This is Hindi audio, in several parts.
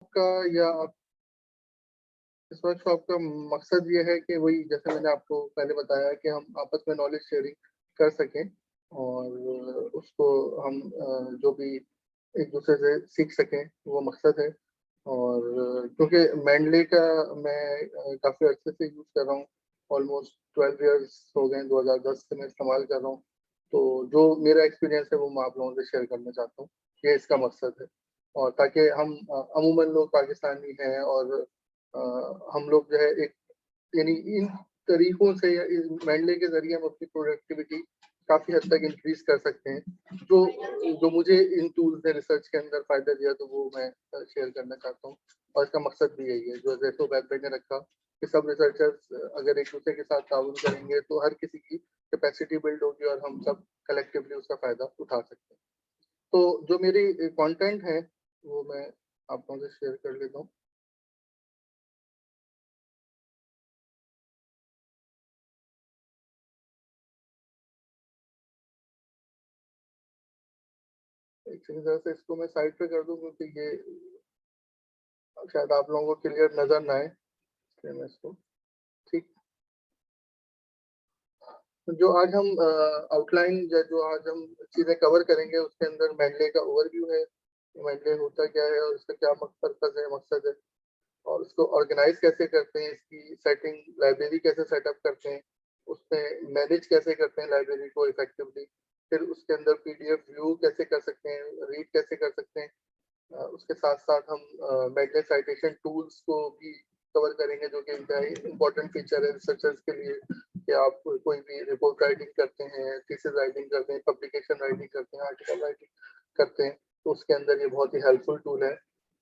का या इस वर्कशॉप का मकसद ये है कि वही जैसे मैंने आपको पहले बताया कि हम आपस में नॉलेज शेयरिंग कर सकें और उसको हम जो भी एक दूसरे से सीख सकें, वो मकसद है। और क्योंकि मैंडले का मैं काफ़ी अच्छे से यूज़ कर रहा हूँ, ऑलमोस्ट 12 इयर्स हो गए, 2010 से मैं इस्तेमाल कर रहा हूँ। तो जो मेरा एक्सपीरियंस है वो मैं आप लोगों से शेयर करना चाहता हूँ, ये इसका मकसद है। और ताकि हम अमूमन लोग पाकिस्तानी हैं और अ, हम लोग जो है एक यानी इन तरीकों से या इस मेंडले के जरिए हम अपनी प्रोडक्टिविटी काफी हद तक इंक्रीज कर सकते हैं। जो जो मुझे इन टूल्स ने रिसर्च के अंदर फायदा दिया तो वो मैं शेयर करना चाहता हूँ। और इसका मकसद भी यही है, जो जैसो वेब ने रखा कि सब रिसर्चर्स अगर एक दूसरे के साथ ताउन करेंगे तो हर किसी की कैपेसिटी बिल्ड होगी और हम सब कलेक्टिवली उसका फायदा उठा सकते हैं। तो जो मेरी कंटेंट है वो मैं आप लोगों से शेयर कर लेता हूँ। एक तरह से इसको मैं साइड पे कर दूं क्योंकि ये शायद आप लोगों को क्लियर नजर ना आए, इसलिए मैं इसको ठीक। जो आज हम आउटलाइन या जो आज हम चीजें कवर करेंगे उसके अंदर मेंडले का ओवरव्यू है, मेंडले होता क्या है और इसका क्या पर्पज है, मकसद है, और उसको ऑर्गेनाइज कैसे करते हैं, इसकी सेटिंग लाइब्रेरी कैसे सेटअप करते हैं, उसमें मैनेज कैसे करते हैं लाइब्रेरी को इफेक्टिवली, फिर उसके अंदर पीडीएफ व्यू कैसे कर सकते हैं, रीड कैसे कर सकते हैं। उसके साथ साथ हम मेंटल साइटेशन टूल्स को भी कवर करेंगे जो कि इंतहाई इंपॉर्टेंट फीचर है रिसर्चर्स के लिए कि आप कोई भी रिपोर्ट राइटिंग करते हैं, थीसिस राइटिंग करते हैं, पब्लिकेशन राइटिंग करते हैं, आर्टिकल राइटिंग करते हैं, तो उसके अंदर ये बहुत ही हेल्पफुल टूल है।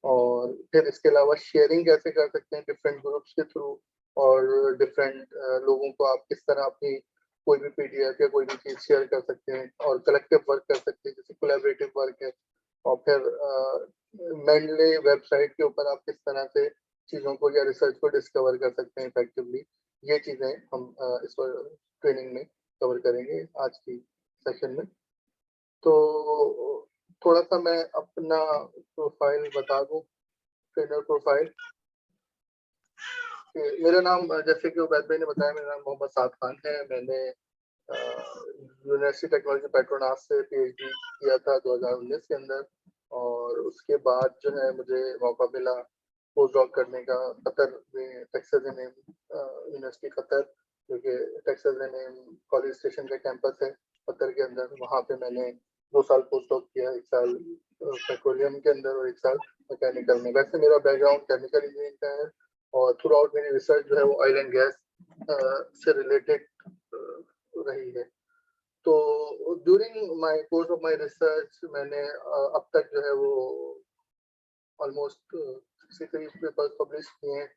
और फिर इसके अलावा शेयरिंग कैसे कर सकते हैं डिफरेंट ग्रुप्स के थ्रू, और डिफरेंट लोगों को आप किस तरह अपनी कोई भी पीडीएफ या कोई भी चीज शेयर कर सकते हैं और कलेक्टिव वर्क कर सकते हैं जैसे कोलैबोरेटिव वर्क है। और फिर मेनली वेबसाइट के ऊपर आप किस तरह से चीज़ों को या रिसर्च को डिस्कवर कर सकते हैं इफेक्टिवली, ये चीज़ें हम इस ट्रेनिंग में कवर करेंगे आज की सेशन में। तो थोड़ा सा मैं अपना प्रोफाइल बता दूं, ट्रेनर प्रोफाइल। मेरा नाम जैसे कि उबैद भाई ने बताया, मेरा नाम मोहम्मद साद खान है। मैंने यूनिवर्सिटी टेक्नोलॉजी पेट्रोनास से पीएचडी किया था 2019 के अंदर। और उसके बाद जो है मुझे मौका मिला पोस्ट डॉक करने का कतर में, टेक्सास ए यूनिवर्सिटी कतर, जो कि टेक्सास ए कॉलेज स्टेशन का कैंपस है कतर के अंदर। वहाँ पे मैंने 2 साल पोस्ट डॉक किया, 1 साल पेट्रोलियम के अंदर और 1 साल मैकेनिकल में। वैसे मेरा बैकग्राउंड केमिकल इंजीनियरिंग का है और थ्रू आउट मेरी रिसर्च जो है वो ऑयल एंड गैस से रिलेटेड रही है। तो during my course of my research मैंने अब तक जो है वो ऑलमोस्ट 63 पेपर्स पब्लिश किए हैं,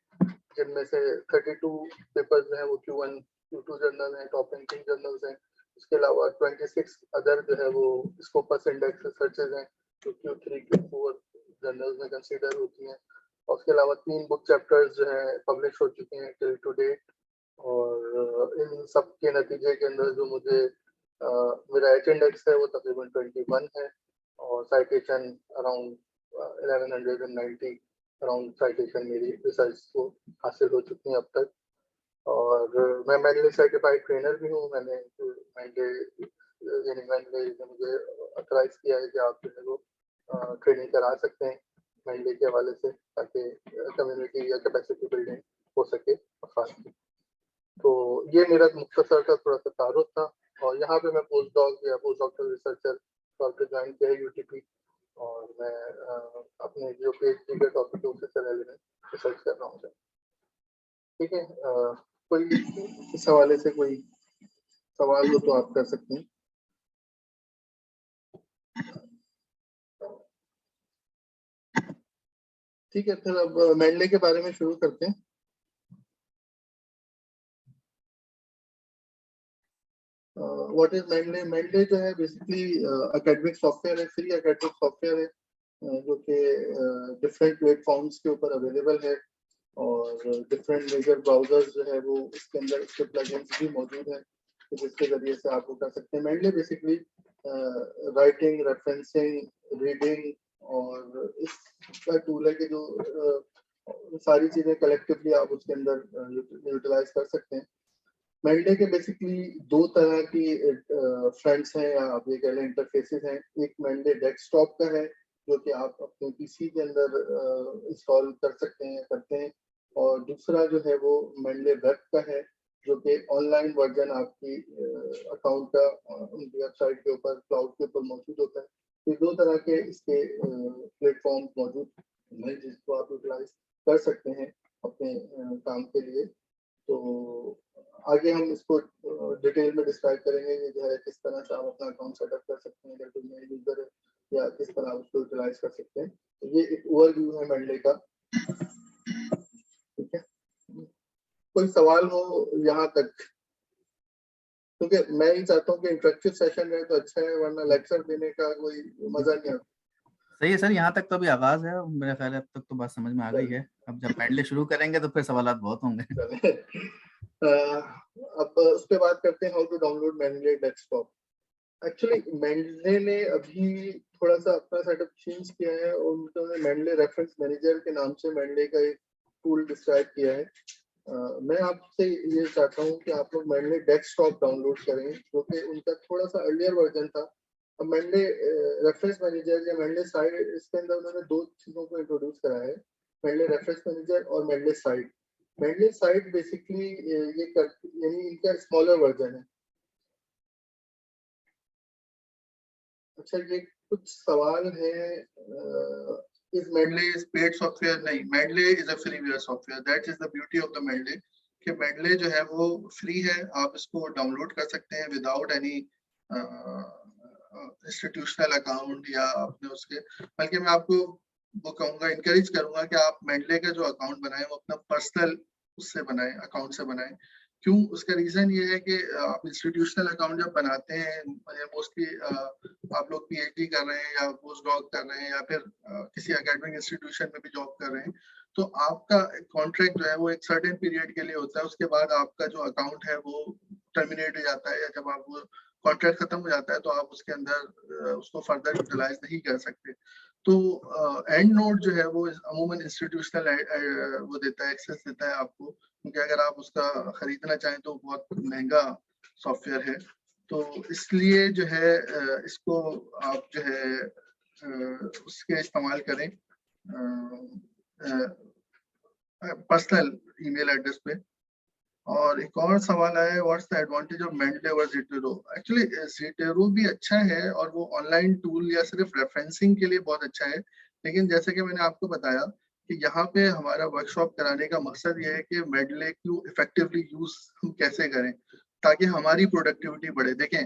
जिनमें से 32 पेपर्स जो है वो Q1 Q2 जर्नल हैं, टॉप रैंकिंग जर्नल्स हैं। इसके अलावा 26 अदर जो है वो स्कोपस इंडेक्स रिसर्चेज हैं जो Q3 Q4 जर्नल्स में कंसीडर होती हैं। और उसके अलावा 3 बुक चैप्टर्स जो है पब्लिश हो चुके हैं टिल टू डेट। और इन सब के नतीजे के अंदर जो मुझे मेरा एच इंडेक्स है वो तकरीबन 21 है और साइटेशन अराउंड 1190 अराउंड साइटेशन मेरी रिसर्च को हासिल हो चुकी हैं अब तक। और मैं मेंडले सर्टिफाइड ट्रेनर भी हूँ। मैंने मैंडले ने मुझे अथराइज किया है कि आप जो है वो ट्रेनिंग करा सकते हैं मेंडले के हवाले से, ताकि कम्युनिटी या कैपेसिटी बिल्डिंग हो सके अफराद की। तो ये मेरा मुख्तसर का थोड़ा सा तारुफ था। और यहाँ पे मैं पोस्ट डॉक या पोस्ट डॉक्टर रिसर्चर तौर पर ज्वाइन किया है यूटीपी। और मैं अपने जो पीएचडी का टॉपिक है उससे रिलेवेंट रिसर्च कर रहा हूँ। ठीक है, कोई इस हवाले से कोई सवाल हो तो आप कर सकते हैं। ठीक है, फिर अब मेंडले के बारे में शुरू करते हैं। What is Mendel? मेंडले जो है बेसिकली एकेडमिक सॉफ्टवेयर है, फ्री एकेडमिक सॉफ्टवेयर है जो कि डिफरेंट प्लेटफॉर्म्स के ऊपर अवेलेबल है। और डिफरेंट मेजर ब्राउजर्स जो है वो इसके अंदर इसके प्लगइन्स भी मौजूद हैं जिसके जरिए से आप वो कर सकते हैं। Mainly basically writing, referencing, reading और इसका टूल है कि जो सारी चीजें कलेक्टिवली आप उसके अंदर यूटिलाइज कर सकते हैं। मेंडे के बेसिकली दो तरह की फ्रंट्स हैं या आप ये कह लें इंटरफेसेस हैं। एक मेंडे डेस्कटॉप का है जो कि आप अपने पीसी के अंदर इंस्टॉल कर सकते हैं करते हैं, और दूसरा जो है वो मेंडे वेब का है जो कि ऑनलाइन वर्जन आपकी अकाउंट का उनकी वेबसाइट के ऊपर क्लाउड के ऊपर मौजूद होता है। तो दो तरह के इसके प्लेटफॉर्म मौजूद हैं जिसको आप यूटिलाइज कर सकते हैं अपने काम के लिए। तो आगे हम इसको डिटेल में डिस्क्राइब करेंगे कि जो है किस तरह से आप अपना अकाउंट सेटअप कर सकते हैं अगर कोई नया यूजर है, या किस तरह आप उसको यूटिलाइज कर सकते हैं। तो ये एक ओवरव्यू है मेंडे का। ठीक है, कोई सवाल हो यहाँ तक? क्योंकि मैं ही चाहता हूँ कि इंटरेक्टिव सेशन रहे तो अच्छा है, वरना लेक्चर देने का कोई मजा नहीं आता। सही है सर, यहाँ तक तो अभी आगाज है, मेरा ख्याल है अब तक तो बात समझ में आ गई है। अब जब मेंडले शुरू करेंगे तो फिर सवालात बहुत होंगे। अब उस पर बात करते हैं, how to download Mendeley desktop. Actually Mendeley ने अभी थोड़ा सा अपना सेटअप चेंज किया है और उन्होंने मेंडले रेफरेंस मैनेजर के नाम से मेंडले का एक टूल डिस्क्राइब किया है। मैं आपसे ये चाहता हूँ कि आप लोग मेंडले डेस्कटॉप डाउनलोड करें, जो कि उनका थोड़ा सा अर्लियर वर्जन था। अब मेंडले रेफरेंस मैनेजर या मेंडले साइट, इसके अंदर उन्होंने दो चीजों को इंट्रोड्यूस करा है, मेंडले रेफरेंस मैनेजर और Mendel site. Mendel site basically ये यानी इनका स्मॉलर वर्जन है। अच्छा, ये कुछ सवाल है। Is Mendeley is paid software? नहीं, Mendeley is a freeware software. That is the beauty of the Mendeley कि मेडले जो है वो फ्री है, आप इसको डाउनलोड कर सकते हैं विदाउट एनी इंस्टीट्यूशनल अकाउंट या अपने उसके। बल्कि मैं आपको वो कहूँगा, इनकरेज करूंगा कि आप मेडले का जो अकाउंट बनाएं वो अपना पर्सनल उससे बनाएं, अकाउंट से बनाएं। क्यों? उसका रीजन ये है कि आप इंस्टीट्यूशनल अकाउंट जब बनाते हैं, मोस्टली आप लोग पीएचडी कर रहे हैं या पोस्ट डॉक कर रहे हैं या फिर किसी एकेडमिक इंस्टीट्यूशन में भी जॉब कर रहे हैं, तो आपका कॉन्ट्रैक्ट जो है वो एक सर्टेन पीरियड के लिए होता है। उसके बाद आपका जो अकाउंट है वो टर्मिनेट हो जाता है, या जब आप वो कॉन्ट्रैक्ट खत्म हो जाता है तो आप उसके अंदर उसको फर्दर यूटिलाइज नहीं कर सकते। तो एंड नोड जो है वो अमूमन इंस्टीट्यूशनल वो देता है, एक्सेस देता है आपको, क्योंकि अगर आप उसका खरीदना चाहें तो बहुत महंगा सॉफ्टवेयर है। तो इसलिए जो है इसको आप जो है उसके इस्तेमाल करें पर्सनल ईमेल एड्रेस पे। और एक और सवाल है, what's the advantage of Mendeley over Zotero? Actually Zotero भी अच्छा है और वो ऑनलाइन टूल या सिर्फ रेफरेंसिंग के लिए बहुत अच्छा है, लेकिन जैसे कि मैंने आपको बताया कि यहाँ पे हमारा वर्कशॉप कराने का मकसद ये है कि मेंडले को इफेक्टिवली यूज हम कैसे करें ताकि हमारी प्रोडक्टिविटी बढ़े। देखें,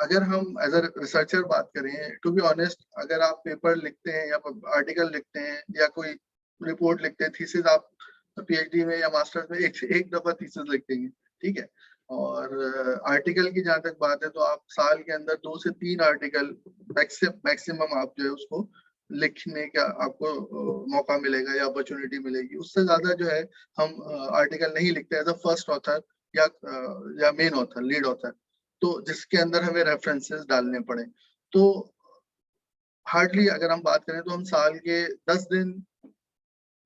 अगर हम एज अ रिसर्चर बात करें, टू बी ऑनेस्ट, अगर आप पेपर लिखते हैं या आर्टिकल लिखते हैं या कोई रिपोर्ट लिखते हैं, थीसिस आप पीएचडी में या मास्टर्स में एक दफा थीसिस लिख देंगे, ठीक है। और आर्टिकल की जहां तक बात है तो आप साल के अंदर 2 से 3 आर्टिकल मैक्सिमम आप जो है उसको लिखने का आपको मौका मिलेगा या अपॉर्चुनिटी मिलेगी। उससे ज्यादा जो है हम आर्टिकल नहीं लिखते एज अ फर्स्ट ऑथर या मेन ऑथर, लीड ऑथर, तो जिसके अंदर हमें रेफरेंसेस डालने पड़े। तो हार्डली अगर हम बात करें तो हम साल के 10 दिन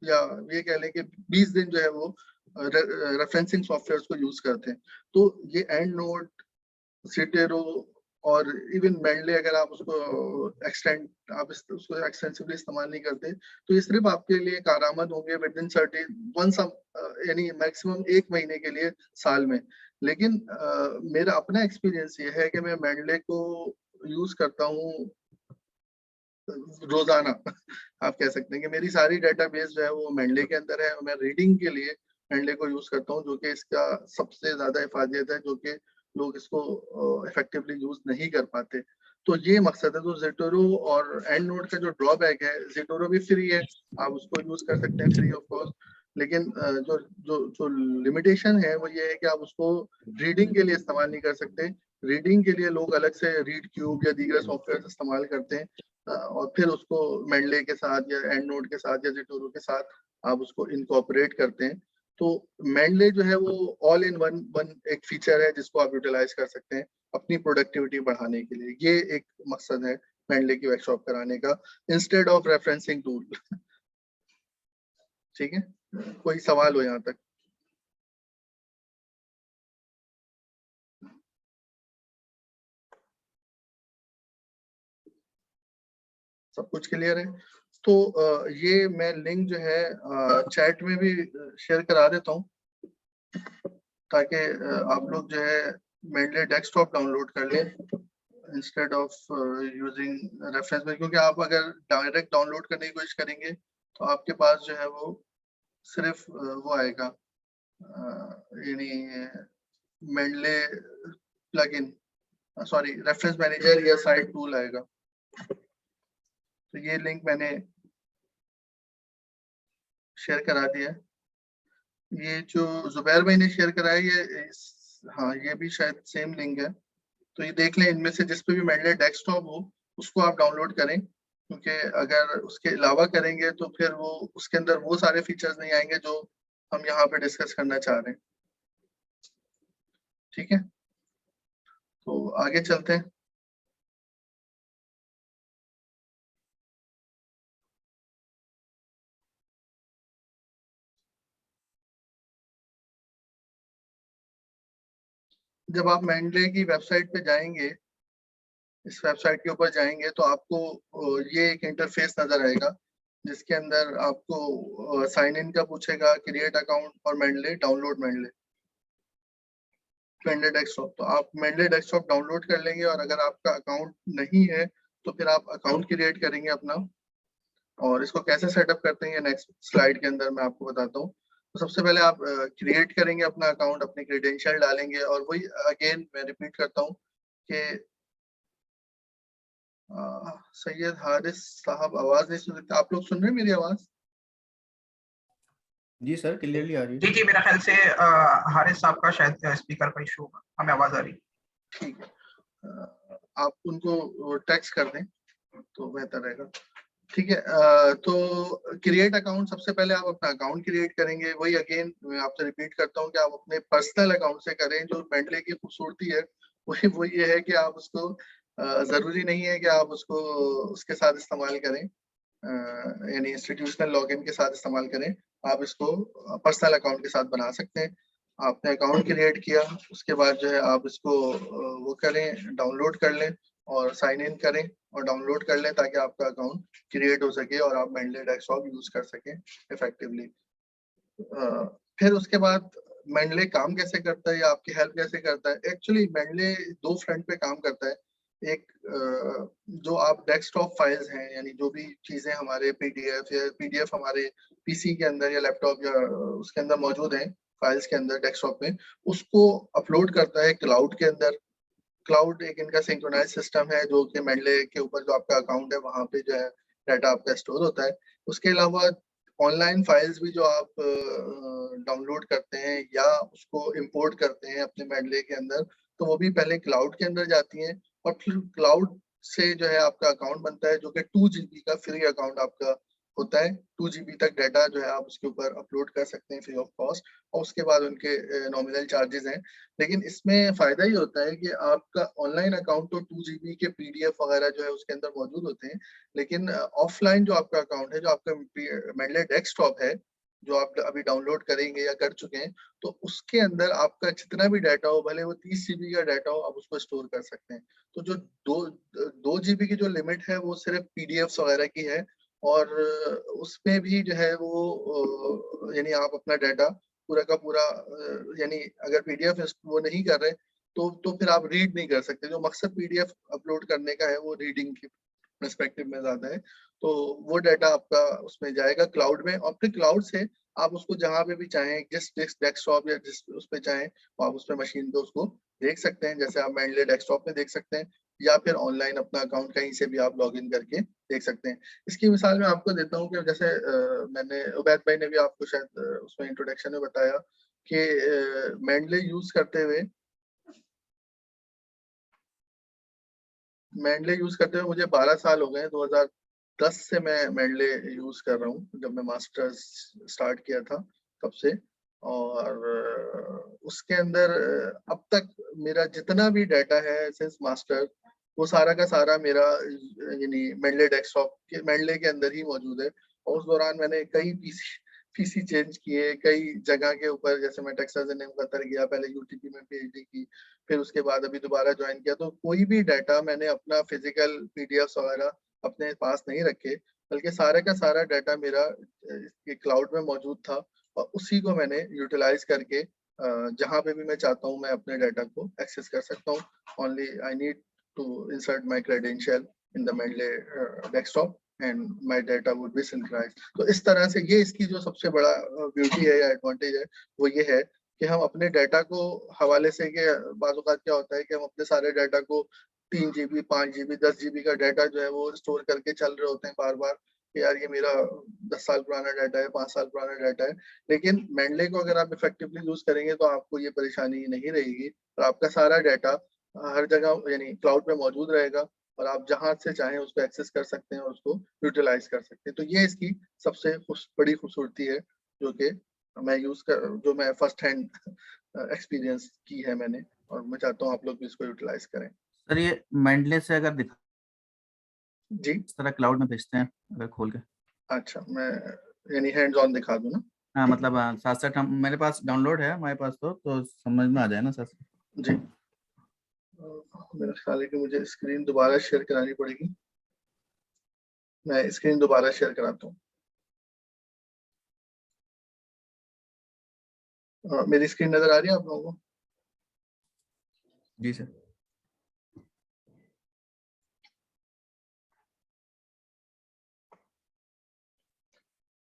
या ये कह लें कि 20 दिन जो है वो रेफरेंसिंग सॉफ्टवेयर को यूज करते हैं। तो ये एंड नोट, सिटेरो और इवन मेंडले अगर आप उसको उसको एक्सटेंसिवली इस्तेमाल नहीं करते तो ये सिर्फ आपके लिए कारआमद होंगे विद इन वंस यानी मैक्सिमम 1 महीने के लिए साल में। लेकिन मेरा अपना एक्सपीरियंस ये है कि मैं मेंडले को यूज करता हूँ रोजाना। आप कह सकते हैं कि मेरी सारी डेटाबेस जो है वो मेंडले के अंदर है। मैं रीडिंग के लिए मेंडले को यूज करता हूँ, जो कि इसका सबसे ज्यादा हिफाजत है, जो कि लोग इसको इफेक्टिवली यूज नहीं कर पाते। तो ये मकसद है। तो ज़ेटोरो और एंड नोड का जो ड्रॉबैक है, ज़ेटोरो भी फ्री है, आप उसको यूज कर सकते हैं फ्री ऑफ कॉस्ट, लेकिन जो जो जो लिमिटेशन है वो ये है कि आप उसको रीडिंग के लिए इस्तेमाल नहीं कर सकते। रीडिंग के लिए लोग अलग से रीड क्यूब या दीगर सॉफ्टवेयर इस्तेमाल करते हैं, और फिर उसको मेंडले के साथ या एंड नोड के साथ या ज़ेटोरो के साथ आप उसको इनकॉर्पोरेट करते हैं। तो मेंडले जो है वो ऑल इन वन एक फीचर है जिसको आप यूटिलाइज कर सकते हैं अपनी प्रोडक्टिविटी बढ़ाने के लिए। ये एक मकसद है मेंडले की वर्कशॉप कराने का इंस्टेड ऑफ रेफरेंसिंग टूल। ठीक है, कोई सवाल हो यहाँ तक? सब कुछ क्लियर है? तो ये मैं लिंक जो है चैट में भी शेयर करा देता हूँ, ताकि आप लोग जो है मेनली डेस्कटॉप डाउनलोड कर लें इंस्टेड ऑफ यूजिंग रेफरेंस में, क्योंकि आप अगर डायरेक्ट डाउनलोड करने की कोशिश करेंगे तो आपके पास जो है वो सिर्फ वो आएगा, यानी mainly plugin, sorry reference manager या साइट टूल आएगा। तो ये लिंक मैंने शेयर करा दिया। ये जो जुबैर भाई ने शेयर करा है हाँ ये भी शायद सेम लिंक है। तो ये देख लें, इनमें से जिस पे भी मेडले डेस्कटॉप हो उसको आप डाउनलोड करें, क्योंकि अगर उसके अलावा करेंगे तो फिर वो उसके अंदर वो सारे फीचर्स नहीं आएंगे जो हम यहाँ पे डिस्कस करना चाह रहे हैं। ठीक है, तो आगे चलते हैं। जब आप मेंडले की वेबसाइट पे जाएंगे, इस वेबसाइट के ऊपर जाएंगे तो आपको ये एक इंटरफेस नजर आएगा, जिसके अंदर आपको साइन इन का पूछेगा, क्रिएट अकाउंट और Mendel, download Mendel, Mendel desktop. तो आप मेंडले डेस्कटॉप डाउनलोड कर लेंगे, और अगर आपका अकाउंट नहीं है तो फिर आप अकाउंट क्रिएट करेंगे अपना। और इसको कैसे सेटअप करते हैं नेक्स्ट स्लाइड के अंदर मैं आपको बताता हूँ। तो सबसे पहले आप क्रिएट करेंगे अपना अकाउंट, अपने क्रेडेंशियल डालेंगे, और वही अगेन मैं रिपीट करता हूँ कि सैयद हारिस साहब आवाज नहीं सुन सकते। आप लोग सुन रहे हैं मेरी आवाज? जी सर, क्लियरली आ रही है। जी जी, मेरा ख्याल से हारिस साहब का शायद स्पीकर का इशू होगा, हमें आवाज आ रही। ठीक है, आप उनको टेक्स्ट कर दें तो बेहतर रहेगा। ठीक है, तो क्रिएट अकाउंट, सबसे पहले आप अपना अकाउंट क्रिएट करेंगे। वही अगेन मैं आपसे रिपीट करता हूँ कि आप अपने पर्सनल अकाउंट से करें। जो मेंडले की खूबसूरती है वो ये है कि आप उसको जरूरी नहीं है कि आप उसको उसके साथ इस्तेमाल करें, यानी इंस्टीट्यूशनल लॉगिन के साथ इस्तेमाल करें। आप इसको पर्सनल अकाउंट के साथ बना सकते हैं। आपने अकाउंट क्रिएट किया, उसके बाद जो है आप इसको वो करें, डाउनलोड कर लें और साइन इन करें और डाउनलोड कर लें, ताकि आपका अकाउंट क्रिएट हो सके और आप मेंडले डेस्कटॉप यूज कर सकें इफेक्टिवली। फिर उसके बाद मेंडले काम कैसे करता है या आपकी हेल्प कैसे करता है? एक्चुअली मेंडले दो फ्रंट पे काम करता है। एक जो आप डेस्कटॉप फाइल्स हैं, यानी जो भी चीजें हमारे पीडीएफ हमारे पीसी के अंदर या लैपटॉप या उसके अंदर मौजूद हैं, फाइल्स के अंदर डेस्कटॉप में, उसको अपलोड करता है क्लाउड के अंदर। क्लाउड एक इनका सिंक्रोनाइज सिस्टम है, जो कि मेंडले के ऊपर जो आपका अकाउंट है वहां पे जो है डाटा आपका स्टोर होता है। उसके अलावा ऑनलाइन फाइल्स भी जो आप डाउनलोड करते हैं या उसको इंपोर्ट करते हैं अपने मेडले के अंदर, तो वो भी पहले क्लाउड के अंदर जाती हैं, और फिर क्लाउड से जो है आपका अकाउंट बनता है, जो कि 2 GB का फ्री अकाउंट आपका होता है। 2 GB तक डाटा जो है आप उसके ऊपर अपलोड कर सकते हैं फ्री ऑफ कॉस्ट, और उसके बाद उनके नॉमिनल चार्जेस हैं। लेकिन इसमें फायदा ये होता है कि आपका ऑनलाइन अकाउंट तो 2 GB के पीडीएफ वगैरह जो है उसके अंदर मौजूद होते हैं, लेकिन ऑफलाइन जो आपका अकाउंट है, जो आपका मेडले डेस्कटॉप है, जो आप अभी डाउनलोड करेंगे या कर चुके हैं, तो उसके अंदर आपका जितना भी डाटा हो, भले वो 30 GB का डाटा हो, आप उसको स्टोर कर सकते हैं। तो जो दो 2 GB की जो लिमिट है वो सिर्फ पीडीएफ वगैरह की है, और उसमें भी जो है वो यानी आप अपना डाटा पूरा का पूरा यानी अगर पीडीएफ वो नहीं कर रहे तो फिर आप रीड नहीं कर सकते। जो मकसद पीडीएफ अपलोड करने का है वो रीडिंग की पर्सपेक्टिव में ज्यादा है। तो वो डाटा आपका उसमें जाएगा क्लाउड में, और फिर क्लाउड से आप उसको जहां पे भी चाहें, जिस डेस्कटॉप या जिस उस पे चाहें, आप उस पे मशीन पे उसको देख सकते हैं। जैसे आप मेनली डेस्कटॉप पे देख सकते हैं, या फिर ऑनलाइन अपना अकाउंट कहीं से भी आप लॉग इन करके देख सकते हैं। इसकी मिसाल मैं आपको देता हूँ कि जैसे मैंने उबैद भाई ने भी आपको शायद उसमें इंट्रोडक्शन में बताया कि मेंडले यूज करते हुए मुझे 12 साल हो गए। 2010 से मैं मेंडले यूज कर रहा हूँ, जब मैं मास्टर्स स्टार्ट किया था तब से। और उसके अंदर अब तक मेरा जितना भी डाटा है सिंस मास्टर, वो सारा का सारा मेरा यानी मेंडले डेस्कटॉप के मेंडले के अंदर ही मौजूद है। और उस दौरान मैंने कई पीसी चेंज किए कई जगह के ऊपर, जैसे मैं टेक्सास एंड कतर गया, पहले यूटीपी में पीएचडी की, फिर उसके बाद अभी दोबारा ज्वाइन किया। तो कोई भी डाटा मैंने अपना फिजिकल पीडीएफ वगैरह अपने पास नहीं रखे, बल्कि सारे का सारा डाटा मेरा क्लाउड में मौजूद था, और उसी को मैंने यूटिलाइज करके जहां पे भी मैं चाहता हूँ मैं अपने डाटा को एक्सेस कर सकता हूँ। Only I need to insert my credential in the Mendeley desktop and my data would be synchronised. तो इस तरह से ये इसकी जो सबसे बड़ा ब्यूटी है या एडवांटेज है वो ये है कि हम अपने डाटा को हवाले से, कि बाज़ औक़ात क्या होता है कि हम अपने सारे डाटा को 3 GB 5 GB 10 GB का डाटा जो है वो स्टोर करके चल रहे होते हैं बार बार कि यार ये मेरा 10 साल पुराना डाटा है, 5 साल पुराना डाटा है। लेकिन मेंडले को अगर आप इफेक्टिवली यूज करेंगे तो आपको ये परेशानी नहीं रहेगी, और आपका सारा डाटा हर जगह यानी क्लाउड पे मौजूद रहेगा, और आप जहां से चाहें उसको एक्सेस कर सकते हैं और उसको यूटिलाइज कर सकते हैं। तो ये इसकी सबसे बड़ी खूबसूरती है जो मैं फर्स्ट हैंड एक्सपीरियंस की है मैंने, और मैं चाहता हूँ आप लोग भी इसको यूटिलाइज करें। सर ये मेंडले से अगर दिखा जी इस तरह क्लाउड में भेजते हैं अगर खोल के, अच्छा, मैं यानी हैंड्स ऑन दिखा दूं ना? हाँ मतलब साथ साथ हम मेरे पास डाउनलोड है हमारे पास, तो समझ में आ जाए ना सर। जी मेरा ख्याल है कि मुझे स्क्रीन दोबारा शेयर करानी पड़ेगी। मैं स्क्रीन दोबारा शेयर कराता हूँ। मेरी स्क्रीन नजर आ रही है आप लोगों को? जी सर।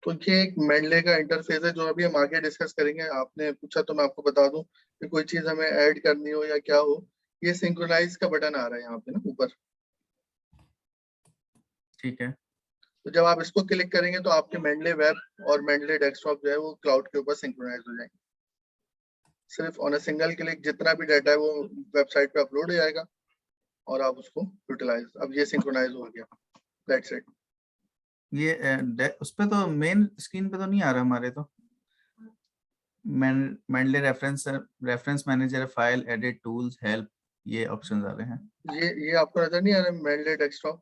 तो ये एक मेडले का इंटरफेस है जो अभी हम आगे डिस्कस करेंगे। आपने पूछा तो मैं आपको बता दूं कि कोई चीज हमें ऐड करनी हो या क्या हो, ये सिंक्रोनाइज का बटन आ रहा है यहाँ पे ना ऊपर। ठीक है। तो जब आप इसको क्लिक करेंगे तो आपके मेडले वेब और मेडले डेस्कटॉप जो है वो क्लाउड के ऊपर सिंक्रोनाइज हो जाएंगे। सिर्फ ऑन अ सिंगल क्लिक जितना भी डाटा है वो वेबसाइट पे अपलोड हो जाएगा और आप उसको यूटिलाइज, अब ये सिंक्रोनाइज हो गया। That's it. ये उस पे तो मेन स्क्रीन पे तो नहीं आ रहा हमारे, तो Mendeley reference manager, file edit, tools, help, ये ऑप्शंस आ रहे हैं। ये आपको नजर नहीं आ रहा मेडले डेस्कटॉप?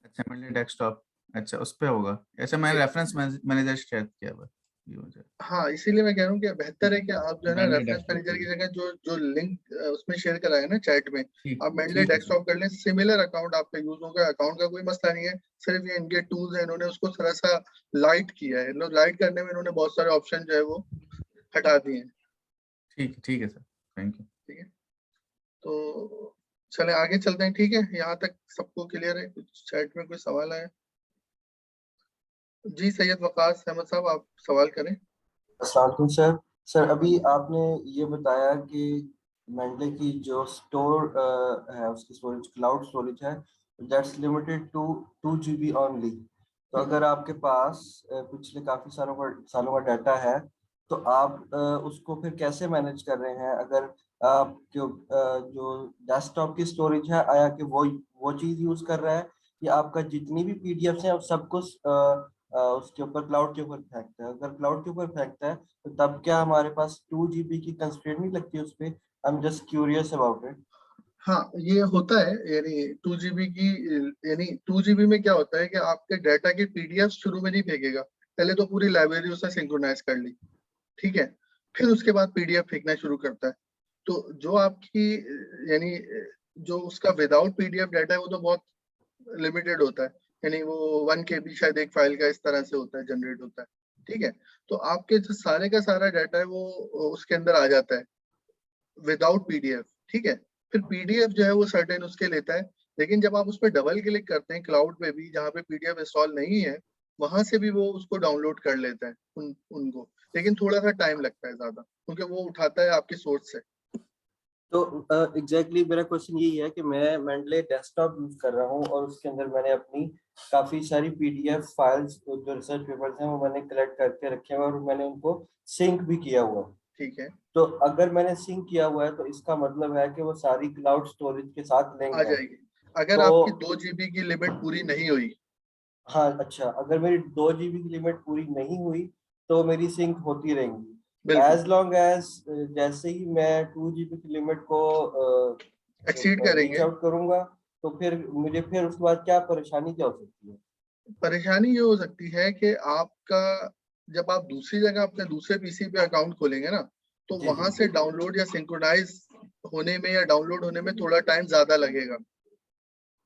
अच्छा मेंडले डेस्कटॉप, अच्छा उस पे होगा। ऐसा मैंने रेफरेंस मैनेजर शेयर किया हुआ ये मुझे। हाँ, इसीलिए मैं कह रहा हूँ कि बेहतर है कि आप जो है ना मेंडले रेफरेंस डेस्कटॉप मैनेजर की जगह जो जो लिंक उसमें शेयर कराया ना चैट में, ठीक आप मेडले ठीक है सर। डेस्कटॉप कर लें। सिमिलर अकाउंट आपका यूज होगा, अकाउंट का कोई मसला नहीं है। सिर्फ ये इनके टूल्स है, इन्होंने उसको थोड़ा सा लाइट किया है। लाइट करने में इन्होंने बहुत सारे ऑप्शन जो है वो हटा दिए हैं। ठीक है सर, थैंक यू। ठीक है, तो चले आगे चलते हैं। ठीक है, यहाँ तक सबको क्लियर है? कुछ चैट में कोई सवाल है? जी सैयद वकास अहमद साहब, आप सवाल करें। अस्सलाम वालेकुम सर। सर अभी आपने ये बताया कि मेंडले की जो स्टोर है उसकी स्टोरेज क्लाउड स्टोरेज है that's limited to 2 GB only. तो अगर आपके पास पिछले काफी सालों का डाटा है तो आप उसको फिर कैसे मैनेज कर रहे हैं? अगर आप जो डेस्कटॉप की स्टोरेज है आया कि वो चीज यूज कर रहा है या आपका जितनी भी पीडीएफ है उस सबको उसके ऊपर क्लाउड के ऊपर फेंकता है? अगर क्लाउड के ऊपर फेंकता है तो तब क्या हमारे पास 2 GB की कंस्ट्रेंट नहीं लगती उस पे? I am just curious about it. हाँ, ये होता है। यानी 2 GB की, यानी 2 GB में क्या होता है कि आपके डाटा की पीडीएफ शुरू में नहीं फेंकेगा। पहले तो पूरी लाइब्रेरी उसने सिंक्रोनाइज कर ली, ठीक है, फिर उसके बाद पीडीएफ फेंकना शुरू करता है। तो जो आपकी यानी जो उसका विदाउट पीडीएफ डाटा है वो तो बहुत लिमिटेड होता है। यानी वो 1 KB शायद एक फाइल का इस तरह से होता है, जनरेट होता है। ठीक है, तो आपके जो सारे का सारा डाटा है वो उसके अंदर आ जाता है विदाउट पीडीएफ। ठीक है, फिर पीडीएफ जो है वो सर्टेन उसके लेता है। लेकिन जब आप उस पर डबल क्लिक करते हैं क्लाउड पे भी, जहाँ पे पीडीएफ इंस्टॉल नहीं है, वहां से भी वो उसको डाउनलोड कर लेता है उनको। लेकिन थोड़ा सा टाइम लगता है ज्यादा, क्योंकि वो उठाता है आपकी सोर्स से। तो एग्जैक्टली मेरा क्वेश्चन यही है कि मैं मेंडले डेस्कटॉप यूज कर रहा हूँ और उसके अंदर मैंने अपनी काफी सारी पीडीएफ फाइल्स जो रिसर्च पेपर्स हैं वो मैंने कलेक्ट करके रखे हैं और मैंने उनको सिंक भी किया हुआ है। ठीक है, तो अगर मैंने सिंक किया हुआ है तो इसका मतलब है कि वो सारी क्लाउड स्टोरेज के साथ लिंक आ है। जाएगी अगर तो आपकी 2 GB की लिमिट पूरी नहीं हुई। हाँ अच्छा, अगर मेरी 2 GB की लिमिट पूरी नहीं हुई तो मेरी सिंक होती रहेंगी बिल्कुल। एज लॉन्ग एज जैसे ही मैं 2 GB की लिमिट को एक्सीड रीच करेंगे। आउट करूंगा तो फिर मुझे फिर उसके बाद क्या परेशानी क्या हो सकती है? परेशानी ये हो सकती है कि आपका जब आप दूसरी जगह अपने दूसरे पीसी पे अकाउंट खोलेंगे ना, तो जी, वहां जी। से डाउनलोड या सिंक्रोनाइज होने में या डाउनलोड होने में थोड़ा टाइम ज्यादा लगेगा।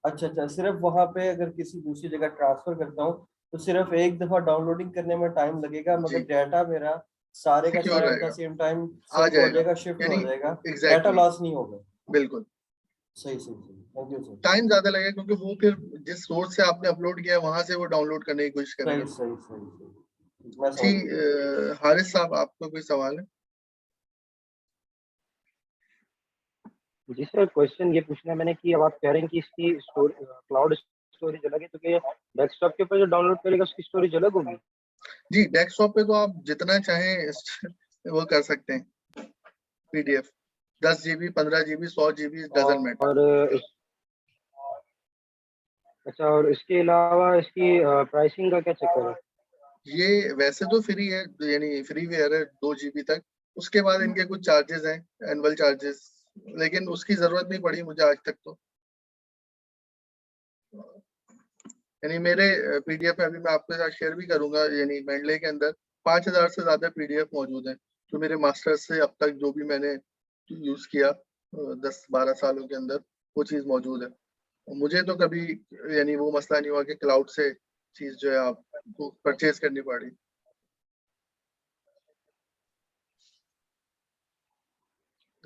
अच्छा अच्छा, सिर्फ वहां पे अगर किसी दूसरी जगह ट्रांसफर करता हूँ तो सिर्फ एक दफा डाउनलोडिंग करने में टाइम लगेगा, मगर जी, डाटा मेरा सारे का सिक्योर सारा एट द रहेगा, सेम टाइम आ सेव हो जाएगा, जाएगा, शिफ्ट यानी हो जाएगा, डाटा एग्जैक्टली लॉस नहीं होगा। बिल्कुल। सही सही सही, थैंक यू सर। टाइम ज्यादा लगेगा क्योंकि वो फिर जिस सोर्स से आपने अपलोड किया है वहां से वो डाउनलोड करने की कोशिश सही करेगा। सही सही सही, मैं जी, समझ गया। हारिस साहब आपका कोई सवाल है? जी सर, क्वेश्चन ये पूछना है मैंने कि अब आप कह रहे हैं कि इसकी क्लाउड स्टोरेज अलग है, तो क्या डेस्कटॉप के ऊपर जो डाउनलोड करेगा उसकी स्टोरेज अलग होगी? जी, डेस्कटॉप पे तो आप जितना चाहें वो कर सकते हैं। PDF 10 GB, 15 GB, 100 GB, doesn't matter. और अच्छा, और इसके अलावा इसकी प्राइसिंग का क्या चक्कर है? ये वैसे तो फ्री है, यानी फ्री वेयर है 2 GB तक। उसके बाद इनके कुछ चार्जेस हैं, एनुअल चार्जेस, लेकिन उसकी जरूरत नहीं पड़ी मुझे आज तक तो। यानी मेरे पीडीएफ में अभी मैं आपके साथ शेयर भी करूंगा, यानी मेंडले के अंदर 5,000 से ज्यादा पीडीएफ मौजूद हैं, जो मेरे मास्टर्स से अब तक जो भी मैंने यूज किया 10-12 सालों के अंदर, वो चीज मौजूद है। और मुझे तो कभी यानी वो मसला नहीं हुआ कि क्लाउड से चीज जो है आपको परचेज करनी पड़ी।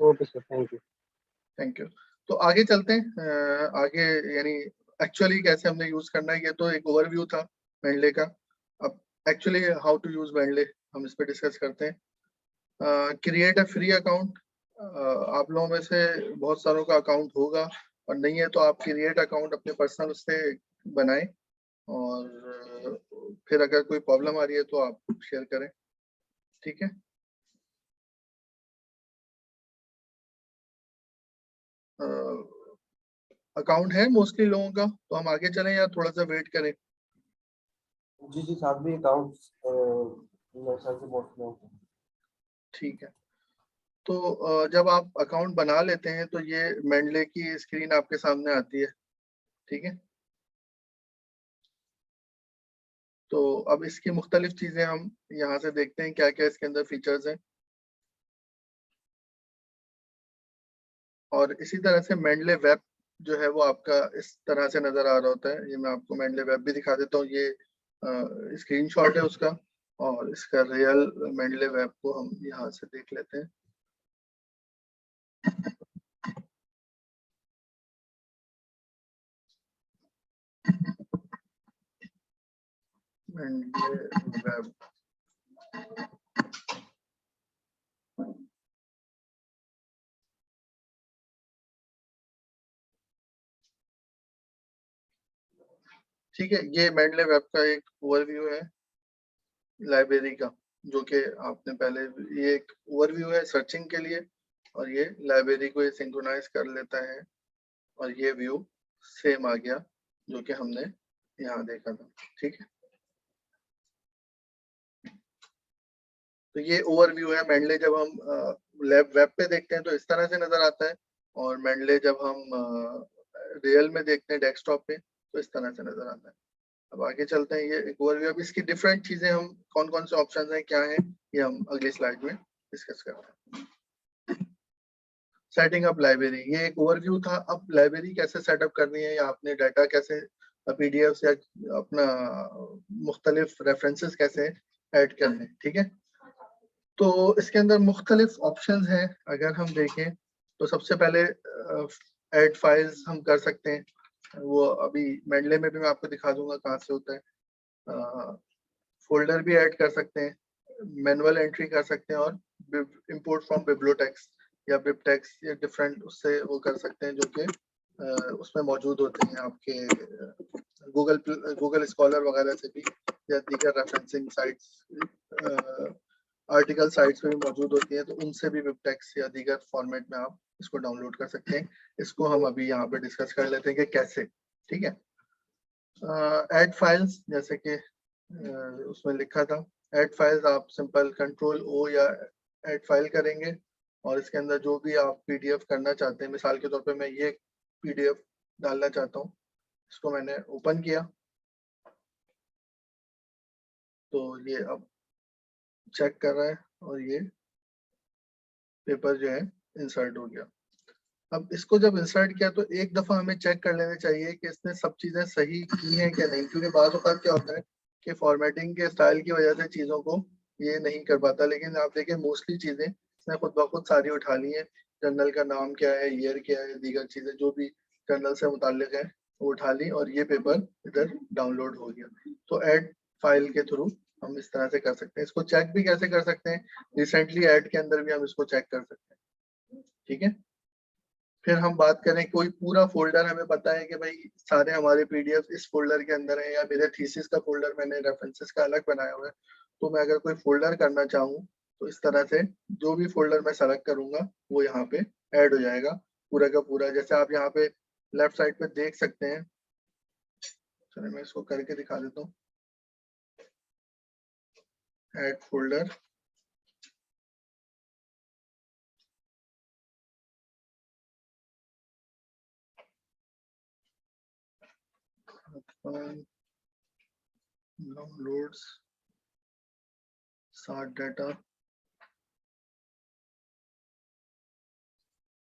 Okay sir, thank you. Thank you. तो आगे चलते हैं, आगे यानी एक्चुअली कैसे हमने यूज करना है, ये तो एक ओवरव्यू था मेंडले का। अब actually how to use Mendel हम इस पे डिस्कस करते हैं। Create a free account. आप लोगों में से बहुत सारों का अकाउंट होगा, और नहीं है तो आप क्रिएट अकाउंट अपने पर्सनल उससे बनाएं, और फिर अगर कोई प्रॉब्लम आ रही है तो आप शेयर करें, ठीक है? अकाउंट है मोस्टली लोगों का, तो हम आगे चलें या थोड़ा सा वेट करें? जी जी, साथ भी अकाउंट मेरे ख्याल से बहुत लोग हैं। ठीक है। तो जब आप अकाउंट बना लेते हैं तो ये मेंडले की स्क्रीन आपके सामने आती है, ठीक है? तो अब इसकी मुख्तलिफ चीजें हम यहाँ से देखते हैं क्या क्या इसके अंदर फीचर्स हैं। और इसी तरह से मेंडले वेब जो है वो आपका इस तरह से नजर आ रहा होता है। ये मैं आपको मेंडले वेब भी दिखा देता हूँ, ये स्क्रीनशॉट है उसका, और इसका रियल मेंडले वेब को हम यहाँ से देख लेते हैं। मेंडले वेब, ठीक है, ये मेंडले वेब का एक ओवरव्यू है लाइब्रेरी का, जो कि आपने पहले, ये एक ओवरव्यू है सर्चिंग के लिए, और ये लाइब्रेरी को ये सिंक्रोनाइज कर लेता है, और ये व्यू सेम आ गया जो कि हमने यहाँ देखा था, ठीक है? तो ये ओवरव्यू है मेंडले। जब हम वेब पे देखते हैं तो इस तरह से नजर आता है, और मेंडले जब हम रियल में देखते हैं डेस्कटॉप पे तो इस तरह से नजर आता है। अब आगे चलते हैं, ये एक ओवरव्यू। अब इसकी डिफरेंट चीजें, हम कौन कौन से ऑप्शंस हैं क्या हैं, ये हम अगली स्लाइड में डिस्कस करते हैं। सेटिंग अप लाइब्रेरी, ये एक ओवरव्यू था। अब लाइब्रेरी कैसे सेटअप करनी है, या आपने डाटा कैसे पीडीएफ या अपना मुख्तलिफ रेफरेंसेस कैसे ऐड करने हैं, ठीक है? तो इसके अंदर मुख्तलिफ ऑप्शंस हैं। अगर हम देखें तो सबसे पहले ऐड फाइल्स हम कर सकते हैं, वो अभी मेंडले में भी मैं आपको दिखा दूंगा कहाँ से होता है। फोल्डर भी ऐड कर सकते हैं, मैनुअल एंट्री कर सकते हैं, और इंपोर्ट फ्रॉम बिब्लियोटेक्स या बिबटेक्स या डिफरेंट उससे वो कर सकते हैं, जो कि उसमें मौजूद होते हैं आपके गूगल स्कॉलर वगैरह से भी, या दीगर रेफरेंसिंग साइट्स, आर्टिकल साइट्स में भी मौजूद होती है, तो उनसे भी बिबटेक्स या दीगर फॉर्मेट में आप इसको डाउनलोड कर सकते हैं। इसको हम अभी यहाँ पे डिस्कस कर लेते हैं कि कैसे, ठीक है? ऐड फाइल्स, जैसे कि उसमें लिखा था ऐड फाइल्स, आप सिंपल कंट्रोल ओ या ऐड फाइल करेंगे, और इसके अंदर जो भी आप पीडीएफ करना चाहते हैं, मिसाल के तौर पे मैं ये पीडीएफ डालना चाहता हूँ, इसको मैंने ओपन किया तो ये अब चेक कर रहा है और ये पेपर जो है इंसर्ट हो गया। अब इसको जब इंसर्ट किया तो एक दफा हमें चेक कर लेना चाहिए कि इसने सब चीजें सही की हैं क्या नहीं, क्योंकि बाज़ औक़ात क्या होता है कि फॉर्मेटिंग के स्टाइल की वजह से चीजों को ये नहीं कर पाता। लेकिन आप देखें मोस्टली चीजें इसने खुद ब खुद सारी उठा ली है। जर्नल का नाम क्या है, ईयर क्या है, दीगर चीजें जो भी जर्नल से मुताल्लिक है वो उठा ली और ये पेपर इधर डाउनलोड हो गया। तो ऐड फाइल के थ्रू हम इस तरह से कर सकते हैं। इसको चेक भी कैसे कर सकते हैं, रिसेंटली ऐड के अंदर भी हम इसको चेक कर सकते हैं। ठीक है, फिर हम बात करें कोई पूरा फोल्डर हमें पता है कि भाई सारे हमारे पीडीएफ इस फोल्डर के अंदर है, या मेरे थीसिस का फोल्डर मैंने रेफरेंसेस का अलग बनाया हुआ है, तो मैं अगर कोई फोल्डर करना चाहूँ तो इस तरह से जो भी फोल्डर मैं सेलेक्ट करूंगा वो यहाँ पे ऐड हो जाएगा पूरा का पूरा। जैसे आप यहाँ पे लेफ्ट साइड पे देख सकते हैं, चलिए मैं इसको करके दिखा देता हूँ। Add folder, downloads, sort data,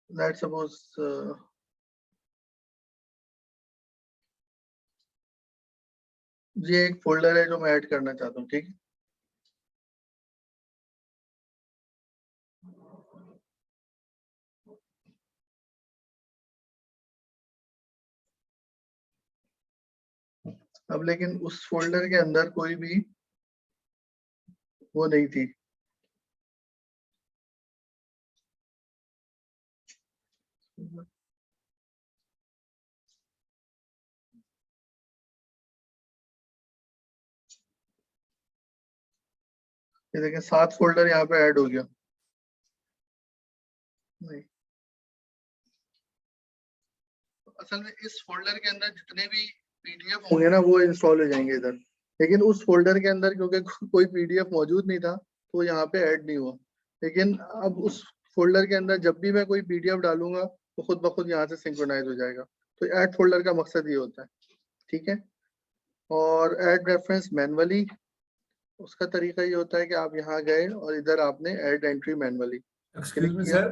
let's suppose ये एक फोल्डर है जो मैं ऐड करना चाहता हूँ। ठीक है, अब लेकिन उस फोल्डर के अंदर कोई भी वो नहीं थी। ये देखें 7 फोल्डर यहाँ पे ऐड हो गया। नहीं, असल में इस फोल्डर के अंदर जितने भी पीडीएफ होंगे ना वो इंस्टॉल हो जाएंगे इधर, लेकिन उस फोल्डर के अंदर क्योंकि कोई पीडीएफ मौजूद नहीं था तो यहाँ पे ऐड नहीं हुआ। लेकिन अब उस फोल्डर के अंदर जब भी मैं कोई पीडीएफ डालूंगा तो खुद ब खुद यहाँ से सिंक्रोनाइज हो जाएगा। तो ऐड फोल्डर का मकसद ये होता है। ठीक है, और ऐड रेफरेंस मैनुअली, उसका तरीका ये होता है कि आप यहाँ गए और इधर आपने add entry manually excuse me sir,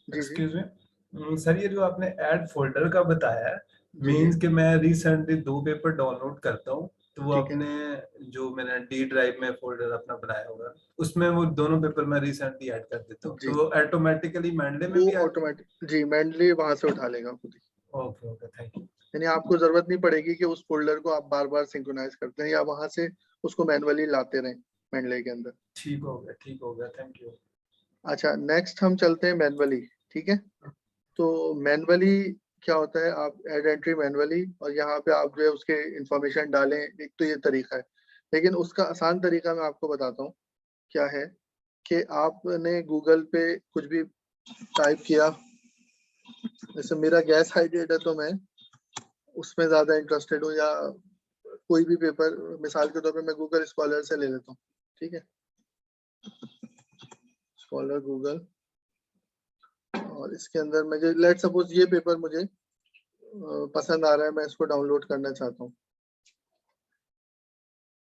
जी एक्सक्यूज मी सर, ये जो आपने ऐड फोल्डर का बताया है जी मींस कि मैं रिसेंटली 2 पेपर डाउनलोड करता हूँ तो वो ठीक है। अपने जो मैंने डी ड्राइव में फोल्डर अपना बनाया होगा उसमें वो दोनों पेपर मैं रिसेंटली ऐड कर देता हूँ जी, तो वो ऑटोमेटिकली मैंडे में वो भी आ ऑटोमेटिक जी मैनुअली वहां से उठा लेगा खुद ही। Okay okay thank you. यानी आपको जरूरत नहीं पड़ेगी कि उस फोल्डर को आप बार बार सिंक्रोनाइज करते हैं या वहां से उसको मैनुअली लाते रहें मेंडले के अंदर। ठीक हो गया थैंक यू। अच्छा, नेक्स्ट हम चलते हैं मैनुअली। ठीक है, तो मैनुअली क्या होता है, आप ऐड एंट्री मैनुअली और यहाँ पे आप जो है उसके इंफॉर्मेशन डालें। एक तो ये तरीका है, लेकिन उसका आसान तरीका मैं आपको बताता हूँ क्या है कि आपने गूगल पे कुछ भी टाइप किया, जैसे मेरा गैस हाइड्रेट है तो मैं उसमें ज्यादा इंटरेस्टेड हूँ, या कोई भी पेपर मिसाल के तौर पे मैं गूगल स्कॉलर से ले लेता हूँ। ठीक है, स्कॉलर गूगल, और इसके अंदर मुझे लेट सपोज ये पेपर मुझे पसंद आ रहा है, मैं इसको डाउनलोड करना चाहता हूँ।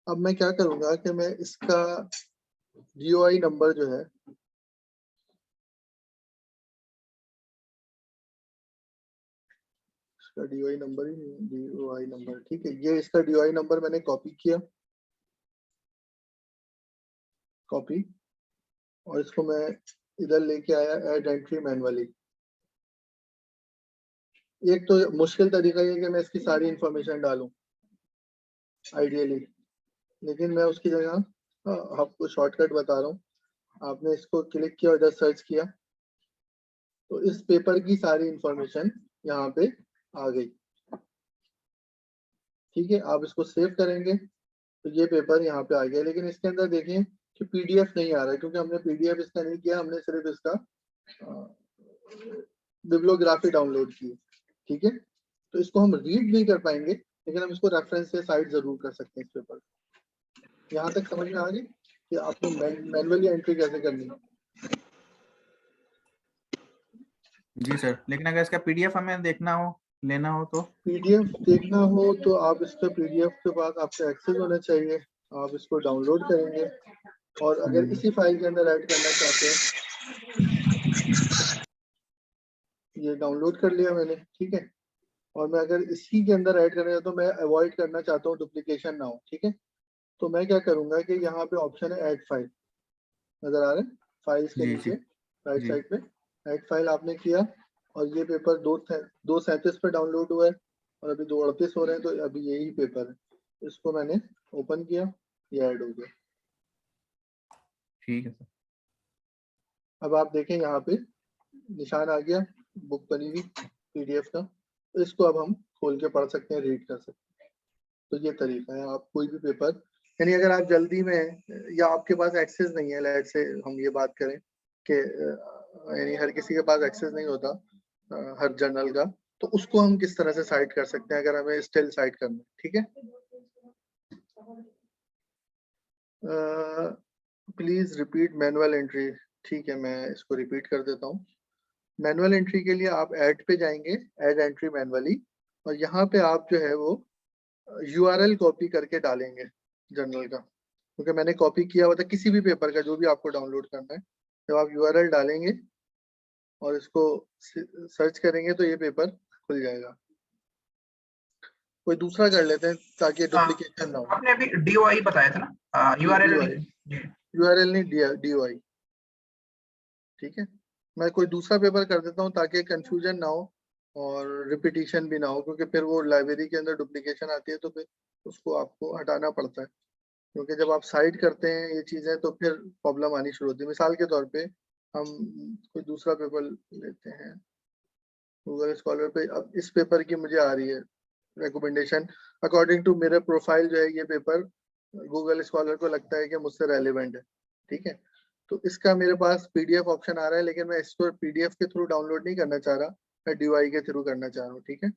अब मैं क्या करूँगा कि मैं इसका DOI नंबर जो है इसका DOI नंबर ही नहीं, DOI नंबर ठीक है, ये इसका DOI नंबर मैंने कॉपी किया, कॉपी, और इसको मैं इधर लेके आया ऐड एंट्री मैनुअली। एक तो मुश्किल तरीका ये कि मैं इसकी सारी इंफॉर्मेशन डालूं आइडियली, लेकिन मैं उसकी जगह आपको शॉर्टकट बता रहा हूँ। आपने इसको क्लिक किया और इधर सर्च किया तो इस पेपर की सारी इंफॉर्मेशन यहाँ पे आ गई। ठीक है, आप इसको सेव करेंगे तो ये पेपर यहाँ पे आ गया, लेकिन इसके अंदर देखें कि पीडीएफ नहीं आ रहा है क्योंकि हमने पीडीएफ इसका नहीं किया, हमने सिर्फ इसका बिब्लियोग्राफी डाउनलोड की। ठीक है, तो इसको हम रीड नहीं कर पाएंगे, लेकिन हम इसको रेफरेंस से साइट जरूर कर सकते हैं इस पेपर। यहाँ तक समझ में आ गई कि आपको मैनुअली एंट्री कैसे करनी है। जी सर, लेकिन अगर इसका पीडीएफ हमें देखना हो, लेना हो तो? पीडीएफ देखना हो तो आप इसका पीडीएफ के पास आपका एक्सेस होना चाहिए, आप इसको डाउनलोड करेंगे और अगर इसी फाइल के अंदर ऐड करना चाहते हैं, ये डाउनलोड कर लिया मैंने, ठीक है, और मैं अगर इसी के अंदर ऐड करना चाहता हूँ, मैं अवॉइड करना चाहता हूँ डुप्लीकेशन ना हो, ठीक है, तो मैं क्या करूंगा कि यहाँ पे ऑप्शन है ऐड फाइल, नजर आ रहा है फाइल्स के जी नीचे जी राइट जी। साइड पे, ऐड फाइल आपने किया और ये पेपर 237 पे डाउनलोड हुआ है और अभी 238 हो रहे हैं, तो अभी यही पेपर है, इसको मैंने ओपन किया, ये ऐड हो गया। ठीक है सर। अब आप देखें यहाँ पे निशान आ गया बुक बनी हुई पीडीएफ का, तो इसको अब हम खोल के पढ़ सकते हैं, रीड कर सकते हैं। तो ये तरीका है, आप कोई भी पेपर, यानी अगर आप जल्दी में या आपके पास एक्सेस नहीं है, लेट से हम ये बात करें कि यानी हर किसी के पास एक्सेस नहीं होता हर जर्नल का, तो उसको हम किस तरह से साइट कर सकते हैं अगर हमें स्टिल साइट करना है, ठीक है। प्लीज रिपीट मैनुअल एंट्री, ठीक है, मैं इसको रिपीट कर देता हूँ। मैनुअल एंट्री के लिए आप ऐड पे जाएंगे, ऐड एंट्री मैनुअली, और यहाँ पे आप जो है वो यूआरएल कॉपी करके डालेंगे जर्नल का, क्योंकि मैंने कॉपी किया हुआ था किसी भी पेपर का जो भी आपको डाउनलोड करना है, जब आप यूआरएल डालेंगे और इसको सर्च करेंगे तो ये पेपर खुल जाएगा। कोई दूसरा कर लेते हैं ताकि डुप्लीकेशन ना हो। आपने अभी DOI बताया था ना, URL जी। यूआरएल नहीं, DOI, ठीक है। मैं कोई दूसरा पेपर कर देता हूँ ताकि कंफ्यूजन ना हो और रिपीटिशन भी ना हो, क्योंकि फिर वो लाइब्रेरी के अंदर डुप्लीकेशन आती है तो फिर उसको आपको हटाना पड़ता है, क्योंकि जब आप साइड करते हैं ये चीजें तो फिर प्रॉब्लम आनी शुरू होती है। मिसाल के तौर पे हम कोई दूसरा पेपर लेते हैं गूगल स्कॉलर पे, अब इस पेपर की मुझे आ रही है रिकमेंडेशन, अकॉर्डिंग टू मेरे प्रोफाइल जो है ये पेपर गूगल स्कॉलर को लगता है कि मुझसे रेलिवेंट है, ठीक है, तो इसका मेरे पास पीडीएफ ऑप्शन आ रहा है, लेकिन मैं इसको पीडीएफ के थ्रू डाउनलोड नहीं करना चाह रहा, मैं डीओआई के थ्रू करना चाह रहा हूँ, ठीक है।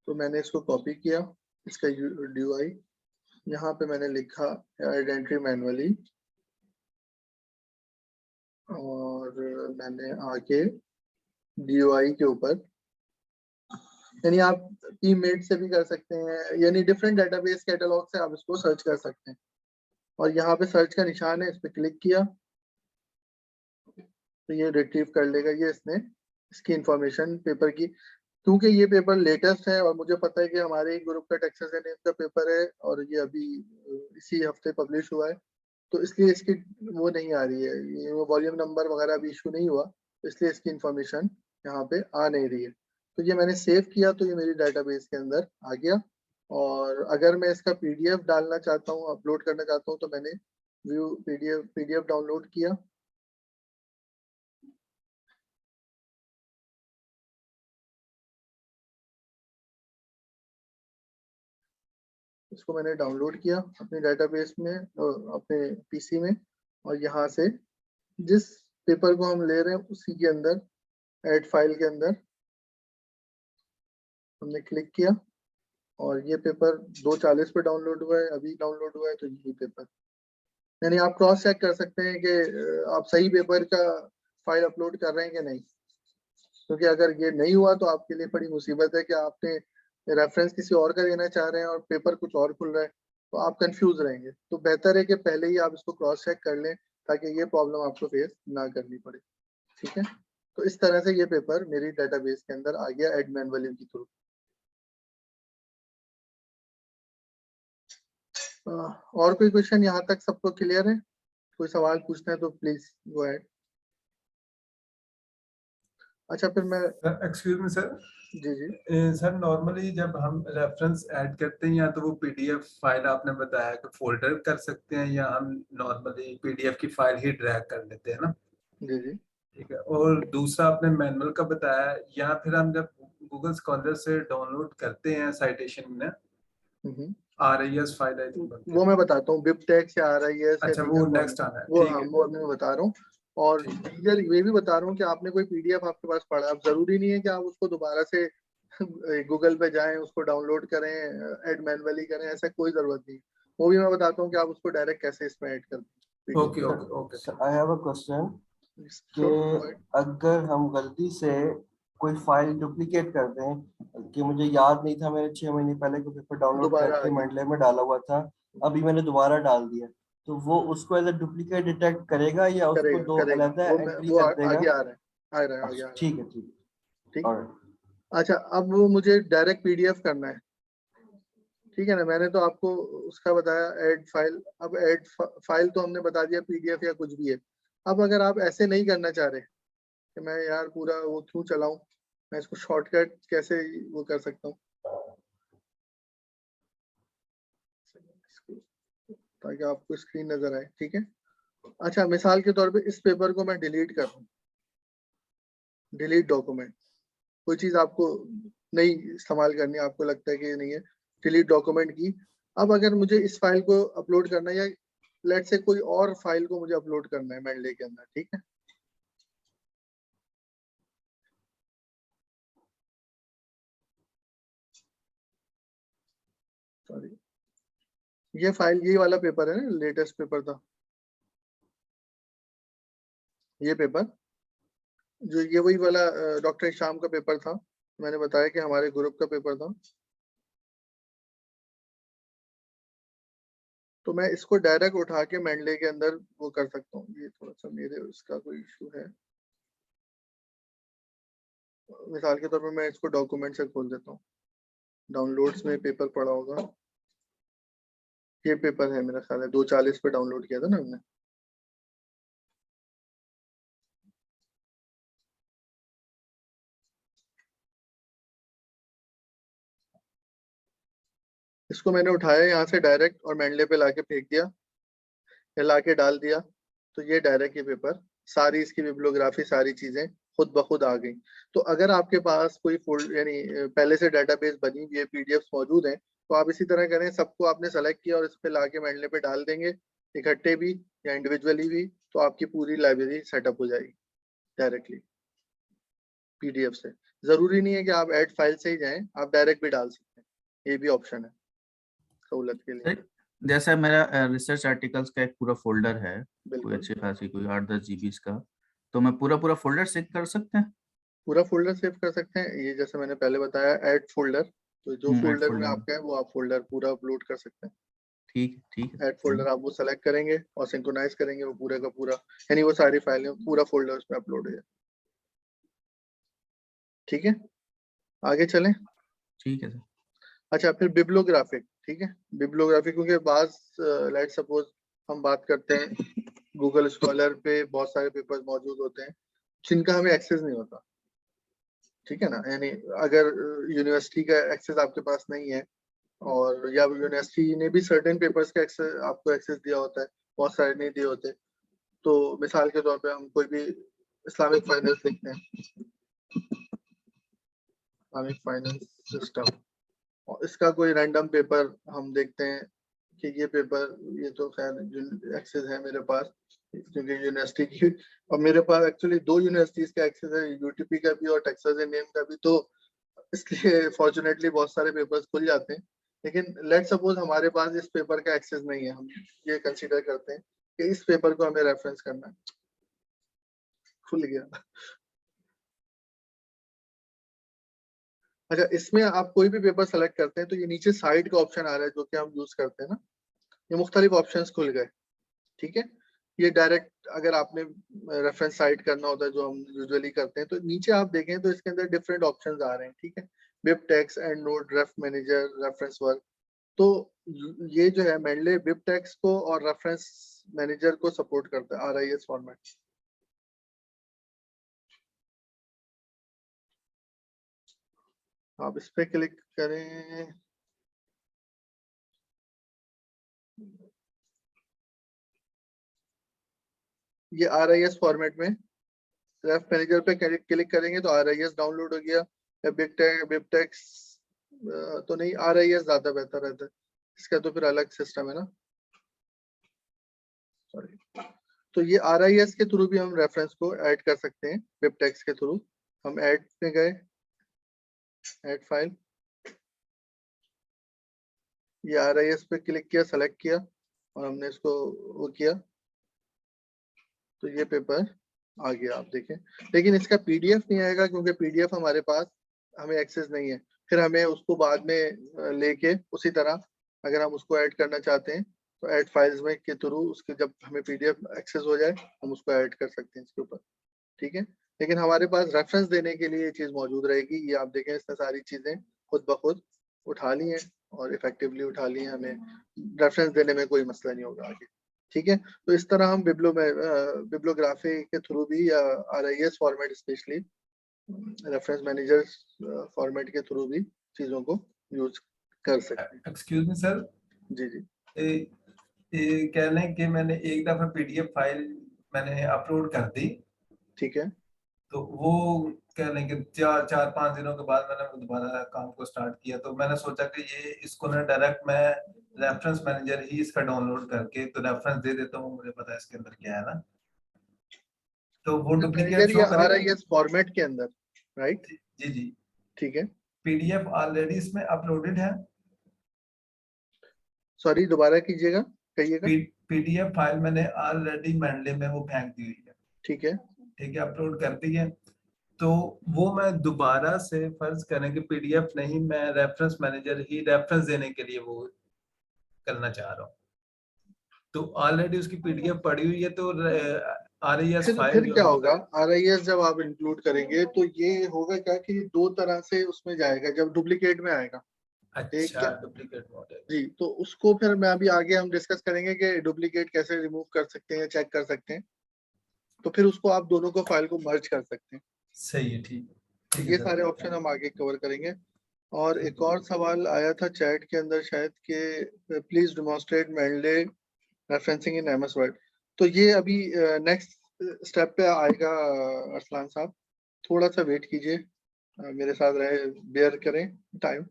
तो मैंने इसको कॉपी किया, इसका डीओआई, यहाँ पे मैंने लिखा आइडेंटिटी मैनुअली, और मैंने आके डीओआई के ऊपर, यानी आप टीममेट से भी कर सकते हैं, यानी डिफरेंट डेटाबेस कैटलॉग से आप इसको सर्च कर सकते हैं, और यहाँ पे सर्च का निशान है, इस पर क्लिक किया तो ये रिट्रीव कर लेगा, ये इसने इसकी इंफॉर्मेशन पेपर की, क्योंकि ये पेपर लेटेस्ट है और मुझे पता है कि हमारे ही ग्रुप का टेक्सास एंड का पेपर है और ये अभी इसी हफ्ते पब्लिश हुआ है, तो इसलिए इसकी वो नहीं आ रही है, ये वो वॉल्यूम नंबर वगैरह अभी इशू नहीं हुआ, इसलिए इसकी इंफॉर्मेशन यहाँ पे आ नहीं रही है। तो ये मैंने सेव किया तो ये मेरी डाटाबेस के अंदर आ गया, और अगर मैं इसका पीडीएफ डालना चाहता हूँ, अपलोड करना चाहता हूँ, तो मैंने व्यू पीडीएफ डाउनलोड किया, इसको मैंने डाउनलोड किया अपने डेटाबेस में अपने पीसी में, और यहाँ से जिस पेपर को हम ले रहे हैं उसी के अंदर ऐड फाइल के अंदर हमने क्लिक किया, और ये पेपर 240 पे डाउनलोड हुआ है, अभी डाउनलोड हुआ है, तो यही पेपर, यानी आप क्रॉस चेक कर सकते हैं कि आप सही पेपर का फाइल अपलोड कर रहे हैं कि नहीं, क्योंकि अगर ये नहीं हुआ तो आपके लिए बड़ी मुसीबत है कि आपने रेफरेंस किसी और का देना चाह रहे हैं और पेपर कुछ और खुल रहा है, तो आप कंफ्यूज रहेंगे, तो बेहतर है कि पहले ही आप इसको क्रॉस चेक कर लें ताकि ये प्रॉब्लम आपको फेस ना करनी पड़े, ठीक है। तो इस तरह से ये पेपर मेरी डेटाबेस के अंदर आ गया एड मैनुअली के थ्रू। और कोई क्वेश्चन यहाँ तक सबको क्लियर है? कोई सवाल पूछना है तो प्लीज गो अहेड। अच्छा फिर मैं, एक्सक्यूज मी सर, जी जी, सर नॉर्मली जब हम रेफरेंस ऐड करते हैं या तो वो पीडीएफ फाइल आपने बताया कि फोल्डर कर सकते हैं, या हम नॉर्मली पीडीएफ की फाइल ही ड्रैग कर लेते हैं ना, जी जी, ठीक है, और दूसरा आपने मैनुअल का बताया, या फिर हम जब गूगल स्कॉलर से डाउनलोड करते हैं साइटेशन में RIS फाइल आई थिंक बनती है, वो मैं बताता हूँ, बिबटेक्स या RIS या अच्छा वो दीगर नेक्स्ट आना है, वो, ठीक हाँ है, वो मैं बता रहा हूँ, और दीगर ये भी बता रहा हूँ कि आपने कोई पीडीएफ आपके पास पढ़ा, अब जरूरी नहीं है कि आप उसको दोबारा से गूगल पे जाएं, उसको डाउनलोड करें, ऐड मैनुअली करें, ऐसा कोई जरूरत नहीं, वो भी मैं बताता हूँ कि आप उसको डायरेक्ट कैसे इसमें ऐड कर, okay okay okay sir I have a question कि PDF। अगर हम गलती से कोई फाइल डुप्लीकेट कर दें कि मुझे याद नहीं था, मैंने 6 महीने पहले कोई पेपर डाउनलोड दोबारा आ करके गया। मेंडले में डाला हुआ था, अभी मैंने दोबारा डाल दिया, तो वो उसको एज अ डुप्लीकेट डिटेक्ट करेगा या उसको करेगा दो करेगा, अलग एंट्री वो कर देगा? आगे आ रहा है, आ रहा है, आगे आ रहा है। ठीक है, ठीक ठीक। है, alright. अच्छा, अब वो मुझे डायरेक्ट PDF करना है, ठीक है ना। मैंने तो आपको उसका बताया ऐड फाइल। अब ऐड फाइल तो हमने बता दिया PDF या कुछ भी है। अब अगर आप ऐसे नहीं करना चाह रहे कि मैं यार पूरा वो क्यों चलाऊं, मैं इसको शॉर्टकट कैसे वो कर सकता हूँ ताकि आपको स्क्रीन नजर आए, ठीक है। अच्छा, मिसाल के तौर पे इस पेपर को मैं डिलीट कर दूं, डिलीट डॉक्यूमेंट, कोई चीज आपको नहीं इस्तेमाल करनी, आपको लगता है कि ये नहीं है, डिलीट डॉक्यूमेंट की। अब अगर मुझे इस फाइल को अपलोड करना है या लेट से कोई और फाइल को मुझे अपलोड करना है मेंडले के अंदर, ठीक है। सॉरी, ये फाइल, ये वाला पेपर है ना, लेटेस्ट पेपर था ये पेपर, जो ये वही वाला डॉक्टर शाम का पेपर था, मैंने बताया कि हमारे ग्रुप का पेपर था। तो मैं इसको डायरेक्ट उठा के मेंडले के अंदर वो कर सकता हूँ। ये थोड़ा सा मेरे उसका कोई इशू है, मिसाल के तौर पर मैं इसको डॉक्यूमेंट से खोल देता हूँ, डाउनलोड्स में पेपर पड़ा होगा, ये पेपर है मेरा ख्याल है 240 पे डाउनलोड किया था ना हमने। इसको मैंने उठाया यहाँ से डायरेक्ट और मेंडले पे लाके फेंक दिया, ला के डाल दिया, तो ये डायरेक्ट ये पेपर, सारी इसकी बिब्लियोग्राफी, सारी चीजें खुद ब खुद आ गई। तो अगर आपके पास कोई फोल्ड यानी पहले से डेटाबेस बनी हुई है, PDFs मौजूद हैं, तो आप इसी तरह करें, सबको आपने सेलेक्ट किया और इस पे लाके मेंडले पे डाल देंगे, इकट्ठे भी या इंडिविजुअली भी, तो आपकी पूरी लाइब्रेरी सेटअप हो जाएगी डायरेक्टली PDF से। जरूरी नहीं है कि आप ऐड फाइल से ही जाएं, आप डायरेक्ट भी डाल सकते हैं, ये भी ऑप्शन है सहूलत के लिए। जैसे मेरा रिसर्च आर्टिकल्स का एक पूरा फोल्डर है, कोई बिल्कुल, अच्छी खासी, कोई 8-10 GB का, तो मैं पूरा पूरा फोल्डर सेव कर सकते हैं? पूरा फोल्डर सेव कर सकते हैं। ये जैसे मैंने पहले बताया ऐड फोल्डर, तो जो ऐड फोल्डर में फोल्डर, आपका है वो आप फोल्डर पूरा अपलोड कर सकते हैं। ठीक है। ऐड फोल्डर आप वो सेलेक्ट करेंगे और सिंक्रोनाइज करेंगे, वो पूरे का पूरा, यानी वो सारी फाइलें पूरा फोल्डर उसमें अपलोड हो जाए। ठीक है, आगे चलें। ठीक है सर। अच्छा, फिर बिब्लियोग्राफिक, ठीक है। बिब्लियोग्राफिक, क्योंकि बाज लेट सपोज हम बात करते हैं, गूगल स्कॉलर पे बहुत सारे पेपर्स मौजूद होते हैं जिनका हमें एक्सेस नहीं होता, ठीक है ना। यानी अगर यूनिवर्सिटी का एक्सेस आपके पास नहीं है, और या यूनिवर्सिटी ने भी सर्टेन पेपर्स का एक्सेस आपको एक्सेस दिया होता है, बहुत सारे नहीं दिए होते, तो मिसाल के तौर पे हम कोई भी इस्लामिक फाइनेंस लिखते हैं, इस्लामिक फाइनेंस सिस्टम, और इसका कोई रैंडम पेपर हम देखते हैं कि ये पेपर, ये तो खैर एक्सेस है मेरे पास क्योंकि यूनिवर्सिटी की, और मेरे पास एक्चुअली 2 यूनिवर्सिटीज का एक्सेस है, UTP का भी और टेक्सास A&M का भी, तो इसलिए फॉर्चुनेटली बहुत सारे पेपर्स खुल जाते हैं। लेकिन लेट सपोज हमारे पास इस पेपर का एक्सेस नहीं है, हम ये कंसीडर करते हैं कि इस पेपर को हमें रेफरेंस करना है, खुल गया। अच्छा, इसमें आप कोई भी पेपर सेलेक्ट करते हैं तो ये नीचे साइड का ऑप्शन आ रहा है जो कि हम यूज करते हैं ना, ये मुख्तलिफ ऑप्शंस खुल गए, ठीक है। ये डायरेक्ट अगर आपने रेफरेंस साइट करना होता है जो हम यूजुअली करते हैं, तो नीचे आप देखें तो इसके अंदर डिफरेंट ऑप्शंस आ रहे हैं, ठीक है। BibTeX, and note, ref manager, reference work, तो ये जो है मेनली बिबटेक्स को और रेफरेंस मैनेजर को सपोर्ट करता है, RIS फॉर्मेट। आप इस पे क्लिक करें, ये RIS फॉर्मेट में रेफ मैनेजर पे क्लिक करेंगे तो RIS डाउनलोड हो गया। बिबटेक्स तो नहीं, RIS ज्यादा बेहतर रहता है, इसका तो फिर अलग सिस्टम है ना, सॉरी। तो ये RIS के थ्रू भी हम रेफरेंस को ऐड कर सकते हैं, बिबटेक्स के थ्रू। हम ऐड में गए, ऐड फाइल, ये RIS पे क्लिक किया, सेलेक्ट किया और हमने इसको वो किया, तो ये पेपर आ गया, आप देखें। लेकिन इसका पीडीएफ नहीं आएगा क्योंकि पीडीएफ हमारे पास हमें एक्सेस नहीं है। फिर हमें उसको बाद में लेके उसी तरह अगर हम उसको ऐड करना चाहते हैं तो ऐड फाइल्स में के थ्रू उसके जब हमें पीडीएफ एक्सेस हो जाए हम उसको ऐड कर सकते हैं इसके ऊपर, ठीक है। लेकिन हमारे पास रेफरेंस देने के लिए ये चीज मौजूद रहेगी। ये आप देखें, इसने सारी चीजें खुद ब खुद उठा ली हैं और इफेक्टिवली उठा ली हैं, हमें रेफरेंस देने में कोई मसला नहीं होगा आगे, ठीक है। तो इस तरह हम बिब्लियोग्राफी के थ्रू भी या RIS format specially reference manager format के थ्रू भी चीजों को यूज कर सकते हैं। एक्सक्यूज मी सर, जी जी कह लें कि मैंने एक दफा PDF फाइल मैंने अपलोड कर दी, ठीक है। तो वो कह लें कि 4-5 दिनों के बाद मैंने वो दोबारा काम को स्टार्ट किया, तो मैंने सोचा कि ये इसको ना डायरेक्ट मैं रेफरेंस मैनेजर ही इसका डाउनलोड करके तो रेफरेंस दे देता हूँ, मुझे पता है इसके अंदर क्या है ना, तो वो डुप्लीकेट शो या करेगा। RIS फॉर्मेट के अंदर, राइट? जी जी, ठीक है। PDF ऑलरेडी इसमें अपलोडेड है। सॉरी, दोबारा कीजिएगा, कहिएगा। PDF फाइल मैंने ऑलरेडी मैंडले में वो फेंक दी हुई है, ठीक है। ठीक है, अपलोड कर दी है। तो वो मैं दोबारा से फर्ज करें कि PDF नहीं, मैं रेफरेंस मैनेजर ही रेफरेंस देने के लिए वो करना चाह रहा हूँ, तो ऑलरेडी उसकी PDF पड़ी हुई है, तो RIS फाइल फिर जो क्या है होगा, RIS जब आप इंक्लूड करेंगे तो ये होगा क्या कि दो तरह से उसमें जाएगा। जब डुप्लीकेट में आएगा, ठीक अच्छा है डुप्लीकेट मॉडल, जी, तो उसको फिर मैं अभी आगे हम डिस्कस करेंगे कि डुप्लीकेट कैसे रिमूव कर सकते हैं, चेक कर सकते हैं। तो फिर उसको आप दोनों को फाइल को मर्ज कर सकते हैं। सही है, ठीक है ये सर। सारे ऑप्शन हम आगे कवर करेंगे। और एक और सवाल आया था चैट के अंदर शायद कि please demonstrate Mendeley referencing in MS word. तो ये अभी नेक्स्ट स्टेप पे आएगा अरसलान साहब, थोड़ा सा वेट कीजिए, मेरे साथ रहे, बेयर करें टाइम।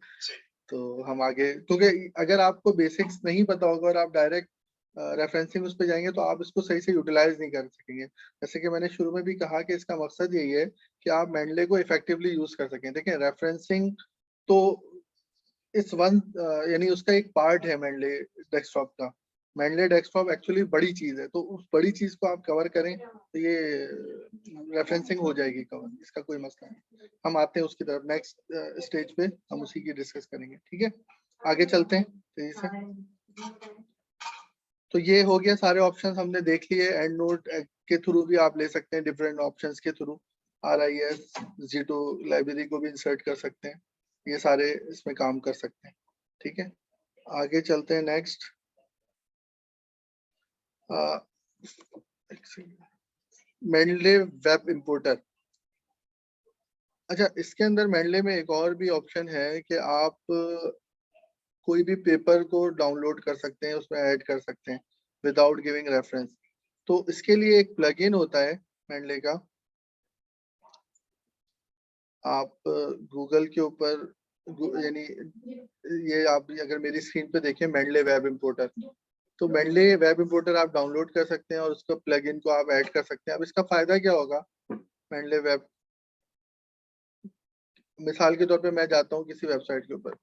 तो हम आगे, क्योंकि अगर आपको बेसिक्स नहीं पता होगा और आप डायरेक्ट रेफरेंसिंग उस पर जाएंगे तो आप इसको सही से यूटिलाइज नहीं कर सकेंगे। जैसे कि मैंने शुरू में भी कहा कि इसका मकसद यही है कि आप मेंडले को इफेक्टिवली यूज कर सकें। देखें, रेफरेंसिंग तो इस वन यानी उसका एक पार्ट है मेंडले डेस्कटॉप का। मेंडले डेस्कटॉप एक्चुअली बड़ी चीज है, तो उस बड़ी चीज को आप कवर करें तो ये रेफरेंसिंग हो जाएगी कवर, इसका कोई मसला नहीं। हम आते हैं उसकी तरफ, नेक्स्ट स्टेज पे हम उसी की डिस्कस करेंगे, ठीक है। आगे चलते हैं तेजी से। तो ये हो गया, सारे ऑप्शंस हमने देख लिए। एंड नोट के थ्रू भी आप ले सकते हैं, डिफरेंट ऑप्शंस के थ्रू RIS G2 लाइब्रेरी को भी इंसर्ट कर सकते हैं, ये सारे इसमें काम कर सकते हैं, ठीक है। आगे चलते हैं नेक्स्ट। Mendel web importer. अच्छा, इसके अंदर मेंडले में एक और भी ऑप्शन है कि आप कोई भी पेपर को डाउनलोड कर सकते हैं, उसमें ऐड कर सकते हैं विदाउट गिविंग रेफरेंस। तो इसके लिए एक प्लगइन होता है मेंडले का, आप गूगल के ऊपर यानी ये आप अगर मेरी स्क्रीन पे देखें मेंडले वेब इंपोर्टर, तो मेंडले वेब इंपोर्टर आप डाउनलोड कर सकते हैं और उसका प्लगइन को आप ऐड कर सकते हैं। अब इसका फायदा क्या होगा, मेंडले वेब, मिसाल के तौर पे मैं जाता हूँ किसी वेबसाइट के ऊपर,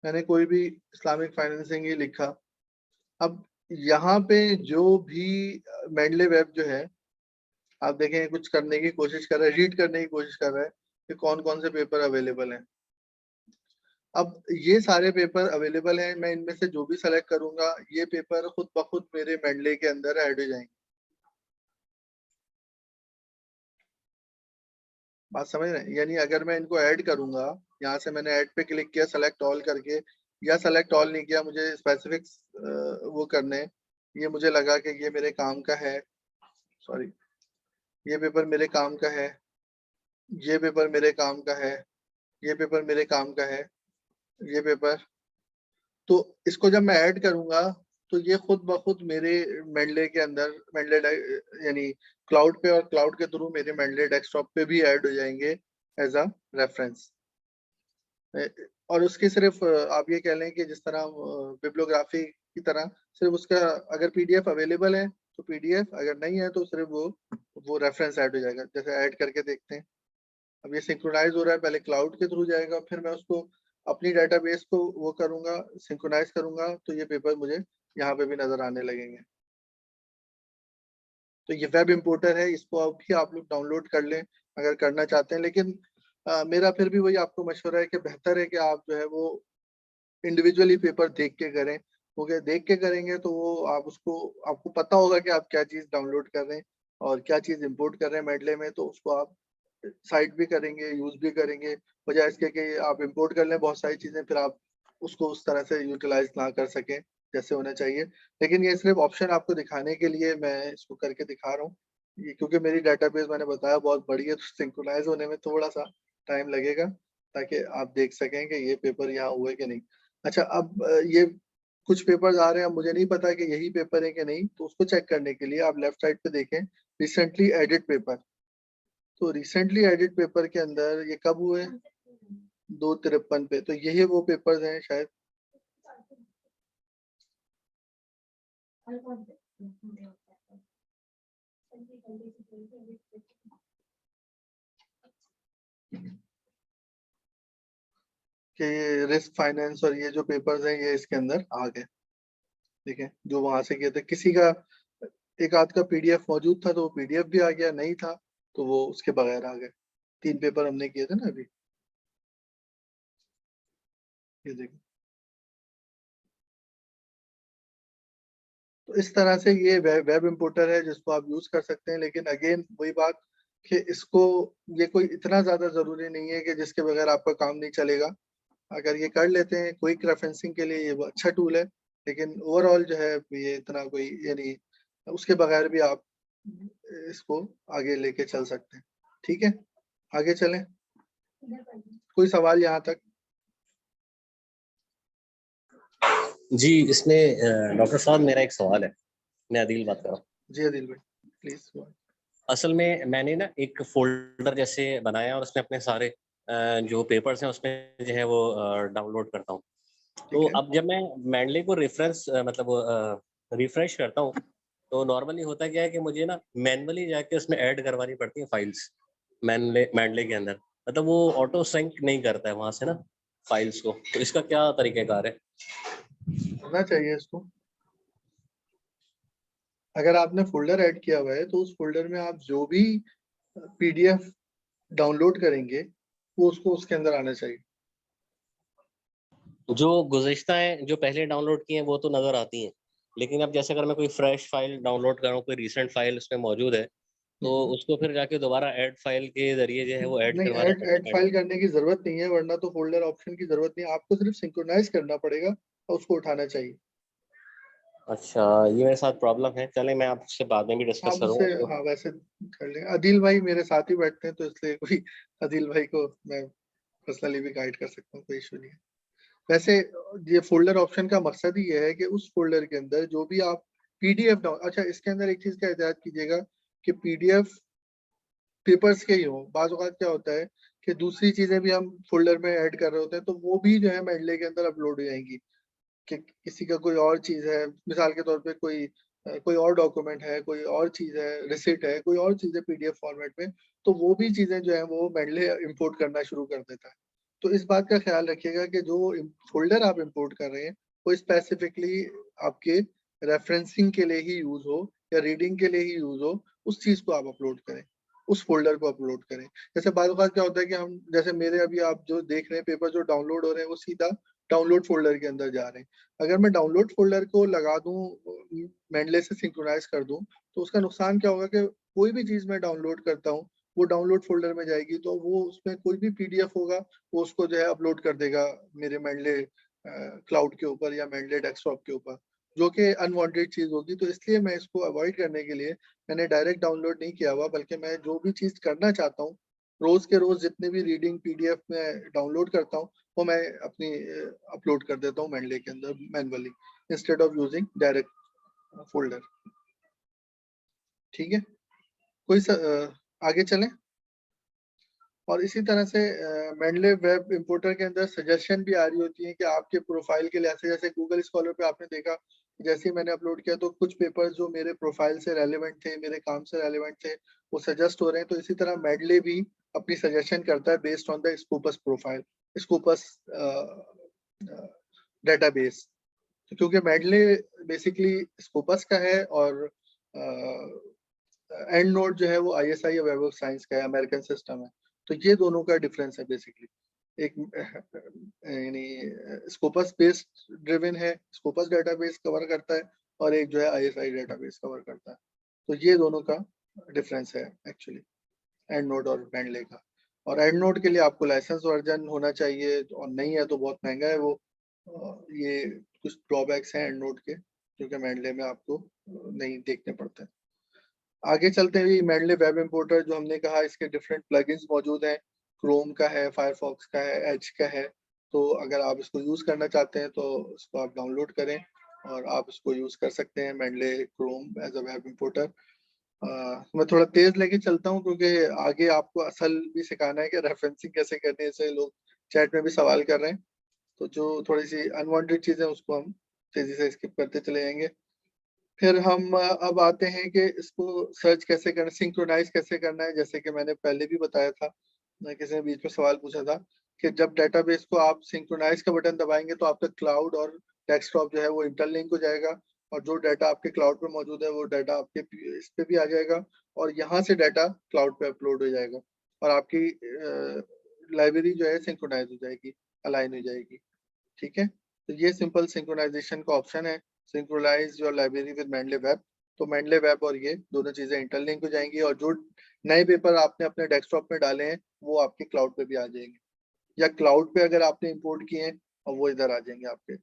मैंने कोई भी इस्लामिक फाइनेंसिंग ही लिखा। अब यहाँ पे जो भी मेंडले वेब जो है, आप देखें कुछ करने की कोशिश कर रहा है, रीड करने की कोशिश कर रहा है कि कौन कौन से पेपर अवेलेबल हैं। अब ये सारे पेपर अवेलेबल हैं, मैं इनमें से जो भी सेलेक्ट करूंगा ये पेपर खुद ब खुद मेरे मेंडले के अंदर ऐड हो जाएंगे। बात समझ रहे हैं? यानी अगर मैं इनको ऐड करूंगा, यहाँ से मैंने ऐड पे क्लिक किया सेलेक्ट ऑल करके, या सेलेक्ट ऑल नहीं किया, मुझे स्पेसिफिक्स वो करने, ये मुझे लगा कि ये मेरे काम का है, सॉरी ये पेपर मेरे काम का है, ये पेपर मेरे काम का है, ये पेपर मेरे काम का है, ये पेपर, तो इसको जब मैं ऐड करूंगा तो ये खुद ब खुद मेरे मेंडले के अंदर, मेंडले यानी क्लाउड पे, और क्लाउड के थ्रू मेरे मेंडले डेस्कटॉप पे भी ऐड हो जाएंगे एज अ रेफरेंस। और उसकी सिर्फ आप ये कह लें कि जिस तरह बिब्लियोग्राफी की तरह, सिर्फ उसका अगर PDF अवेलेबल है तो PDF, अगर नहीं है तो सिर्फ वो रेफरेंस ऐड हो जाएगा। जैसे ऐड करके देखते हैं, अब ये सिंक्रोनाइज हो रहा है, पहले क्लाउड के थ्रू जाएगा, फिर मैं उसको अपनी डेटाबेस को वो करूंगा, सिंक्रोनाइज करूंगा, तो ये पेपर मुझे यहाँ पे भी नजर आने लगेंगे। तो ये वेब इंपोर्टर है, इसको अब भी आप लोग डाउनलोड कर लें अगर करना चाहते हैं। लेकिन मेरा फिर भी वही आपको मशवरा है कि बेहतर है कि आप जो है वो इंडिविजुअली पेपर देख के करें, क्योंकि देख के करेंगे तो वो आप उसको आपको पता होगा कि आप क्या चीज डाउनलोड कर रहे हैं और क्या चीज इंपोर्ट कर रहे हैं मेडले में, तो उसको आप साइट भी करेंगे, यूज भी करेंगे, बजाय इसके कि आप इंपोर्ट कर लें बहुत सारी चीजें फिर आप उसको उस तरह से यूटिलाइज ना कर सकें जैसे होना चाहिए। लेकिन ये सिर्फ ऑप्शन आपको दिखाने के लिए मैं इसको करके दिखा रहा हूँ, ये क्योंकि मेरी डेटाबेस मैंने बताया बहुत बड़ी है, तो सिंक्रोनाइज होने में थोड़ा सा टाइम लगेगा ताकि आप देख सकें कि ये पेपर यहाँ हुए कि नहीं। अच्छा, अब ये कुछ पेपर्स आ रहे हैं, अब मुझे नहीं पता कि यही पेपर है कि नहीं, तो उसको चेक करने के लिए आप लेफ्ट साइड पे देखें रिसेंटली एडिट पेपर। तो रिसेंटली एडिट पेपर के अंदर ये कब हुए, 253 पे, तो यही वो पेपर्स हैं शायद। कि ये रिस्क फाइनेंस और ये जो पेपर्स हैं ये इसके अंदर आ गए। ठीक है, जो वहां से किए थे, किसी का एक आध का पीडीएफ मौजूद था तो वो पीडीएफ भी आ गया, नहीं था तो वो उसके बगैर आ गए। 3 पेपर हमने किए थे ना अभी, ये देखिए। तो इस तरह से ये वेब इंपोर्टर है जिसको आप यूज कर सकते हैं। लेकिन अगेन वही बात कि इसको, ये कोई इतना ज्यादा जरूरी नहीं है कि जिसके बगैर आपका काम नहीं चलेगा। अगर ये कर लेते हैं क्विक रेफरेंसिंग के लिए ये वो अच्छा टूल है, लेकिन ओवरऑल जो है ये इतना कोई ये नहीं, उसके बगैर भी आप इसको आगे लेके चल सकते हैं। ठीक है, आगे चलें। कोई सवाल यहाँ तक? जी, इसमें डॉक्टर साहब मेरा एक सवाल है। मैं अदील बात कर रहा हूँ। जी आदिल भाई प्लीज। असल में मैंने ना एक फ़ोल्डर जैसे बनाया और उसमें अपने सारे जो पेपर्स हैं उसमें जो है वो डाउनलोड करता हूँ। तो है। अब जब मैं मेंडले को मतलब रिफ्रेश करता हूँ, तो नॉर्मली होता क्या है कि मुझे ना मैनुअली जाके उसमें ऐड करवानी पड़ती है फाइल्स मेंडले के अंदर। मतलब वो ऑटो सिंक नहीं करता है वहाँ से ना फाइल्स को। तो इसका क्या तरीक़ेकार है? होना चाहिए इसको। अगर आपने फोल्डर ऐड किया हुआ है तो उस फोल्डर में आप जो भी पीडीएफ डाउनलोड करेंगे वो उसको उसके अंदर आना चाहिए। जो गुज़िश्ता हैं, जो पहले डाउनलोड किए हैं वो तो नज़र आती हैं। लेकिन अब जैसे अगर मैं कोई फ्रेश फाइल डाउनलोड कर रहा हूँ, कोई रीसेंट फाइल उसमें मौजूद है, तो उसको फिर जाके दोबारा ऐड फाइल के ज़रिए जो है वो ऐड नहीं, करवाना ऐड पड़ता ऐड है। फाइल करने की जरूरत नहीं है, वरना तो फोल्डर ऑप्शन की जरूरत नहीं है, आपको सिर्फ सिंक्रोनाइज करना पड़ेगा और उसको उठाना चाहिए। अच्छा, ये मेरे साथ प्रॉब्लम है। चलें मैं आपसे बाद में भी डिस्कस आप उससे, करूँगा इसको। हाँ वैसे कर लेंगे। अदिल भाई मेरे साथ ही बैठते हैं तो इसलिए कोई अदिल भाई को मैं पर्सनली भी गाइड कर सकता हूँ, कोई इशू नहीं है। वैसे ये फोल्डर ऑप्शन का मकसद ही ये है कि उस फोल्डर के अंदर जो भी आप पीडीएफ डाउन, अच्छा इसके अंदर एक चीज का एहतियात कीजिएगा कि पीडीएफ पेपर्स के ही हो। बाज़ औक़ात क्या होता है कि दूसरी चीजें भी हम फोल्डर में ऐड कर रहे होते हैं तो वो भी जो है मेडले के अंदर अपलोड हो जाएंगी, कि किसी का कोई और चीज है, मिसाल के तौर पे कोई और डॉक्यूमेंट है, कोई और चीज है, रिसिट है, कोई और चीज है पीडीएफ फॉर्मेट में, तो वो भी चीजें जो है वो मेडले इंपोर्ट करना शुरू कर देता है। तो इस बात का ख्याल रखिएगा कि जो फोल्डर आप इंपोर्ट कर रहे हैं वो स्पेसिफिकली आपके रेफरेंसिंग के लिए ही यूज हो या रीडिंग के लिए ही यूज हो, उस चीज को आप अपलोड करें, उस फोल्डर को अपलोड करें। जैसे बार बार क्या होता है कि हम, जैसे मेरे अभी आप जो देख रहे हैं पेपर जो डाउनलोड हो रहे हैं वो सीधा डाउनलोड फोल्डर के अंदर जा रहे हैं। अगर मैं डाउनलोड फोल्डर को लगा दूं, मेंडले से सिंक्रोनाइज कर दूं, तो उसका नुकसान क्या होगा कि कोई भी चीज मैं डाउनलोड करता हूँ वो डाउनलोड फोल्डर में जाएगी, तो वो उसमें कोई भी पीडीएफ होगा वो उसको जो है अपलोड कर देगा मेरे मेंडले क्लाउड के ऊपर या मेंडले डेस्कटॉप के ऊपर, जो कि अनवांटेड चीज होगी। तो इसलिए मैं इसको अवॉइड करने के लिए मैंने डायरेक्ट डाउनलोड नहीं किया हुआ, बल्कि मैं जो भी चीज करना चाहता हूँ रोज के रोज जितने भी रीडिंग पीडीएफ में डाउनलोड करता हूँ वो मैं अपनी अपलोड कर देता हूँ मेंडले के अंदर manually, instead of using direct folder. ठीक है, आगे चलें। और इसी तरह से मेंडले वेब इंपोर्टर के अंदर सजेशन भी आ रही होती है कि आपके प्रोफाइल के लिए, जैसे गूगल स्कॉलर पे आपने देखा जैसे ही मैंने अपलोड किया तो कुछ पेपर्स जो मेरे प्रोफाइल से रेलेवेंट थे, मेरे काम से रेलेवेंट थे, वो सजेस्ट हो रहे हैं। तो इसी तरह मेडले भी अपनी सजेशन करता है based on the Scopus profile, Scopus database. क्योंकि मेडले बेसिकली स्कोपस का है और एंड नोड जो है वो ISI या वेब ऑफ साइंस का है, अमेरिकन सिस्टम है। तो ये दोनों का डिफरेंस है बेसिकली। एक यानी स्कोपस बेस्ड ड्रिवन है, स्कोपस डेटाबेस कवर करता है, और एक जो है ISI डेटाबेस कवर करता है। तो ये दोनों का डिफरेंस है एक्चुअली, एंड नोड और मेंडले का। और एंड नोड के लिए आपको लाइसेंस वर्जन होना चाहिए, और नहीं है तो बहुत महंगा है वो। ये कुछ ड्रॉबैक्स हैं एंड नोड के, क्योंकि मेंडले में आपको नहीं देखने पड़ते। आगे चलते हैं, मेंडले वेब इंपोर्टर जो हमने कहा, इसके डिफरेंट प्लगइन्स मौजूद हैं। क्रोम का है, फायरफॉक्स का है, एज का है। तो अगर आप इसको यूज करना चाहते हैं तो इसको आप डाउनलोड करें और आप इसको यूज कर सकते हैं, Mendeley Chrome Edge a web importer. मैं थोड़ा तेज लेके चलता हूँ क्योंकि आगे आपको असल भी सिखाना है कि रेफरेंसिंग कैसे करने से लोग चैट में भी सवाल कर रहे हैं। तो जो थोड़ी सी अनवांटेड चीजें उसको हम तेजी से स्किप करते चले जाएंगे। फिर हम अब आते हैं कि इसको सर्च कैसे करना, सिंक्रोनाइज कैसे करना है। जैसे कि मैंने पहले भी बताया था, किसी ने बीच में सवाल पूछा था कि जब डेटाबेस को आप सिंक्रोनाइज का बटन दबाएंगे तो आपका क्लाउड और डेस्कटॉप जो है वो इंटरलिंक हो जाएगा, और जो डाटा आपके क्लाउड पे मौजूद है वो डाटा आपके इस पे भी आ जाएगा, और यहाँ से डाटा क्लाउड पे अपलोड हो जाएगा, और आपकी लाइब्रेरी जो है सिंक्रोनाइज हो जाएगी, अलाइन हो जाएगी। ठीक है, तो ये सिंपल सिंक्रोनाइजेशन का ऑप्शन है, synchronize your library with Mendeley web. तो मेंडले वेब और ये दोनों चीजें इंटरलिंक हो जाएंगी, और जो नए पेपर आपने अपने डेस्कटॉप में डाले हैं वो आपके क्लाउड पे भी आ जाएंगे, या क्लाउड पे अगर आपने इंपोर्ट किए हैं और वो इधर आ जाएंगे आपके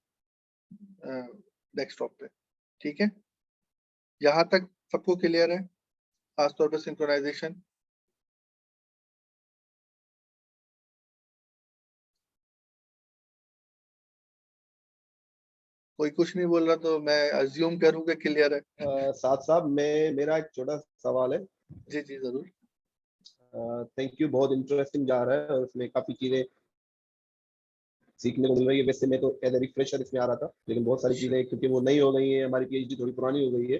डेस्कटॉप पे। ठीक है, यहाँ तक सबको क्लियर है, खासतौर पर सिंक्रोनाइजेशन। कोई कुछ नहीं बोल रहा तो मैं अज्यूम करूँ कि क्लियर है। साथ साहब मेरा एक छोटा सवाल है। जी जी जरूर। थैंक यू, बहुत इंटरेस्टिंग जा रहा है और उसमें काफी चीजें सीखने को मिल रही है। वैसे मैं तो एज ए रिफ्रेशर इसमें आ रहा था, लेकिन बहुत सारी चीजें क्योंकि वो नई हो गई है, हमारी PhD थोड़ी पुरानी हो गई है,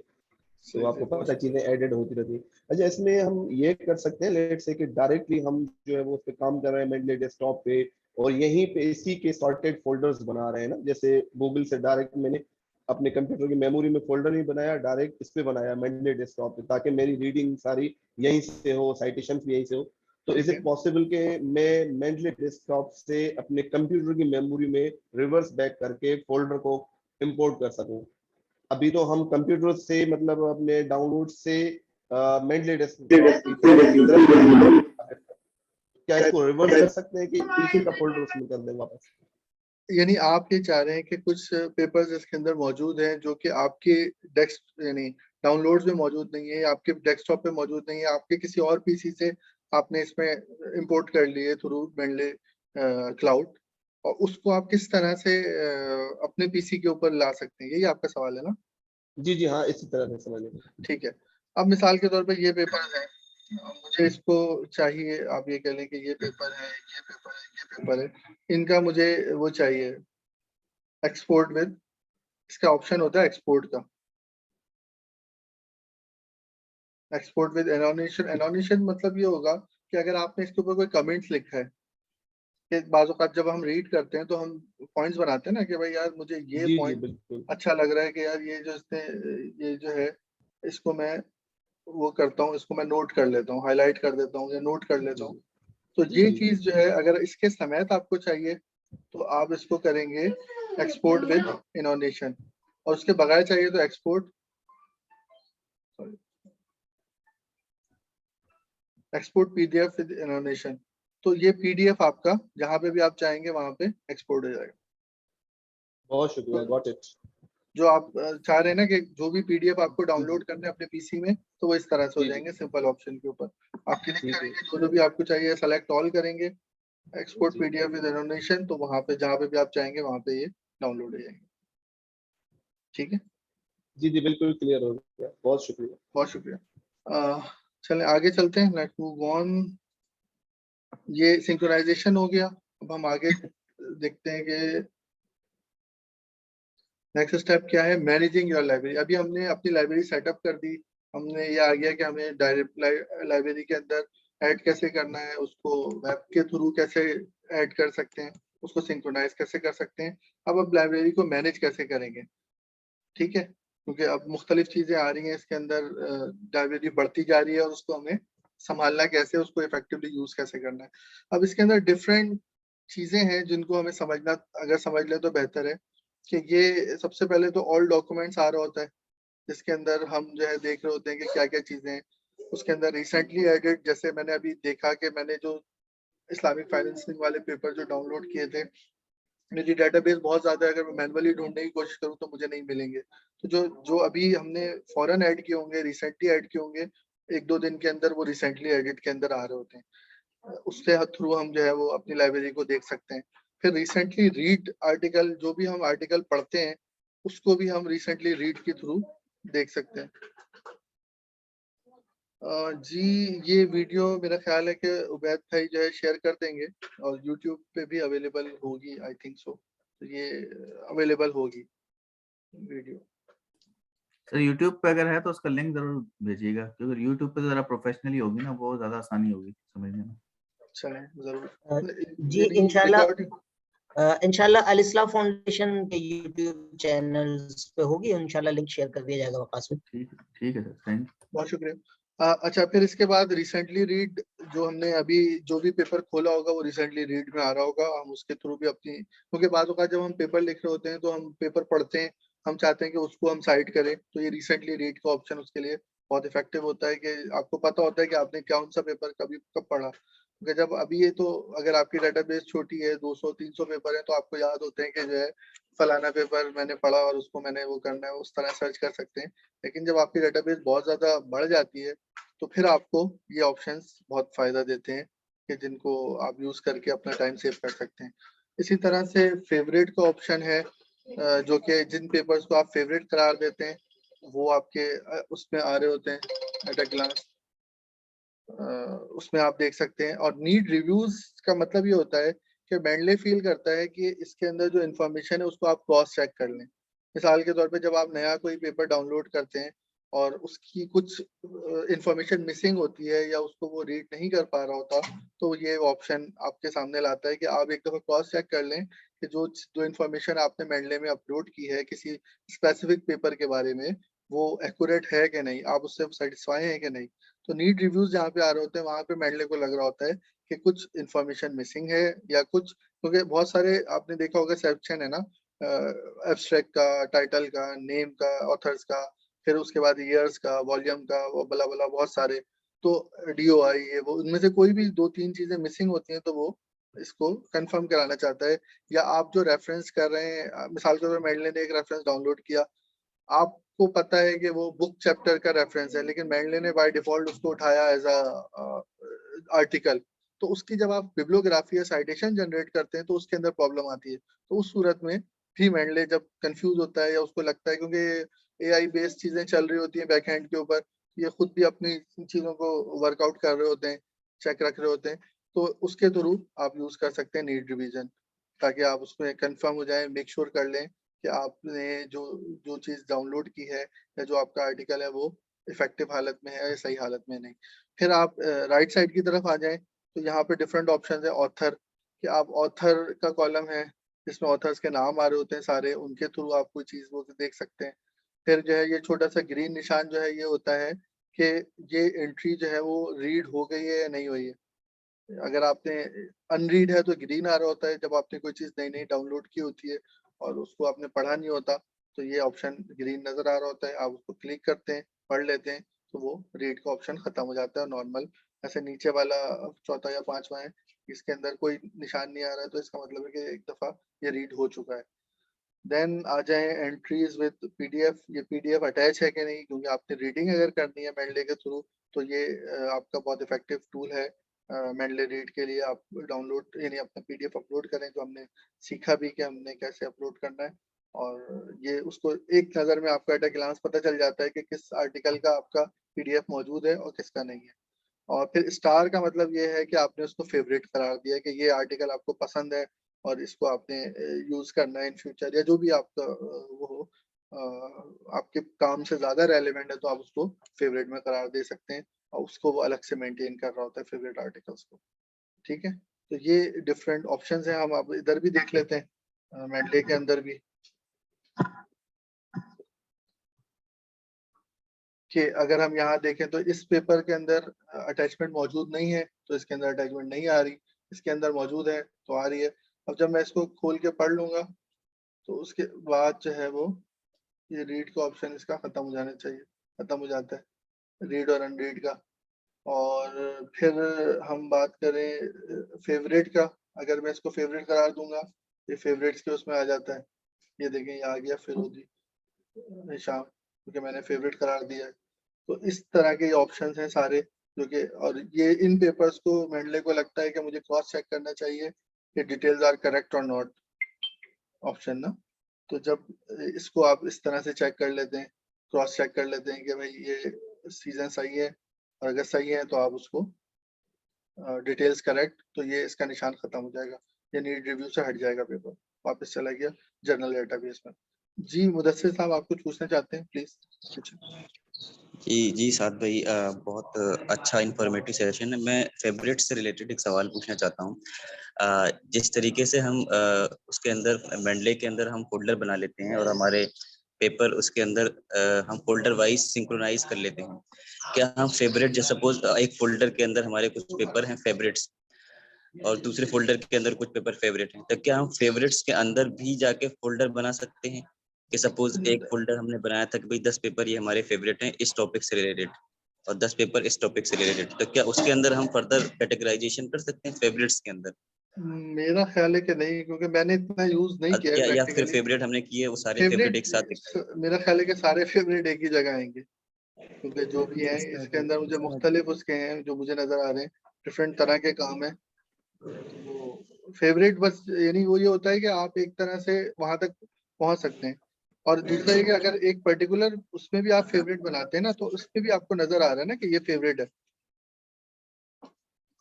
तो आपको पता है चीजें एडेड होती रहती है। अच्छा, इसमें हम ये कर सकते हैं, लेट्स से कि डायरेक्टली हम जो है वो उस पे काम कर रहे हैं मेंडले डेस्कटॉप पे, और यहीं पे इसी के सॉर्टेड फोल्डर्स बना रहे हैं ना, जैसे गूगल से डायरेक्ट मैंने अपने कंप्यूटर की मेमोरी में फोल्डर नहीं बनाया, डायरेक्ट इस पे बनाया मेंडले डेस्कटॉप पे, ताकि मेरी रीडिंग सारी यहीं से हो, साइटेशन भी यहीं से हो। तो इज इट पॉसिबल कि मैं मेंडले डेस्कटॉप से अपने कंप्यूटर की मेमोरी में रिवर्स बैक करके फोल्डर को इंपोर्ट कर सकूं? अभी तो हम कंप्यूटर से मतलब अपने डाउनलोड से मेंडले डेस्कटॉप क्या इसको रिवर्स कर सकते हैं कि इसी का फोल्डर उसमें कर दें वापस? यानी आप ये चाह रहे हैं कि कुछ पेपर्स इसके अंदर मौजूद हैं जो कि आपके डेस्क यानी डाउनलोड्स में मौजूद नहीं है, आपके डेस्कटॉप पे मौजूद नहीं है, आपके किसी और पीसी से आपने इसमें इंपोर्ट कर लिए थ्रू मेंडले क्लाउड, और उसको आप किस तरह से अपने पीसी के ऊपर ला सकते हैं, यही आपका सवाल है ना? जी जी हाँ, इसी तरह से समझ लीजिए। ठीक है, अब मिसाल के तौर पर ये पेपर है, मुझे इसको चाहिए, आप ये कह लें कि ये पेपर है, ये पेपर है, ये पेपर है, इनका मुझे वो चाहिए एक्सपोर्ट विद, इसका ऑप्शन होता है एक्सपोर्ट का, एक्सपोर्ट विद एनोटेशन। एनोटेशन मतलब ये होगा कि अगर आपने इसके ऊपर कोई कमेंट्स लिखा है, कि बाज़ औक़ात जब हम रीड करते हैं तो हम पॉइंट्स बनाते हैं ना कि भाई यार मुझे ये जी जी पॉइंट बिल्कुल। अच्छा लग रहा है कि यार ये जो इसने ये जो है इसको मैं वो करता हूँ, इसको मैं नोट कर लेता हूँ, हाईलाइट कर देता हूँ या नोट कर लेता हूँ। तो ये जी चीज जो है अगर इसके समेत आपको चाहिए तो आप इसको करेंगे एक्सपोर्ट विद एनोटेशन, और उसके बगैर चाहिए तो एक्सपोर्ट PDF विद एनोटेशन। तो ये PDF आपका जहां पे भी आप चाहेंगे वहां पे एक्सपोर्ट हो जाएगा। बहुत शुक्रिया, गॉट इट। जो आप चाह रहे हैं ना कि जो भी PDF आपको डाउनलोड करना है अपने पीसी में, तो वो इस तरह से हो जाएंगे सिंपल ऑप्शन के ऊपर। आप क्लिक करेंगे, जो भी आपको चाहिए सेलेक्ट ऑल करेंगे, एक्सपोर्ट PDF विद एनोटेशन, तो वहां पे जहां पे भी आप चाहेंगे वहां पे ये डाउनलोड हो जाएंगे। ठीक है, जी जी बिल्कुल क्लियर हो गया, बहुत शुक्रिया। बहुत शुक्रिया। चलें आगे चलते हैं, लेट्स मूव ऑन। ये सिंक्रोनाइजेशन हो गया, अब हम आगे देखते हैं कि नेक्स्ट स्टेप क्या है, मैनेजिंग योर लाइब्रेरी। अभी हमने अपनी लाइब्रेरी सेटअप कर दी, हमने ये आ गया कि हमें डायरेक्ट लाइब्रेरी के अंदर ऐड कैसे करना है, उसको वेब के थ्रू कैसे ऐड कर सकते हैं, उसको सिंक्रोनाइज कैसे कर सकते हैं। अब लाइब्रेरी को मैनेज कैसे करेंगे। ठीक है, क्योंकि अब मुख्तलिफ चीजें आ रही हैं इसके अंदर, लाइब्रेरी बढ़ती जा रही है और उसको हमें संभालना कैसे, उसको इफेक्टिवली यूज कैसे करना है। अब इसके अंदर डिफरेंट चीजें हैं जिनको हमें समझना, अगर समझ लें तो बेहतर है। कि ये सबसे पहले तो ऑल डॉक्यूमेंट्स आ रहा होता है, जिसके अंदर हम जो है देख रहे होते हैं कि क्या क्या चीजें हैं। उसके अंदर रिसेंटली एडिट, जैसे मैंने अभी देखा कि मैंने जो इस्लामिक फाइनेंसिंग वाले पेपर जो डाउनलोड किए थे, मेरी डेटाबेस बहुत ज्यादा है, अगर मैं मैनुअली ढूंढने की कोशिश करूँ तो मुझे नहीं मिलेंगे। तो जो जो अभी हमने फौरन ऐड किए होंगे, रिसेंटली ऐड किए होंगे, 1-2 दिन के अंदर वो रिसेंटली एडिट के अंदर आ रहे होते हैं। उसके थ्रू हम जो है वो अपनी लाइब्रेरी को देख सकते हैं। फिर रिसेंटली रीड आर्टिकल, जो भी हम आर्टिकल पढ़ते हैं उसको भी हम रिसेंटली रीड के थ्रू देख सकते हैं। जी, ये वीडियो मेरा ख्याल है कि उबैद भाई जो है शेयर कर देंगे, और यूट्यूब पे भी अवेलेबल होगी, आई थिंक सो। तो ये अवेलेबल होगी वीडियो। सर यूट्यूब पे अगर है तो उसका लिंक जरूर भेजिएगा, क्योंकि यूट्यूब पे जरा प्रोफेशनली होगी ना, वो ज्यादा आसानी होगी समझने में। चलें जरूर। जी मेरी इंशाल्लाह रिकॉर्डिंग इंशाल्लाह अल इस्लाह फाउंडेशन के यूट्यूब चैनल्स पे होगी, इंशाल्लाह लिंक शेयर कर दिया जाएगा वकास में। ठीक है सर, थैंक यू। बहुत शुक्रिया। अच्छा, फिर इसके बाद रिसेंटली रीड, जो हमने अभी जो भी पेपर खोला होगा वो रिसेंटली रीड में आ रहा होगा, हम उसके थ्रू भी अपनी, क्योंकि बाद औक़ात जब हम पेपर लिख रहे होते हैं तो हम पेपर पढ़ते हैं, हम चाहते हैं कि उसको हम साइड करें, तो ये रिसेंटली रीड का ऑप्शन उसके लिए बहुत इफेक्टिव होता है कि आपको पता होता है कि आपने कौन सा पेपर कभी कब पढ़ा। क्योंकि जब अभी ये तो, अगर आपकी डेटाबेस छोटी है, 200-300 पेपर है, तो आपको याद होते हैं कि जो है फलाना पेपर मैंने पढ़ा और उसको मैंने वो करना है, उस तरह सर्च कर सकते हैं। लेकिन जब आपकी डेटाबेस बहुत ज्यादा बढ़ जाती है तो फिर आपको ये ऑप्शंस बहुत फायदा देते हैं, कि जिनको आप यूज करके अपना टाइम सेव कर सकते हैं। इसी तरह से फेवरेट का ऑप्शन है, जो कि जिन पेपर्स को आप फेवरेट करार देते हैं वो आपके उसमें आ रहे होते हैं एट अ ग्लांस, उसमें आप देख सकते हैं। और नीड रिव्यूज का मतलब ये होता है कि मेंडले फील करता है कि इसके अंदर जो इन्फॉर्मेशन है उसको आप क्रॉस चेक कर लें। मिसाल के तौर पे जब आप नया कोई पेपर डाउनलोड करते हैं और उसकी कुछ इंफॉर्मेशन मिसिंग होती है या उसको वो रीड नहीं कर पा रहा होता, तो ये ऑप्शन आपके सामने लाता है कि आप एक दफा क्रॉस चेक कर लें कि जो जो इन्फॉर्मेशन आपने मेंडले में अपलोड की है किसी स्पेसिफिक पेपर के बारे में, वो एक्यूरेट है कि नहीं, आप उससे सेटिस्फाई हैं कि नहीं। तो नीड रिव्यूज जहाँ पे आ रहे होते हैं वहां पे मेंडले को लग रहा होता है कि कुछ इन्फॉर्मेशन मिसिंग है या कुछ, क्योंकि बहुत सारे आपने देखा होगा सेक्शन है ना, एब्स्ट्रैक्ट का, टाइटल का, नेम का, ऑथर्स का, फिर उसके बाद ईयर्स का, वॉल्यूम का, वो बला बला बहुत सारे। तो DOI है वो, उनमें से कोई भी 2-3 चीजें मिसिंग होती हैं तो वो इसको कंफर्म कराना चाहता है। या आप जो रेफरेंस कर रहे हैं, मिसाल के तौर पर मेंडले ने एक रेफरेंस डाउनलोड किया, आपको पता है कि वो बुक चैप्टर का रेफरेंस है, लेकिन मेंडले ने बाय डिफॉल्ट उसको उठाया एज अ आर्टिकल। तो उसकी जब आप बिब्लियोग्राफी या साइटेशन जनरेट करते हैं तो उसके अंदर प्रॉब्लम आती है। तो उस सूरत में भी मेंडले जब कंफ्यूज होता है या उसको लगता है, क्योंकि AI बेस्ड चीजें चल रही होती हैं बैकएंड के ऊपर, ये खुद भी अपनी चीजों को वर्कआउट कर रहे होते हैं, चेक रख रहे होते हैं, तो उसके थ्रू आप यूज कर सकते हैं नीड रिवीजन, ताकि आप उसमें कंफर्म हो जाए, मेक श्योर कर लें कि आपने जो जो चीज डाउनलोड की है या जो आपका आर्टिकल है वो इफेक्टिव हालत में है या सही हालत में नहीं। फिर आप राइट साइड की तरफ आ जाएं तो यहाँ पे डिफरेंट ऑप्शंस है ऑथर, कि आप ऑथर का कॉलम है जिसमें ऑथर्स के नाम आ रहे होते हैं सारे, उनके थ्रू आप कोई चीज वो देख सकते हैं। फिर जो है ये छोटा सा ग्रीन निशान जो है ये होता है कि ये एंट्री जो है वो रीड हो गई है या नहीं हुई है। अगर आपने अनरीड है तो ग्रीन आ रहा होता है, जब आपने कोई चीज नई नई डाउनलोड की होती है और उसको आपने पढ़ा नहीं होता तो ये ऑप्शन ग्रीन नजर आ रहा होता है, आप उसको क्लिक करते हैं, पढ़ लेते हैं, तो वो रीड का ऑप्शन खत्म हो जाता है। नॉर्मल ऐसे नीचे वाला चौथा या पांचवा है, इसके अंदर कोई निशान नहीं आ रहा है, तो इसका मतलब है कि एक दफा ये रीड हो चुका है। देन आ जाए एंट्रीज विद PDF, ये PDF अटैच है कि नहीं, क्योंकि आपने रीडिंग अगर करनी है मेंडले के थ्रू तो ये आपका बहुत इफेक्टिव टूल है। मेंडले रीड के लिए आप डाउनलोड यानी अपना PDF अपलोड करें, जो हमने सीखा भी कि हमने कैसे अपलोड करना है, और ये उसको एक नज़र में आपको एट अ ग्लांस पता चल जाता है कि किस आर्टिकल का आपका PDF मौजूद है और किसका नहीं है। और फिर स्टार का मतलब ये है कि आपने उसको फेवरेट करार दिया कि ये आर्टिकल आपको पसंद है और इसको आपने यूज करना है इन फ्यूचर, या जो भी आपका वो हो, आपके काम से ज्यादा रेलेवेंट है तो आप उसको फेवरेट में करार दे सकते हैं, और उसको वो अलग से मेंटेन कर रहा होता है फेवरेट आर्टिकल्स को। ठीक है, तो ये डिफरेंट ऑप्शंस हैं, हम अब इधर भी देख लेते हैं मेंडले के अंदर भी। कि अगर हम यहाँ देखें तो इस पेपर के अंदर अटैचमेंट मौजूद नहीं है, तो इसके अंदर अटैचमेंट नहीं आ रही, इसके अंदर मौजूद है तो आ रही है। अब जब मैं इसको खोल के पढ़ लूंगा तो उसके बाद जो है वो ये रीड का ऑप्शन इसका खत्म हो जाना चाहिए, खत्म हो जाता है रीड और अनरीड का। और फिर हम बात करें फेवरेट का, अगर मैं इसको फेवरेट करार दूंगा, ये फेवरेट्स के उसमें आ जाता है। ये देखें ये आ गया फिरोजी शाम, क्योंकि मैंने फेवरेट करार दिया है। तो इस तरह के ऑप्शंस हैं सारे जो कि, और ये इन पेपर्स को मेंडले को लगता है कि मुझे क्रॉस चेक करना चाहिए कि डिटेल्स आर करेक्ट और नॉट ऑप्शन ना। तो जब इसको आप इस तरह से चेक कर लेते हैं, क्रॉस चेक कर लेते हैं कि भाई ये सीजन सही है, और अगर सही है तो आप उसको डिटेल्स करेक्ट, तो ये इसका निशान खत्म हो जाएगा, ये नीड रिव्यू से हट जाएगा पेपर, वापस चला गया जर्नल डेटाबेस में। जी मुदस्सिर साहब आप कुछ पूछना चाहते हैं प्लीज? जी साद भाई, बहुत अच्छा इंफॉर्मेटिव सेशन है। मैं फेवरेट से रिलेटेड एक सवाल पूछना चाहता हूँ। जिस तरीके से हम उसके अंदर मेंडले के अंदर हम फोल्डर बना लेते हैं और हमारे पेपर उसके अंदर हम फोल्डर वाइज सिंक्रोनाइज कर लेते हैं, क्या हम फेवरेट, जैसे सपोज एक फोल्डर के अंदर हमारे कुछ पेपर हैं फेवरेट्स और दूसरे फोल्डर के अंदर कुछ पेपर फेवरेट हैं, तो क्या हम फेवरेट्स के अंदर भी जाके फोल्डर बना सकते हैं? कि सपोज एक फोल्डर हमने बनाया था कि भाई 10 पेपर ये हमारे फेवरेट हैं इस टॉपिक से रिलेटेड और 10 पेपर इस टॉपिक से रिलेटेड, तो क्या उसके अंदर हम फर्दर कैटेगराइजेशन कर सकते हैं फेवरेट्स के अंदर? मेरा ख्याल है कि नहीं, क्योंकि मैंने इतना यूज नहीं किया है या फिर प्रैक्टिकली। फेवरेट हमने किए वो सारे फेवरेट एक साथ? मेरा ख्याल है कि सारे फेवरेट एक ही जगह आएंगे, क्योंकि जो भी है इसके अंदर मुझे मुख्तलिफ उसके हैं जो मुझे नजर आ रहे हैं, डिफरेंट तरह के काम है। तो फेवरेट बस यानी वो ये होता है कि आप एक तरह से वहां तक पहुंच सकते हैं, और दूसरा ये कि अगर एक पर्टिकुलर उसमें भी आप फेवरेट बनाते हैं ना, तो उसमें भी आपको नजर आ रहा है ना कि ये फेवरेट है।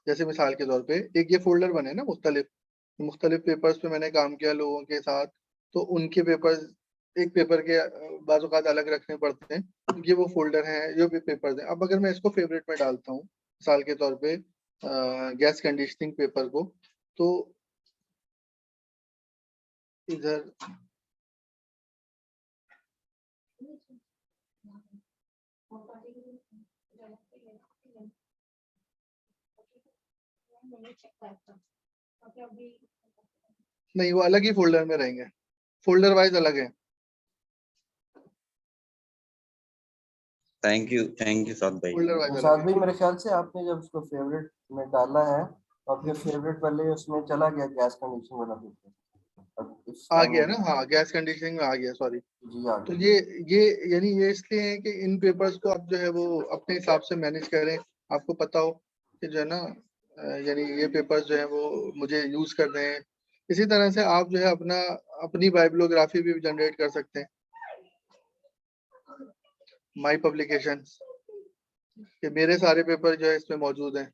जैसे मिसाल के तौर पे एक ये फोल्डर बने ना मुख्तलिफ पेपर्स पे मैंने काम किया लोगों के साथ, तो उनके पेपर्स एक पेपर के बाज़-औक़ात अलग रखने पड़ते हैं, तो ये वो फोल्डर हैं, ये भी पेपर्स हैं। अब अगर मैं इसको फेवरेट में डालता हूँ मिसाल के तौर पे गैस कंडीशनिंग पेपर को, तो इधर नहीं, वो अलग ही फोल्डर में रहेंगे, फोल्डर वाइज अलग है। थैंक यू साद भाई। फोल्डर वाइज साद अलग भाई है। मेरे ख्याल से आपने जब उसको फेवरेट में डाला है और फिर फेवरेट वाले उसमें चला गया गैस कंडीशन वाला पेपर, आ गया ना, हाँ गैस कंडीशनिंग में आ गया, सॉरी। जी आ तो गया। ये यानी ये इसलिए है कि इन पेपर्स को आप जो है वो अपने हिसाब से मैनेज करें, आपको पता हो कि जो है ना यानी ये पेपर्स जो है वो मुझे यूज कर रहे हैं। इसी तरह से आप जो है अपनी बाइब्लियोग्राफी भी जनरेट कर सकते हैं, माई पब्लिकेशंस कि मेरे सारे पेपर जो है इसमें मौजूद हैं,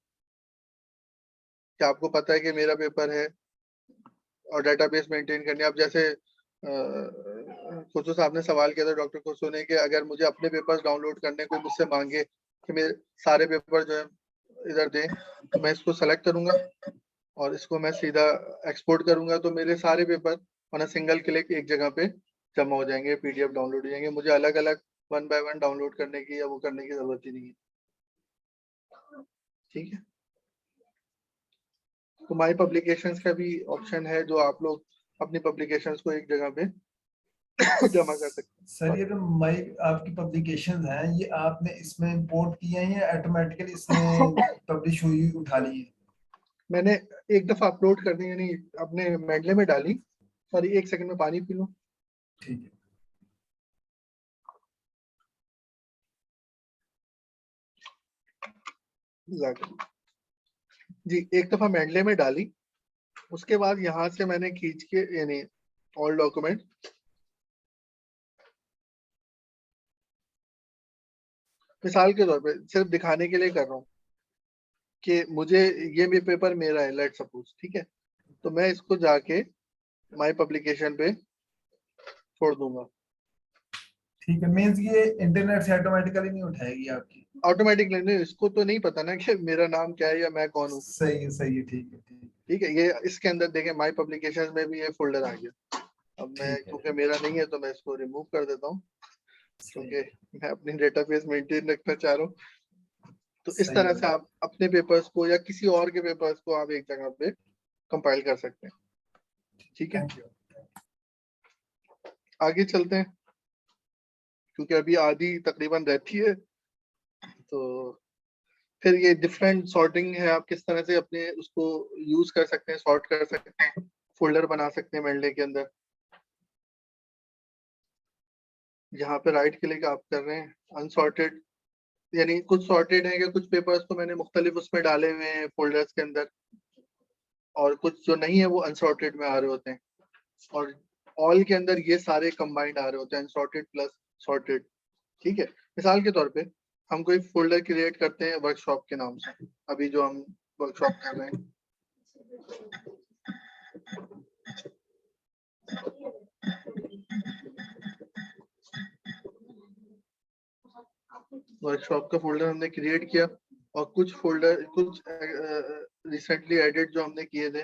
कि आपको पता है कि मेरा पेपर है और डेटाबेस मेंटेन करनी। अब जैसे खुशू साहब ने सवाल किया था, डॉक्टर खुशू ने, कि अगर मुझे अपने पेपर्स डाउनलोड करने को मुझसे मांगे कि मेरे सारे पेपर जो है इधर दें, तो मैं इसको सेलेक्ट करूंगा और इसको मैं सीधा एक्सपोर्ट करूंगा, तो मेरे सारे paper on a single click एक जगह पे जमा हो जाएंगे, पीडीएफ डाउनलोड हो जाएंगे, मुझे अलग अलग 1 बाय 1 डाउनलोड करने की या वो करने की जरूरत ही नहीं है। ठीक है, तो माई पब्लिकेशंस का भी ऑप्शन है जो आप लोग अपनी पब्लिकेशंस को एक जगह पे जमा कर सकते हैं। सर ये जो माई आपकी पब्लिकेशन है, ये आपने इसमें इंपोर्ट किए हैं या ऑटोमेटिकली इसमें पब्लिश हुई उठा ली है? मैंने एक दफा अपलोड कर दी, यानी अपने मेडले में डाली। सॉरी, 1 सेकंड में पानी पी लूं। ठीक है। जी, एक दफा मेडले में डाली, उसके बाद यहाँ से मैंने खींच के यानी ऑल डॉक्यूमेंट मिसाल के तौर पे सिर्फ दिखाने के लिए कर रहा हूँ कि मुझे ये भी पेपर मेरा है, लेट सपोज, ठीक है, तो मैं इसको जाके माई पब्लिकेशन पे छोड़ दूंगा। ठीक है, मींस ये इंटरनेट से ऑटोमेटिकली नहीं उठाएगी आपकी? ऑटोमेटिकली नहीं, इसको तो नहीं पता ना कि मेरा नाम क्या है या मैं कौन हूँ। सही है, ठीक है, ठीक है, ये इसके अंदर देखें माई पब्लिकेशन में भी ये फोल्डर आ गया। अब मैं ठीक है। क्योंकि मेरा नहीं है तो मैं इसको रिमूव कर देता हूँ। क्योंकि मैं अपनी डेटाबेस मेंटेन रखना चाह रहा हूँ। तो इस सही तरह है। से आप अपने पेपर्स को या किसी और के पेपर्स को आप एक जगह पे कंपाइल कर सकते हैं। ठीक है, थैंक यू। आगे चलते हैं क्योंकि अभी आधी तकरीबन रहती है। तो फिर ये डिफरेंट सॉर्टिंग है, आप किस तरह से अपने उसको यूज कर सकते हैं, सॉर्ट कर सकते हैं, फोल्डर बना सकते हैं मेंडले के अंदर। यहाँ पे राइट क्लिक आप कर रहे हैं, अनसॉर्टेड, यानी कुछ सॉर्टेड है कि कुछ पेपर्स तो मैंने मुख्तलिफ उसमें डाले हुए हैं फोल्डर्स के अंदर, और कुछ जो नहीं है वो अनसॉर्टेड में आ रहे होते हैं, और ऑल के अंदर ये सारे कंबाइंड आ रहे होते हैं, अनसॉर्टेड प्लस सॉर्टेड। ठीक है, मिसाल के तौर पे हम कोई फोल्डर क्रिएट करते हैं वर्कशॉप के नाम से, अभी जो हम वर्कशॉप कर रहे हैं, वर्कशॉप का फोल्डर हमने क्रिएट किया, और कुछ फोल्डर कुछ रिसेंटली एडिट जो हमने किए थे,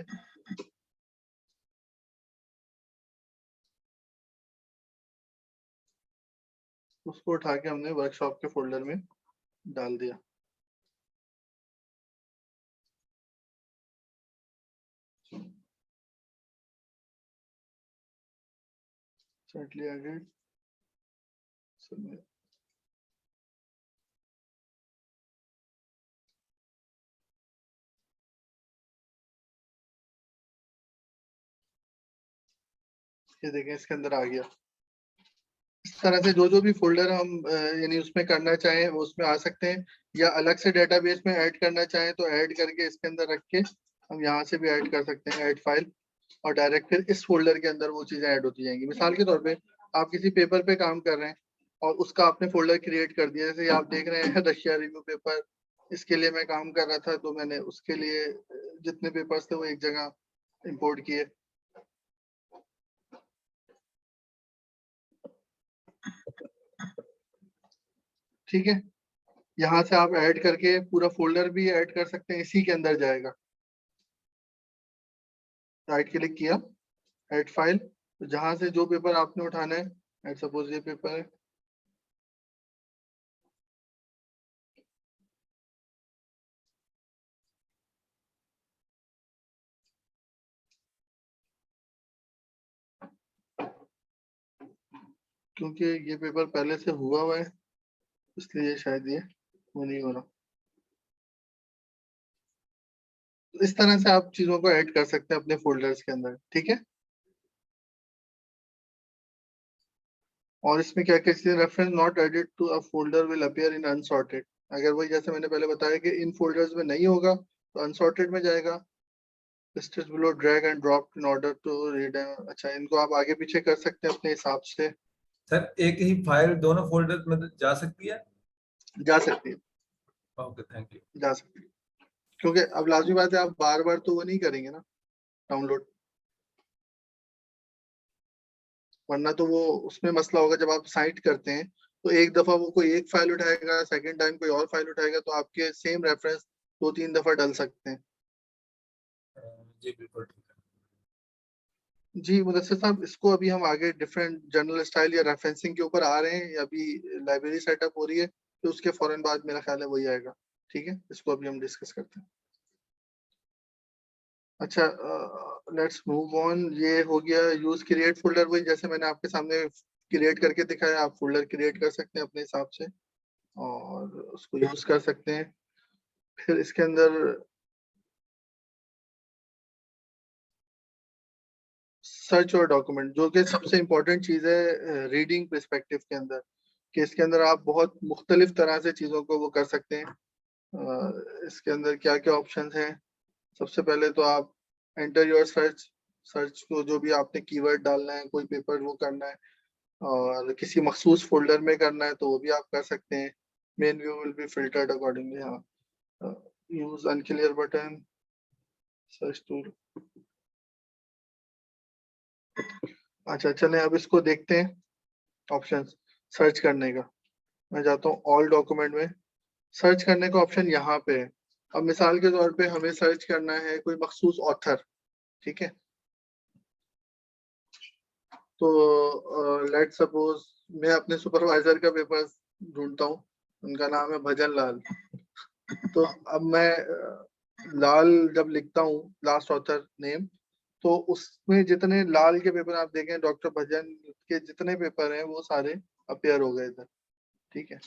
उसको उठा के हमने वर्कशॉप के फोल्डर में डाल दिया। Recently added, ये देखें इसके अंदर आ गया। इस तरह से जो भी फोल्डर हम यानी उसमें करना चाहें वो उसमें आ सकते हैं, या अलग से डेटाबेस में ऐड करना चाहें तो ऐड करके इसके अंदर रख के हम यहाँ से भी ऐड कर सकते हैं, ऐड फाइल, और डायरेक्ट फिर इस फोल्डर के अंदर वो चीजें ऐड होती जाएंगी। मिसाल के तौर पे आप किसी पेपर पे काम कर रहे हैं और उसका आपने फोल्डर क्रिएट कर दिया, जैसे आप देख रहे हैं रशिया रिव्यू पेपर, इसके लिए मैं काम कर रहा था तो मैंने उसके लिए जितने पेपर्स थे वो एक जगह इंपोर्ट किए। ठीक है, यहाँ से आप ऐड करके पूरा फोल्डर भी ऐड कर सकते हैं, इसी के अंदर जाएगा। राइट क्लिक किया, ऐड फाइल, तो जहां से जो पेपर आपने उठाना है, ऐड सपोज ये पेपर है, क्योंकि ये पेपर पहले से हुआ है इसलिए शायद ये वो नहीं हो रहा। तो इस तरह से आप चीजों को ऐड कर सकते हैं अपने फोल्डर्स के अंदर। ठीक है, और इसमें क्या कहते हैं, reference not added to a folder will appear in unsorted. अगर वही जैसे मैंने पहले बताया कि इन फोल्डर्स में नहीं होगा तो अनसॉर्टेड में जाएगा। Listed below drag and drop in order to read. अच्छा, इनको आप आगे पीछे कर सकते हैं अपने हिसाब से। सर एक ही फाइल दोनों फोल्डर में जा सकती है? जा सकती है, ओके थैंक यू। जा सकती है, क्योंकि अब लाजमी बात है आप बार बार तो वो नहीं करेंगे ना डाउनलोड, वरना तो वो उसमें मसला होगा। जब आप साइट करते हैं तो एक दफा वो कोई एक फाइल उठाएगा, सेकंड टाइम कोई और फाइल उठाएगा, तो आपके सेम रेफरेंस 2-3 दफा डल सकते हैं। जी बिल्कुल ठीक है। जी मुदस्सिर साहब, इसको अभी हम आगे डिफरेंट जर्नल स्टाइल या रेफरेंसिंग के ऊपर आ रहे हैं, या अभी लाइब्रेरी सेटअप हो रही है, तो उसके फौरन बाद मेरा ख्याल है वही आएगा। ठीक है, इसको अभी हम डिस्कस करते हैं। अच्छा, लेट्स मूव ऑन। ये हो गया यूज क्रिएट फोल्डर, वही जैसे मैंने आपके सामने क्रिएट करके दिखाया, आप फोल्डर क्रिएट कर सकते हैं अपने हिसाब से और उसको यूज कर सकते हैं। फिर इसके अंदर सर्च और डॉक्यूमेंट, जो कि सबसे इम्पोर्टेंट चीज है रीडिंग पर्सपेक्टिव के अंदर, कि इसके अंदर आप बहुत मुख्तलिफ तरह से चीजों को वो कर सकते हैं। इसके अंदर क्या क्या ऑप्शंस हैं, सबसे पहले तो आप एंटर योर सर्च, सर्च को जो भी आपने कीवर्ड डालना है, कोई पेपर वो करना है और किसी मखसूस फोल्डर में करना है तो वो भी आप कर सकते हैं। Main view will be filtered accordingly. हाँ, use unclear button, search tool. अच्छा चलें अब इसको देखते हैं, ऑप्शंस सर्च करने का। मैं जाता हूँ ऑल डॉक्यूमेंट में, सर्च करने का ऑप्शन यहाँ पे है। अब मिसाल के तौर पे हमें सर्च करना है कोई मखसूस ऑथर, ठीक है, तो लेट सपोज मैं अपने सुपरवाइजर का पेपर ढूंढता हूँ, उनका नाम है भजन लाल। तो अब मैं लाल जब लिखता हूँ लास्ट ऑथर नेम, तो उसमें जितने लाल के पेपर आप देखें, डॉक्टर भजन के जितने पेपर हैं वो सारे अपीयर हो गए इधर, ठीक है।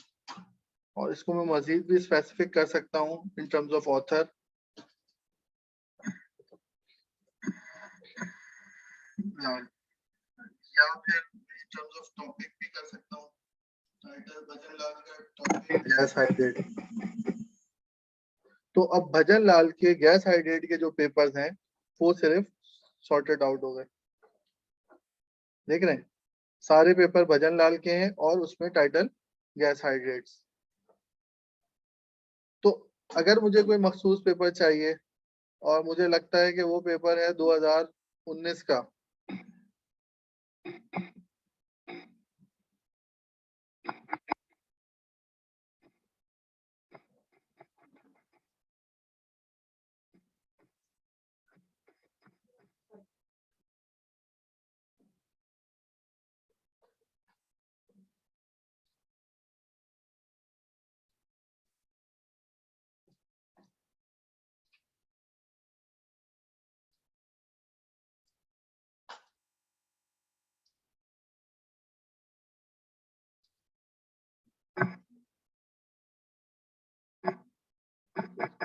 और इसको मैं मजीद भी स्पेसिफिक कर सकता हूँ इन टर्म्स ऑफ ऑथर, या फिर इन टर्म्स ऑफ टॉपिक भी कर सकता हूँ। टाइटल भजन लाल का टॉपिक गैस हाइड्रेट। तो अब भजन लाल के गैस हाइड्रेट के जो पेपर्स हैं वो सिर्फ सॉर्टेड आउट हो गए, देख रहे हैं, सारे पेपर भजन लाल के हैं और उसमें टाइटल गैस हाइड्रेट्स। तो अगर मुझे कोई मखसूस पेपर चाहिए और मुझे लगता है कि वो पेपर है 2019 का,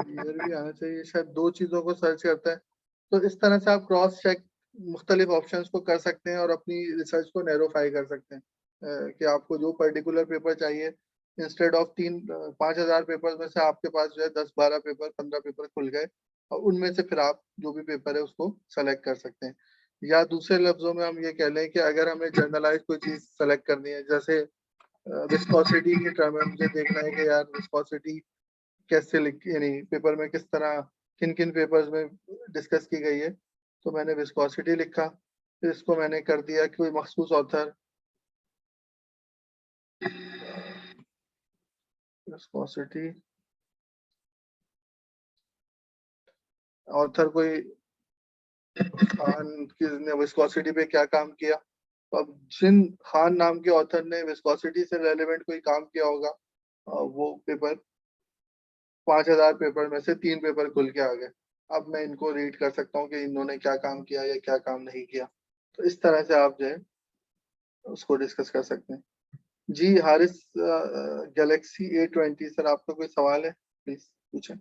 ईयर भी आना चाहिए, शायद 2 चीजों को सर्च करता है। तो इस तरह से आप क्रॉस चेक मुख्तलिफ ऑप्शंस को कर सकते हैं और अपनी रिसर्च को नैरोफाई कर सकते हैं कि आपको जो पर्टिकुलर पेपर चाहिए, इंस्टेड ऑफ 5,000 पेपर में से आपके पास जो है 10-12 पेपर 15 पेपर खुल गए और उनमें से फिर आप जो भी पेपर है उसको सेलेक्ट कर सकते हैं। या दूसरे लफ्जों में हम ये कह लें कि अगर हमें जर्नलाइज कोई चीज सेलेक्ट करनी है, जैसे विस्कोसिटी की टर्म में मुझे देखना है कि यार विस्कोसिटी कैसे लिख, यानी पेपर में किस तरह किन किन पेपर्स में डिस्कस की गई है, तो मैंने विस्कोसिटी लिखा, फिर इसको मैंने कर दिया कि कोई मखसूस ऑथर, विस्कोसिटी ऑथर कोई खान किसने विस्कोसिटी पे क्या काम किया। तो अब जिन खान नाम के ऑथर ने विस्कोसिटी से रेलेवेंट कोई काम किया होगा, वो पेपर 5,000 पेपर में से 3 पेपर खुल के आ गए। अब मैं इनको रीड कर सकता हूँ कि इन्होंने क्या काम किया या क्या काम नहीं किया। तो इस तरह से आप जो है उसको डिस्कस कर सकते हैं। जी हारिस, गैलेक्सी A20 सर, आपका कोई सवाल है प्लीज पूछें।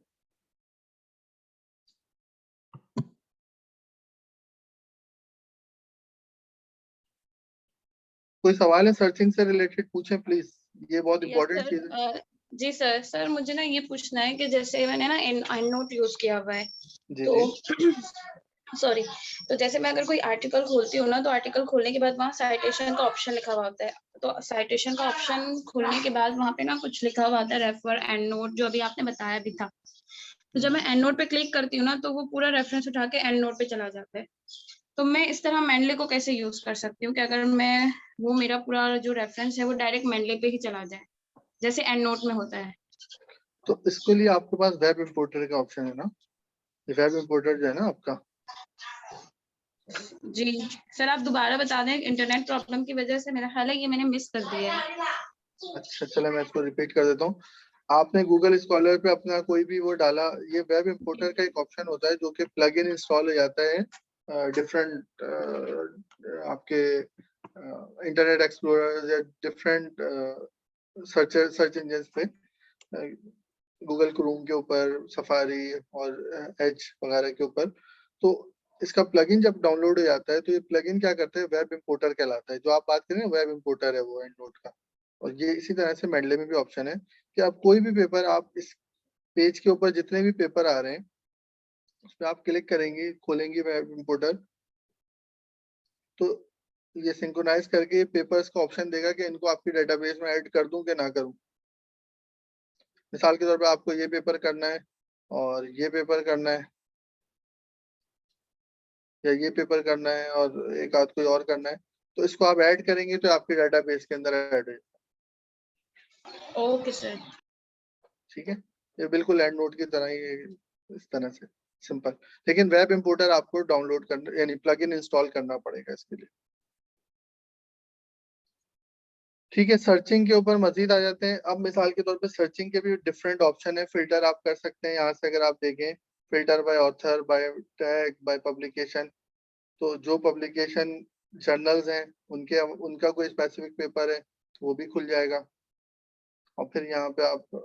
कोई सवाल है सर्चिंग से रिलेटेड, पूछें प्लीज, ये बहुत इंपॉर्टेंट चीज है। जी सर मुझे ना ये पूछना है कि जैसे मैंने ना एंड नोट यूज किया हुआ है, तो सॉरी, तो जैसे मैं अगर कोई आर्टिकल खोलती हूँ ना, तो आर्टिकल खोलने के बाद वहाँ साइटेशन का ऑप्शन लिखा हुआ होता है। तो साइटेशन का ऑप्शन खोलने के बाद वहाँ पे ना कुछ लिखा हुआ होता है रेफर एंड नोट, जो अभी आपने बताया भी था। तो जब मैं एंड नोट पे क्लिक करती हूँ ना, तो वो पूरा रेफरेंस उठा के एंड नोट पे चला जाता है। तो मैं इस तरह मेनले को कैसे यूज कर सकती हूँ कि अगर मैं वो मेरा पूरा जो रेफरेंस है वो डायरेक्ट मेनले पे ही चला जाए, जैसे एंड नोट में होता है। तो इसके लिए आपके पास वेब इंपोर्टर का ऑप्शन है ना, वेब इंपोर्टर जो है ना आपका। जी सर, आप दोबारा बता दें, इंटरनेट प्रॉब्लम की वजह से मेरा ख्याल है ये मैंने मिस कर दिया है। अच्छा चलो मैं इसको रिपीट कर देता हूँ। आपने गूगल स्कॉलर पे अपना कोई भी वो डाला, ये वेब इंपोर्टर का एक ऑप्शन होता है जो कि प्लग इन इंस्टॉल हो जाता है डिफरेंट आपके इंटरनेट एक्सप्लोरर या डिफरेंट सर्च इंजन पे, गूगल क्रोम के ऊपर, सफारी और एज वगैरह के ऊपर। तो इसका प्लगइन जब डाउनलोड हो जाता है तो ये प्लगइन क्या करता है, वेब इंपोर्टर कहलाता है। जो आप बात करें वेब इंपोर्टर है वो एंड नोट का। और ये इसी तरह से मेडले में भी ऑप्शन है कि आप कोई भी पेपर, आप इस पेज के ऊपर जितने भी पेपर आ रहे हैं उस पर आप क्लिक करेंगे, खोलेंगे वेब इंपोर्टर, तो ये सिंक्रोनाइज करके पेपर्स का ऑप्शन देगा कि इनको आपकी डेटाबेस में ऐड कर दूं कि ना करूं। मिसाल के तौर पे आपको ये पेपर करना है और ये पेपर करना है, या ये पेपर करना है और एक आध कोई और करना है, तो इसको आप ऐड करेंगे तो आपके डेटाबेस के अंदर ऐड है। ओके सर, ठीक है, ये बिल्कुल एंड नोट की तरह ही, इस तरह से सिंपल। लेकिन वेब इंपोर्टर आपको डाउनलोड करना, यानी प्लगइन इंस्टॉल करना पड़ेगा इसके लिए। ठीक है, सर्चिंग के ऊपर मजीद आ जाते हैं। अब मिसाल के तौर पे सर्चिंग के भी डिफरेंट ऑप्शन है। फिल्टर आप कर सकते हैं यहाँ से, अगर आप देखें filter by author, by tag, by publication. तो जो पब्लिकेशन जर्नल्स हैं उनके उनका कोई स्पेसिफिक पेपर है वो भी खुल जाएगा। और फिर यहाँ पे आप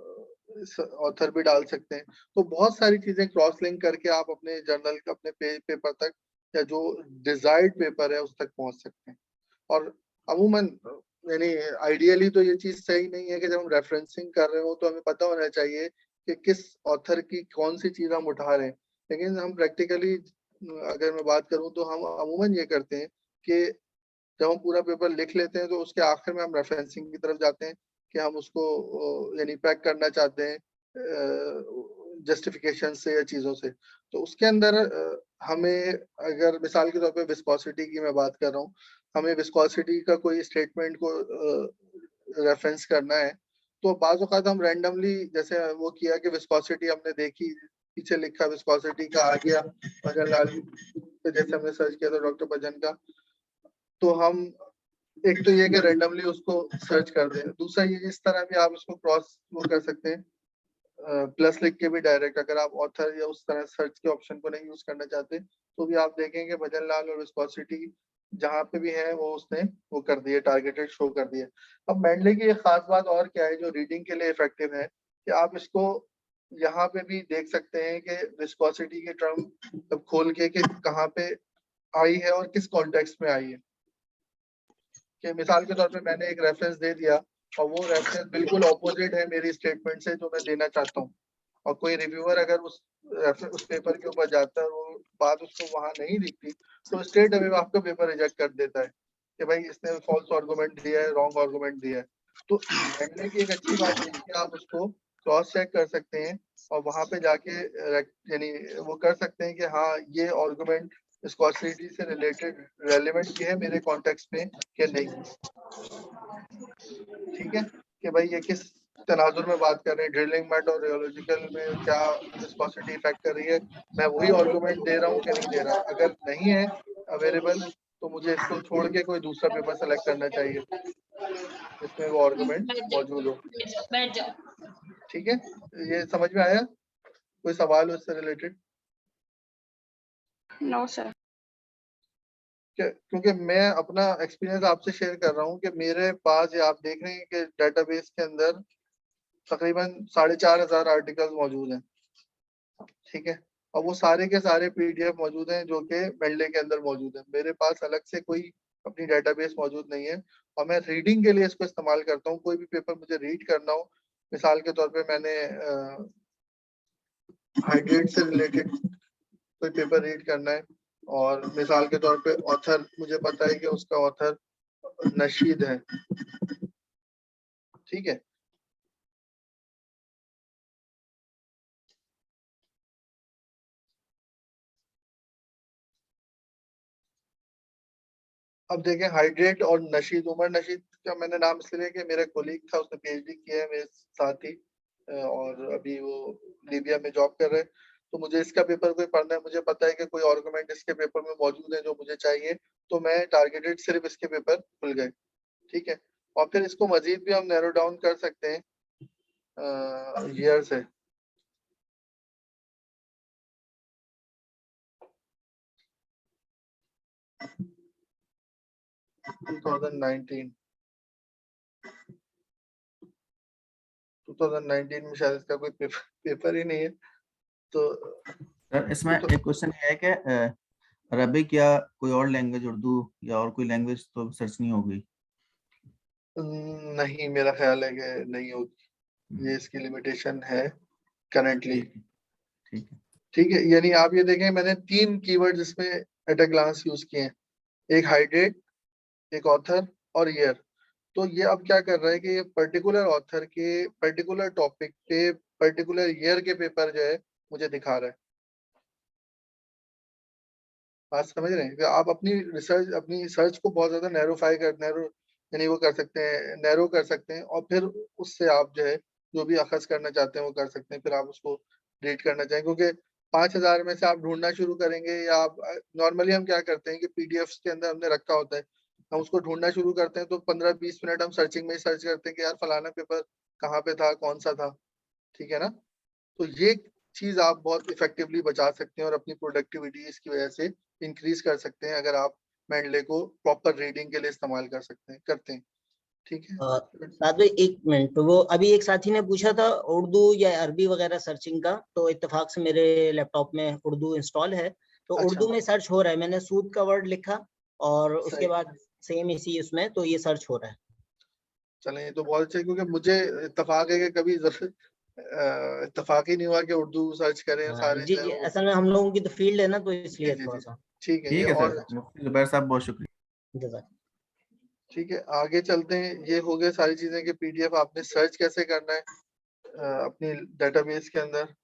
ऑथर भी डाल सकते हैं। तो बहुत सारी चीजें क्रॉस लिंक करके आप अपने जर्नल अपने पेपर तक या जो डिजायर्ड पेपर है उस तक पहुंच सकते हैं। और अमूमन यानी आइडियली तो ये चीज सही नहीं है कि जब हम रेफरेंसिंग कर रहे हो तो हमें पता होना चाहिए कि किस ऑथर की कौन सी चीज हम उठा रहे हैं। लेकिन हम प्रैक्टिकली अगर मैं बात करूं तो हम अमूमन ये करते हैं कि जब हम पूरा पेपर लिख लेते हैं तो उसके आखिर में हम रेफरेंसिंग की तरफ जाते हैं कि हम उसको यानी पैक करना चाहते हैं जस्टिफिकेशन से या चीजों से। तो उसके अंदर हमें अगर मिसाल के तौर पे विस्कोसिटी की मैं बात कर रहा हूँ, हमें विस्कोसिटी का कोई स्टेटमेंट को रेफरेंस करना है तो बाज़ औक़ात हम रैंडमली जैसे वो किया कि विस्कोसिटी हमने देखी, पीछे लिखा विस्कोसिटी का आ गया भजन लाल, तो जैसे हमने सर्च किया था डॉक्टर भजन का, तो हम एक तो ये कि रैंडमली उसको सर्च कर दें। दूसरा ये इस तरह भी आप उसको क्रॉस वो कर सकते हैं प्लस लिख के भी डायरेक्ट, अगर आप ऑथर या उस तरह सर्च के ऑप्शन को नहीं यूज करना चाहते तो भी आप देखेंगे भजन लाल और विस्कोसिटी जहाँ पे भी है वो उसने वो कर दिए, टारगेटेड शो कर दिए। अब मेंडले की एक खास बात और क्या है जो रीडिंग के लिए इफेक्टिव है कि आप इसको यहाँ पे भी देख सकते हैं कि विस्कोसिटी के टर्म जब खोल के कि कहाँ पे आई है और किस कॉन्टेक्स्ट में आई है। कि मिसाल के तौर पे मैंने एक रेफरेंस दे दिया और वो रेफरेंस बिल्कुल ऑपोजिट है मेरी स्टेटमेंट से जो मैं देना चाहता हूँ, और कोई रिव्यूअर अगर उस पेपर के ऊपर जाता है वो बात उसको वहां नहीं दिखती तो स्ट्रेट अवे आपका पेपर रिजेक्ट कर देता है कि भाई इसने फॉल्स आर्गुमेंट दिया है, रॉन्ग आर्गुमेंट दिया है। तो मेंडले की एक अच्छी बात है कि आप उसको क्रॉस चेक कर सकते हैं और वहां पे जाके यानी वो कर सकते हैं कि हाँ ये आर्गुमेंट विस्कोसिटी से रिलेटेड रेलेवेंट भी है मेरे कॉन्टेक्स्ट में कि नहीं। ठीक है कि भाई ये किस तनाजुर में बात कर रहे हैं, ड्रिलिंग मेट और रियोलॉजिकल में क्या विस्कोसिटी इफेक्ट कर रही है, मैं वही आर्गुमेंट दे रहा हूँ कि नहीं दे रहा। अगर नहीं है अवेलेबल तो मुझे इसको छोड़ के कोई दूसरा पेपर सेलेक्ट करना चाहिए जिसमें वो आर्गुमेंट मौजूद हो। बैठ जाओ। ठीक है, ये समझ में आया? कोई सवाल हो इससे रिलेटेड? No sir. क्योंकि मैं अपना एक्सपीरियंस आपसे शेयर कर रहा हूँ कि मेरे पास, ये आप देख रहे हैं कि डेटाबेस के अंदर तकरीबन 4,500 आर्टिकल्स मौजूद हैं। ठीक है, और वो सारे के सारे पीडीएफ मौजूद हैं जो कि मेंडले के अंदर मौजूद है। मेरे पास अलग से कोई अपनी डेटाबेस मौजूद नहीं है और मैं रीडिंग के लिए इसको इस्तेमाल करता हूँ। कोई भी पेपर मुझे रीड करना हो, मिसाल के तौर पे मैंने हाइड्रेट से रिलेटेड कोई पेपर रीड करना है और मिसाल के तौर पे ऑथर मुझे पता है कि उसका ऑथर नशीद है। ठीक है, अब देखें हाइड्रेट और नशीद, उमर नशीद का मैंने नाम इसलिए लिया कि मेरा कोलीग था, उसने पीएचडी किया है मेरे साथ ही और अभी वो लीबिया में जॉब कर रहे हैं। तो मुझे इसका पेपर कोई पढ़ना है, मुझे पता है कि कोई आर्गुमेंट इसके पेपर में मौजूद है जो मुझे चाहिए, तो मैं टारगेटेड सिर्फ इसके पेपर खुल गए। ठीक है, और फिर इसको मजीद भी हम नैरो डाउन कर सकते हैं ईयर से। टू थाउजेंड नाइनटीन में शायद इसका कोई पेपर ही नहीं है। तो सर इसमें एक क्वेश्चन ये है कि अरबिक या कोई और लैंग्वेज, उर्दू या और कोई लैंग्वेज तो सर्च नहीं होगी? नहीं, मेरा ख्याल है कि नहीं होगी, ये इसकी लिमिटेशन है करेंटली। ठीक है, ठीक है, यानी आप ये देखें मैंने 3 कीवर्ड्स इसमें एट अ ग्लांस यूज किए हैं, एक हाइड्रेट, एक ऑथर और ईयर। तो ये अब क्या कर रहा है कि ये पर्टिकुलर ऑथर के पर्टिकुलर टॉपिक पे पर्टिकुलर ईयर के पेपर जो है मुझे दिखा रहा है। बात समझ रहे हैं कि आप अपनी रिसर्च, अपनी सर्च को बहुत ज्यादा नैरो यानी वो कर सकते हैं, नैरो कर सकते हैं और फिर उससे आप जो है जो भी अखज करना चाहते हैं वो कर सकते हैं। फिर आप उसको रीड करना चाहें, क्योंकि 5,000 में से आप ढूंढना शुरू करेंगे या आप नॉर्मली हम क्या करते हैं कि पीडीएफ के अंदर हमने रखा होता है, हम उसको ढूंढना शुरू करते हैं तो 15-20 मिनट हम सर्चिंग में सर्च करते हैं कि यार फलाना पेपर कहाँ पे था, कौन सा था, ठीक है ना। तो ये चीज आप बहुत इफेक्टिवली बचा सकते हैं और अपनी प्रोडक्टिविटी इसकी वजह से इंक्रीज कर सकते हैं अगर आप मेंडले को प्रॉपर रीडिंग के लिए इस्तेमाल करते हैं, ठीक है। साथ में एक मिनट, वो अभी एक साथी ने पूछा था उर्दू या अरबी वगैरह सर्चिंग का, तो इत्तेफाक से मेरे लैपटॉप में उर्दू इंस्टॉल है, तो अच्छा। उर्दू में सर्च हो रहा है। मैंने सूद का वर्ड लिखा और उसके सही। बाद सेम इसी उसमें तो ये सर्च हो रहा है। चलें, ये तो बहुत अच्छा है, क्योंकि मुझे इत्तेफाक है कि कभी इत्तेफाक ही नहीं हुआ कि उर्दू सर्च करें सारे जी जो है जी, वो। असल में हम लोगों की तो फील्ड है ना, तो जी इसलिए जी थोड़ा जी, सा। ठीक है, ये ठीक है और सर, मुफ्ती जुबैर साहब बहुत शुक्रिया। जज़ाक। ठीक है, आगे चलते हैं। ये हो गए सारी चीजें कि पीडीएफ आपने सर्च कैसे करना है अपनी डेटाबेस के अंदर।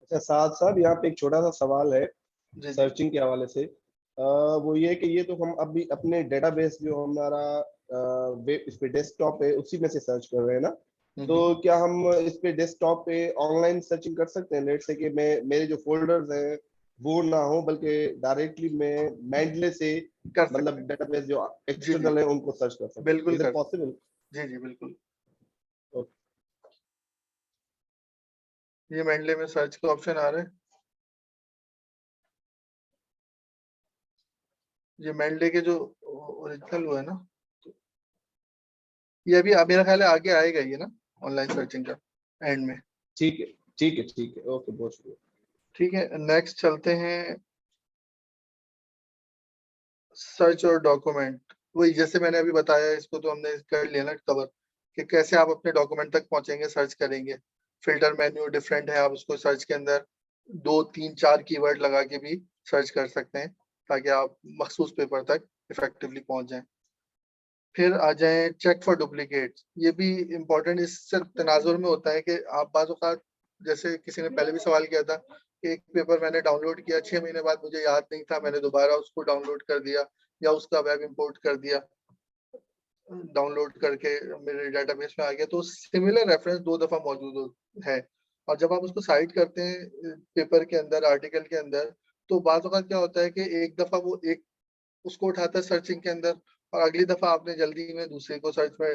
अच्छा साथ साथ यहाँ पे एक छोटा सा सवाल है जी जी सर्चिंग के हवाले से। वो ये कि ये तो हम अभी अपने डेटाबेस जो हमारा वेब इस पे डेस्कटॉप है उसी में से सर्च कर रहे हैं ना, तो क्या हम इस पे डेस्कटॉप पे ऑनलाइन सर्चिंग कर सकते हैं? लेट से कि मैं मेरे जो फोल्डर्स हैं वो ना हो बल्कि डायरेक्टली मैं मेंडले से कर सकते मतलब हैं। डेटाबेस जो जी जी, एक्सटर्नल है उनको सर्च कर सकते हैं? बिल्कुल इज इट कर पॉसिबल? जी जी बिल्कुल। ओके। ये मेंडले में सर्च का ऑप्शन आ रहा है। ये मेंडले के जो ओरिजिनल वो है ना, ये अभी मेरा ख्याल है आगे आएगा ये ना ऑनलाइन सर्चिंग का एंड में। ठीक है ठीक है ठीक है, ओके बहुत शुक्रिया। ठीक है, नेक्स्ट चलते हैं सर्च और डॉक्यूमेंट। वही जैसे मैंने अभी बताया, इसको तो हमने कर लिया ना कवर, कि कैसे आप अपने डॉक्यूमेंट तक पहुंचेंगे, सर्च करेंगे। फिल्टर मेन्यू डिफरेंट है, आप उसको सर्च के अंदर 2-3-4 कीवर्ड लगा के भी सर्च कर सकते हैं ताकि आप मखसूस पेपर तक इफेक्टिवली पहुंच जाएं। फिर आ जाए चेक फॉर डुप्लीकेट। ये भी इम्पोर्टेंट इससे तनाजुर में होता है कि आप बाज़ औक़ात, जैसे किसी ने पहले भी सवाल किया था कि एक पेपर मैंने डाउनलोड किया, 6 महीने बाद मुझे याद नहीं था, मैंने दोबारा उसको डाउनलोड कर दिया या उसका वेब इंपोर्ट कर दिया, डाउनलोड करके मेरे डेटाबेस में आ गया, तो सिमिलर रेफरेंस 2 दफ़ा मौजूद है। और जब आप उसको साइट करते हैं पेपर के अंदर, आर्टिकल के अंदर, तो बाज़ औक़ात क्या होता है कि एक दफ़ा वो एक उसको उठाता है सर्चिंग के अंदर और अगली दफा आपने जल्दी में दूसरे को सर्च में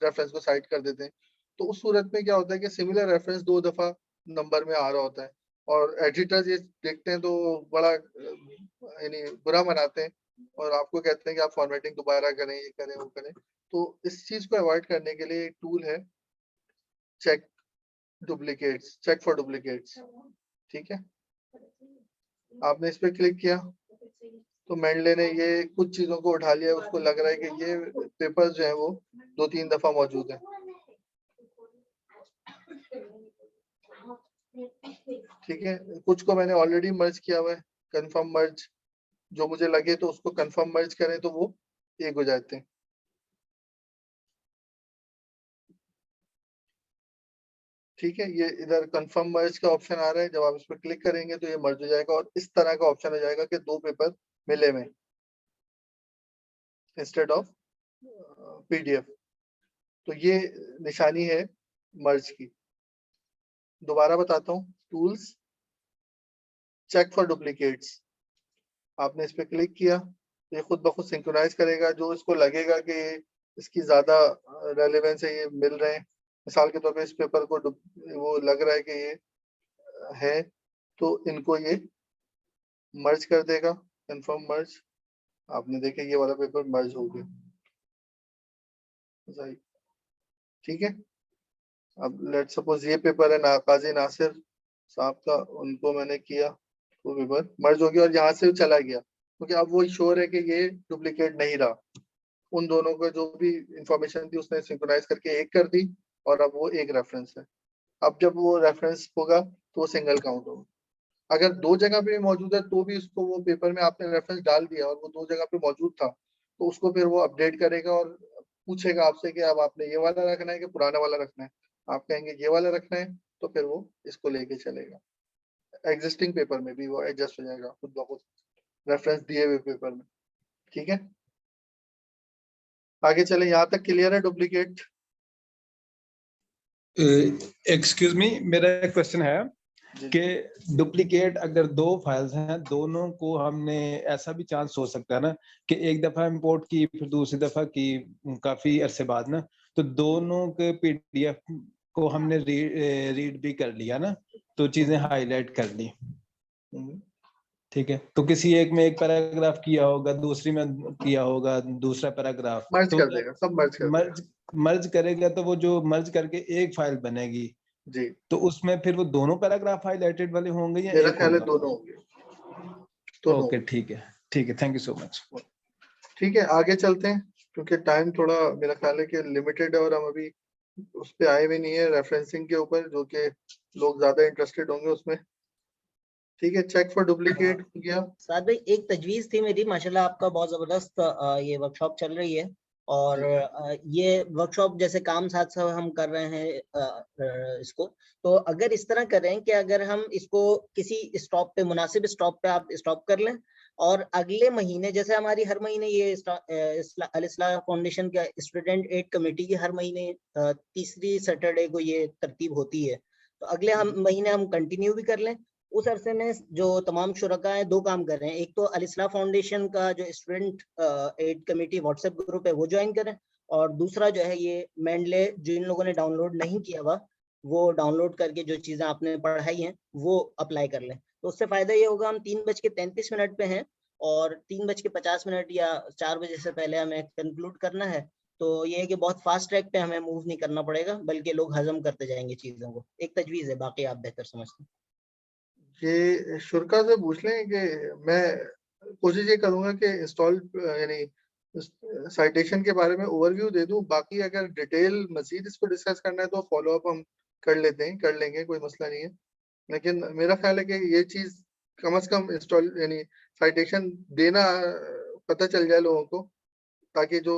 रेफरेंस को साइट कर देते हैं। तो उस सूरत में क्या होता है कि सिमिलर रेफरेंस 2 दफा नंबर में आ रहा होता है और एडिटर्स ये देखते हैं तो बड़ा यानी बुरा मनाते हैं और आपको कहते हैं कि आप फॉर्मेटिंग दोबारा करें, ये करें, वो करें। तो इस चीज को अवॉइड करने के लिए एक टूल है check duplicates, check for duplicates, ठीक है। आपने इस पे क्लिक किया तो मेंडले ने ये कुछ चीजों को उठा लिया, उसको लग रहा है कि ये पेपर्स जो है वो 2-3 दफा मौजूद है, ठीक है। कुछ को मैंने ऑलरेडी मर्ज किया हुआ है, कंफर्म मर्ज, जो मुझे लगे तो उसको कंफर्म मर्ज करें तो वो एक हो जाते हैं, ठीक है। ये इधर कंफर्म मर्ज का ऑप्शन आ रहा है, जब आप इस पर क्लिक करेंगे तो ये मर्ज हो जाएगा और इस तरह का ऑप्शन हो जाएगा कि 2 पेपर मिले में इंस्टेड ऑफ पीडीएफ। तो ये निशानी है मर्ज की। दोबारा बताता हूँ, टूल्स, चेक फॉर डुप्लीकेट्स, आपने इस पे क्लिक किया तो ये खुद ब खुद सिंक्रोनाइज करेगा, जो इसको लगेगा कि इसकी ज्यादा रेलेवेंस है, ये मिल रहे हैं। मिसाल के तौर पे इस पेपर को वो लग रहा है कि ये है, तो इनको ये मर्ज कर देगा, कंफर्म मर्ज। आपने देखा ये वाला पेपर मर्ज हो गया, ठीक है। अब लेट सपोज ये पेपर है काजी नासिर साहब का, उनको मैंने किया तो पेपर मर्ज हो गया और यहाँ से चला गया, क्योंकि अब वो श्योर है कि ये डुप्लीकेट नहीं रहा। उन दोनों का जो भी इंफॉर्मेशन थी उसने सिंक्रोनाइज करके एक कर दी और अब वो एक रेफरेंस है। अब जब वो रेफरेंस होगा तो वो सिंगल काउंट होगा। अगर 2 जगह पे मौजूद है तो भी उसको, वो पेपर में आपने रेफरेंस डाल दिया और वो 2 जगह पे मौजूद था, तो उसको फिर वो अपडेट करेगा और पूछेगा आपसे कि अब आपने ये वाला रखना है कि पुराना वाला रखना है। आप कहेंगे ये वाला रखना है तो फिर वो इसको लेके चलेगा। एग्जिस्टिंग पेपर में भी वो एडजस्ट हो जाएगा खुद ब खुद रेफरेंस दिए हुए पेपर में, ठीक है। आगे चले, यहाँ तक क्लियर है डुप्लीकेट? एक्सक्यूज मी, मेरा एक क्वेश्चन है जी कि डुप्लीकेट अगर 2 फाइल्स हैं, दोनों को हमने ऐसा भी चांस हो सकता है ना कि एक दफा इंपोर्ट की फिर दूसरी दफा की काफी अरसे बाद ना, तो दोनों के पीडीएफ को हमने रीड भी कर लिया ना, तो चीजें हाईलाइट कर ली, ठीक है। तो किसी एक में एक पैराग्राफ किया होगा, दूसरी में किया होगा दूसरा पैराग्राफ, मर्ज तो कर देगा, सब मर्ज कर देगा। मर्ज करेगा तो वो जो मर्ज करके एक फाइल बनेगी, जी तो उसमें फिर वो दोनों पैराग्राफ हाईलाइटेड वाले होंगे या मेरा एक ख्याल है होगा? दोनों होंगे, दोनों ओके, होंगे। ठीक है, ठीक है, थैंक यू सो मच। ठीक है, आगे चलते हैं क्योंकि टाइम थोड़ा मेरा ख्याल है कि लिमिटेड है और हम अभी उस पे आए भी नहीं है रेफरेंसिंग के ऊपर, जो कि लोग ज्यादा इंटरेस्टेड होंगे उसमें। ठीक है, चेक फॉर डुप्लीकेट हो गया। साथ भाई एक तजवीज थी मेरी, माशाल्लाह आपका बहुत जबरदस्त ये वर्कशॉप चल रही है, और ये वर्कशॉप जैसे काम साथ साथ हम कर रहे हैं इसको, तो अगर इस तरह करें कि अगर हम इसको किसी स्टॉप पे, मुनासिब स्टॉप पे आप स्टॉप कर लें, और अगले महीने जैसे हमारी हर महीने ये अल इस्लाह फाउंडेशन का स्टूडेंट एड कमेटी की हर महीने तीसरी सैटरडे को ये तरतीब होती है, तो अगले महीने हम कंटिन्यू भी कर लें। उस अरसे में जो तमाम शुरका हैं 2 काम कर रहे हैं, एक तो अल इस्लाह फाउंडेशन का जो student aid committee WhatsApp group है वो ज्वाइन करें, और दूसरा जो है ये मेंडले जो इन लोगों ने डाउनलोड नहीं किया हुआ वो डाउनलोड करके जो चीजें आपने पढ़ाई हैं वो अप्लाई कर लें। तो उससे फायदा ये होगा, हम 3:33 पे हैं और 3:50 या 4 बजे से पहले हमें कंक्लूड करना है, तो ये है कि बहुत फास्ट ट्रैक पे हमें मूव नहीं करना पड़ेगा, बल्कि लोग हजम करते जाएंगे चीजों को। एक तजवीज है, बाकी आप बेहतर समझते हैं। ये शुरका से पूछ लें कि मैं कोशिश ये करूंगा कि इंस्टॉल यानी साइटेशन के बारे में ओवरव्यू दे दूं, बाकी अगर डिटेल मजीद इसको डिस्कस करना है तो फॉलो अप हम कर लेंगे, कोई मसला नहीं है। लेकिन मेरा ख्याल है कि ये चीज कम से कम इंस्टॉल यानी साइटेशन देना पता चल जाए लोगों को, ताकि जो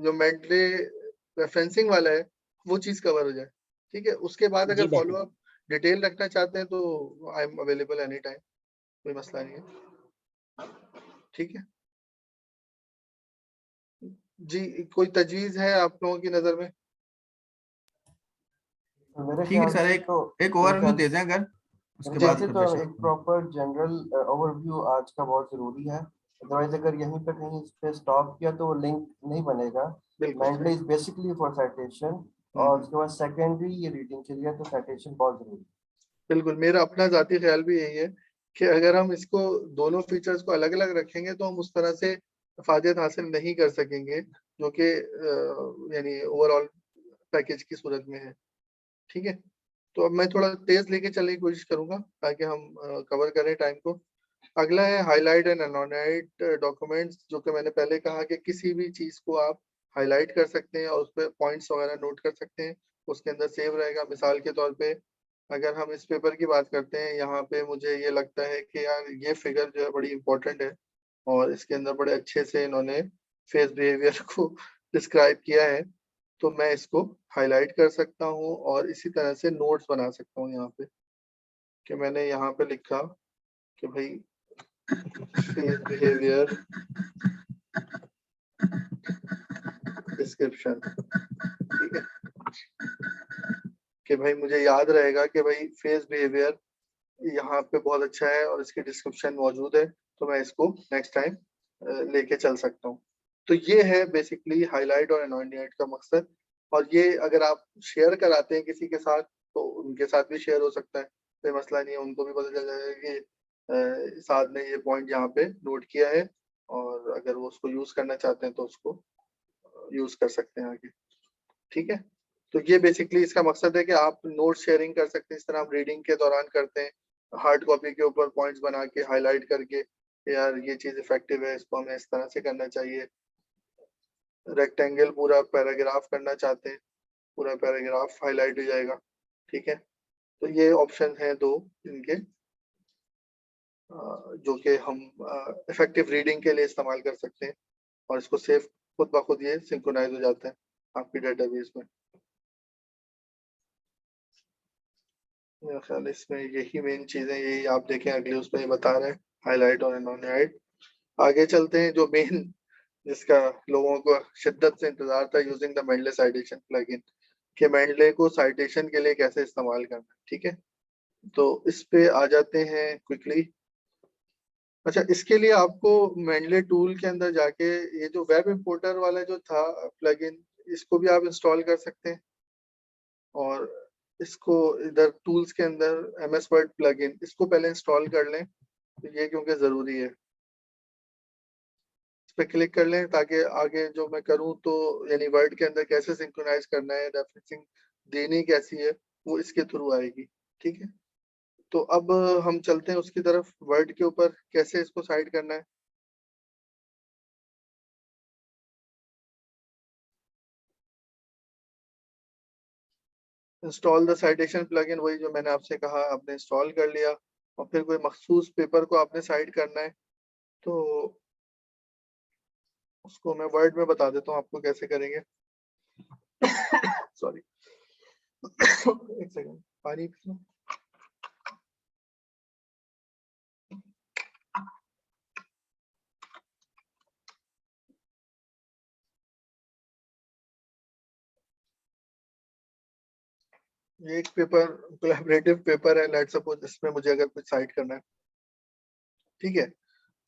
जो मेंटली रेफरेंसिंग वाला है वो चीज कवर हो जाए। ठीक है, उसके बाद अगर जी फॉलो बेहतर। अप डिटेल रखना चाहते हैं तो I am available any time, कोई मसला नहीं है। ठीक है जी, कोई तजवीज है आप लोगों की नजर में? मेरे ठीक है ख्याल सर, से एक तो एक मेरे ओवरव्यू ख्याल दे से दें अगर, मेरे उसके ख्याल बाद से फिर तो बेशक। एक प्रॉपर जनरल ओवरव्यू आज का बहुत जरूरी है, अदरवाइज अगर यहीं पर कहीं इस पे स्टॉप किया तो वो लिंक नहीं बनेगा। बिल्कुल mentally is basically for citation, और उसके बाद सेकेंडरी ये रीडिंग के लिए, तो साइटेशन बहुत जरूरी है। बिल्कुल, मेरा अपना जाती ख्याल भी यही है कि अगर हम इसको दोनों फीचर्स को अलग अलग रखेंगे तो हम उस तरह से फायदे हासिल नहीं कर सकेंगे जो कि यानी ओवरऑल पैकेज की सूरत में है। ठीक है, तो अब मैं थोड़ा तेज लेके चलने की कोशिश करूंगा ताकि हम कवर करें टाइम को। अगला है हाईलाइट एंड अनहाइलाइट डॉक्यूमेंट्स, जो कि मैंने पहले कहा कि किसी भी चीज को आप हाईलाइट कर सकते हैं और उस पर पॉइंट्स वगैरह नोट कर सकते हैं, उसके अंदर सेव रहेगा। मिसाल के तौर पे अगर हम इस पेपर की बात करते हैं, यहाँ पे मुझे ये लगता है कि यार ये फिगर जो है बड़ी इंपॉर्टेंट है और इसके अंदर बड़े अच्छे से इन्होंने फेस बिहेवियर को डिस्क्राइब किया है, तो मैं इसको हाईलाइट कर सकता हूँ और इसी तरह से नोट्स बना सकता हूँ यहाँ पे, कि मैंने यहाँ पे लिखा कि भाई फेस बिहेवियर डिस्क्रिप्शन। ठीक है, कि भाई मुझे याद रहेगा कि भाई फेस बिहेवियर यहाँ पे बहुत अच्छा है और इसकी डिस्क्रिप्शन मौजूद है, तो मैं इसको नेक्स्ट टाइम लेके चल सकता हूँ। तो ये है बेसिकली हाईलाइट और अनहाइलाइट का मकसद, और ये अगर आप शेयर कराते हैं किसी के साथ तो उनके साथ भी शेयर हो सकता है, कोई मसला नहीं है, उनको भी पता चल जाएगा कि साथ ने ये पॉइंट यहाँ पे नोट किया है, और अगर वो उसको यूज करना चाहते हैं तो उसको यूज कर सकते हैं आगे। ठीक है, तो ये बेसिकली इसका मकसद है कि आप नोट शेयरिंग कर सकते हैं, इस तरह हम रीडिंग के दौरान करते हैं, हार्ड कॉपी के ऊपर पॉइंट्स बना के हाईलाइट करके यार ये चीज इफेक्टिव है, इसको हमें इस तरह से करना चाहिए। रेक्टेंगल पूरा पैराग्राफ करना चाहते हैं, पूरा पैराग्राफ हाईलाइट हो जाएगा। ठीक है, तो ये ऑप्शन है 2 इनके, जो कि हम इफेक्टिव रीडिंग के लिए इस्तेमाल कर सकते हैं, और इसको सेव खुद ब खुद ये सिंक्रोनाइज हो जाता है आपकी डेटाबेस में। मेरा ख्याल इसमें यही मेन चीजें, यही आप देखें अगले उसमें ये बता रहे हैं हाईलाइट और अनहाइलाइट। आगे चलते हैं, जो मेन जिसका लोगों को शिद्दत से इंतजार था, using the Mendel citation plugin, कि मेंडले को साइटेशन के लिए कैसे इस्तेमाल करना है। ठीक है, तो इस पे आ जाते हैं क्विकली। अच्छा, इसके लिए आपको मेंडले टूल के अंदर जाके ये जो वेब इंपोर्टर वाला जो था प्लगइन, इसको भी आप इंस्टॉल कर सकते हैं। और इसको इधर टूल्स के अंदर एमएस वर्ड प्लगइन, इसको पहले इंस्टॉल कर लें, तो ये क्योंकि ज़रूरी है। इस पे क्लिक कर लें ताकि आगे जो मैं करूँ तो यानी वर्ड के अंदर कैसे सिंक्रोनाइज करना है, रेफरेंसिंग देनी कैसी है, वो इसके थ्रू आएगी। ठीक है, तो अब हम चलते हैं उसकी तरफ, वर्ड के ऊपर कैसे इसको साइड करना है। इंस्टॉल द साइटेशन प्लगइन, वही जो मैंने आपसे कहा, आपने इंस्टॉल कर लिया और फिर कोई मखसूस पेपर को आपने साइड करना है, तो उसको मैं वर्ड में बता देता हूँ आपको कैसे करेंगे। सॉरी, एक सेकंड, पानी पी लो। ये एक पेपर, कोलैबोरेटिव पेपर है, लेट्स सपोज इसमें मुझे अगर कुछ साइड करना है। ठीक है,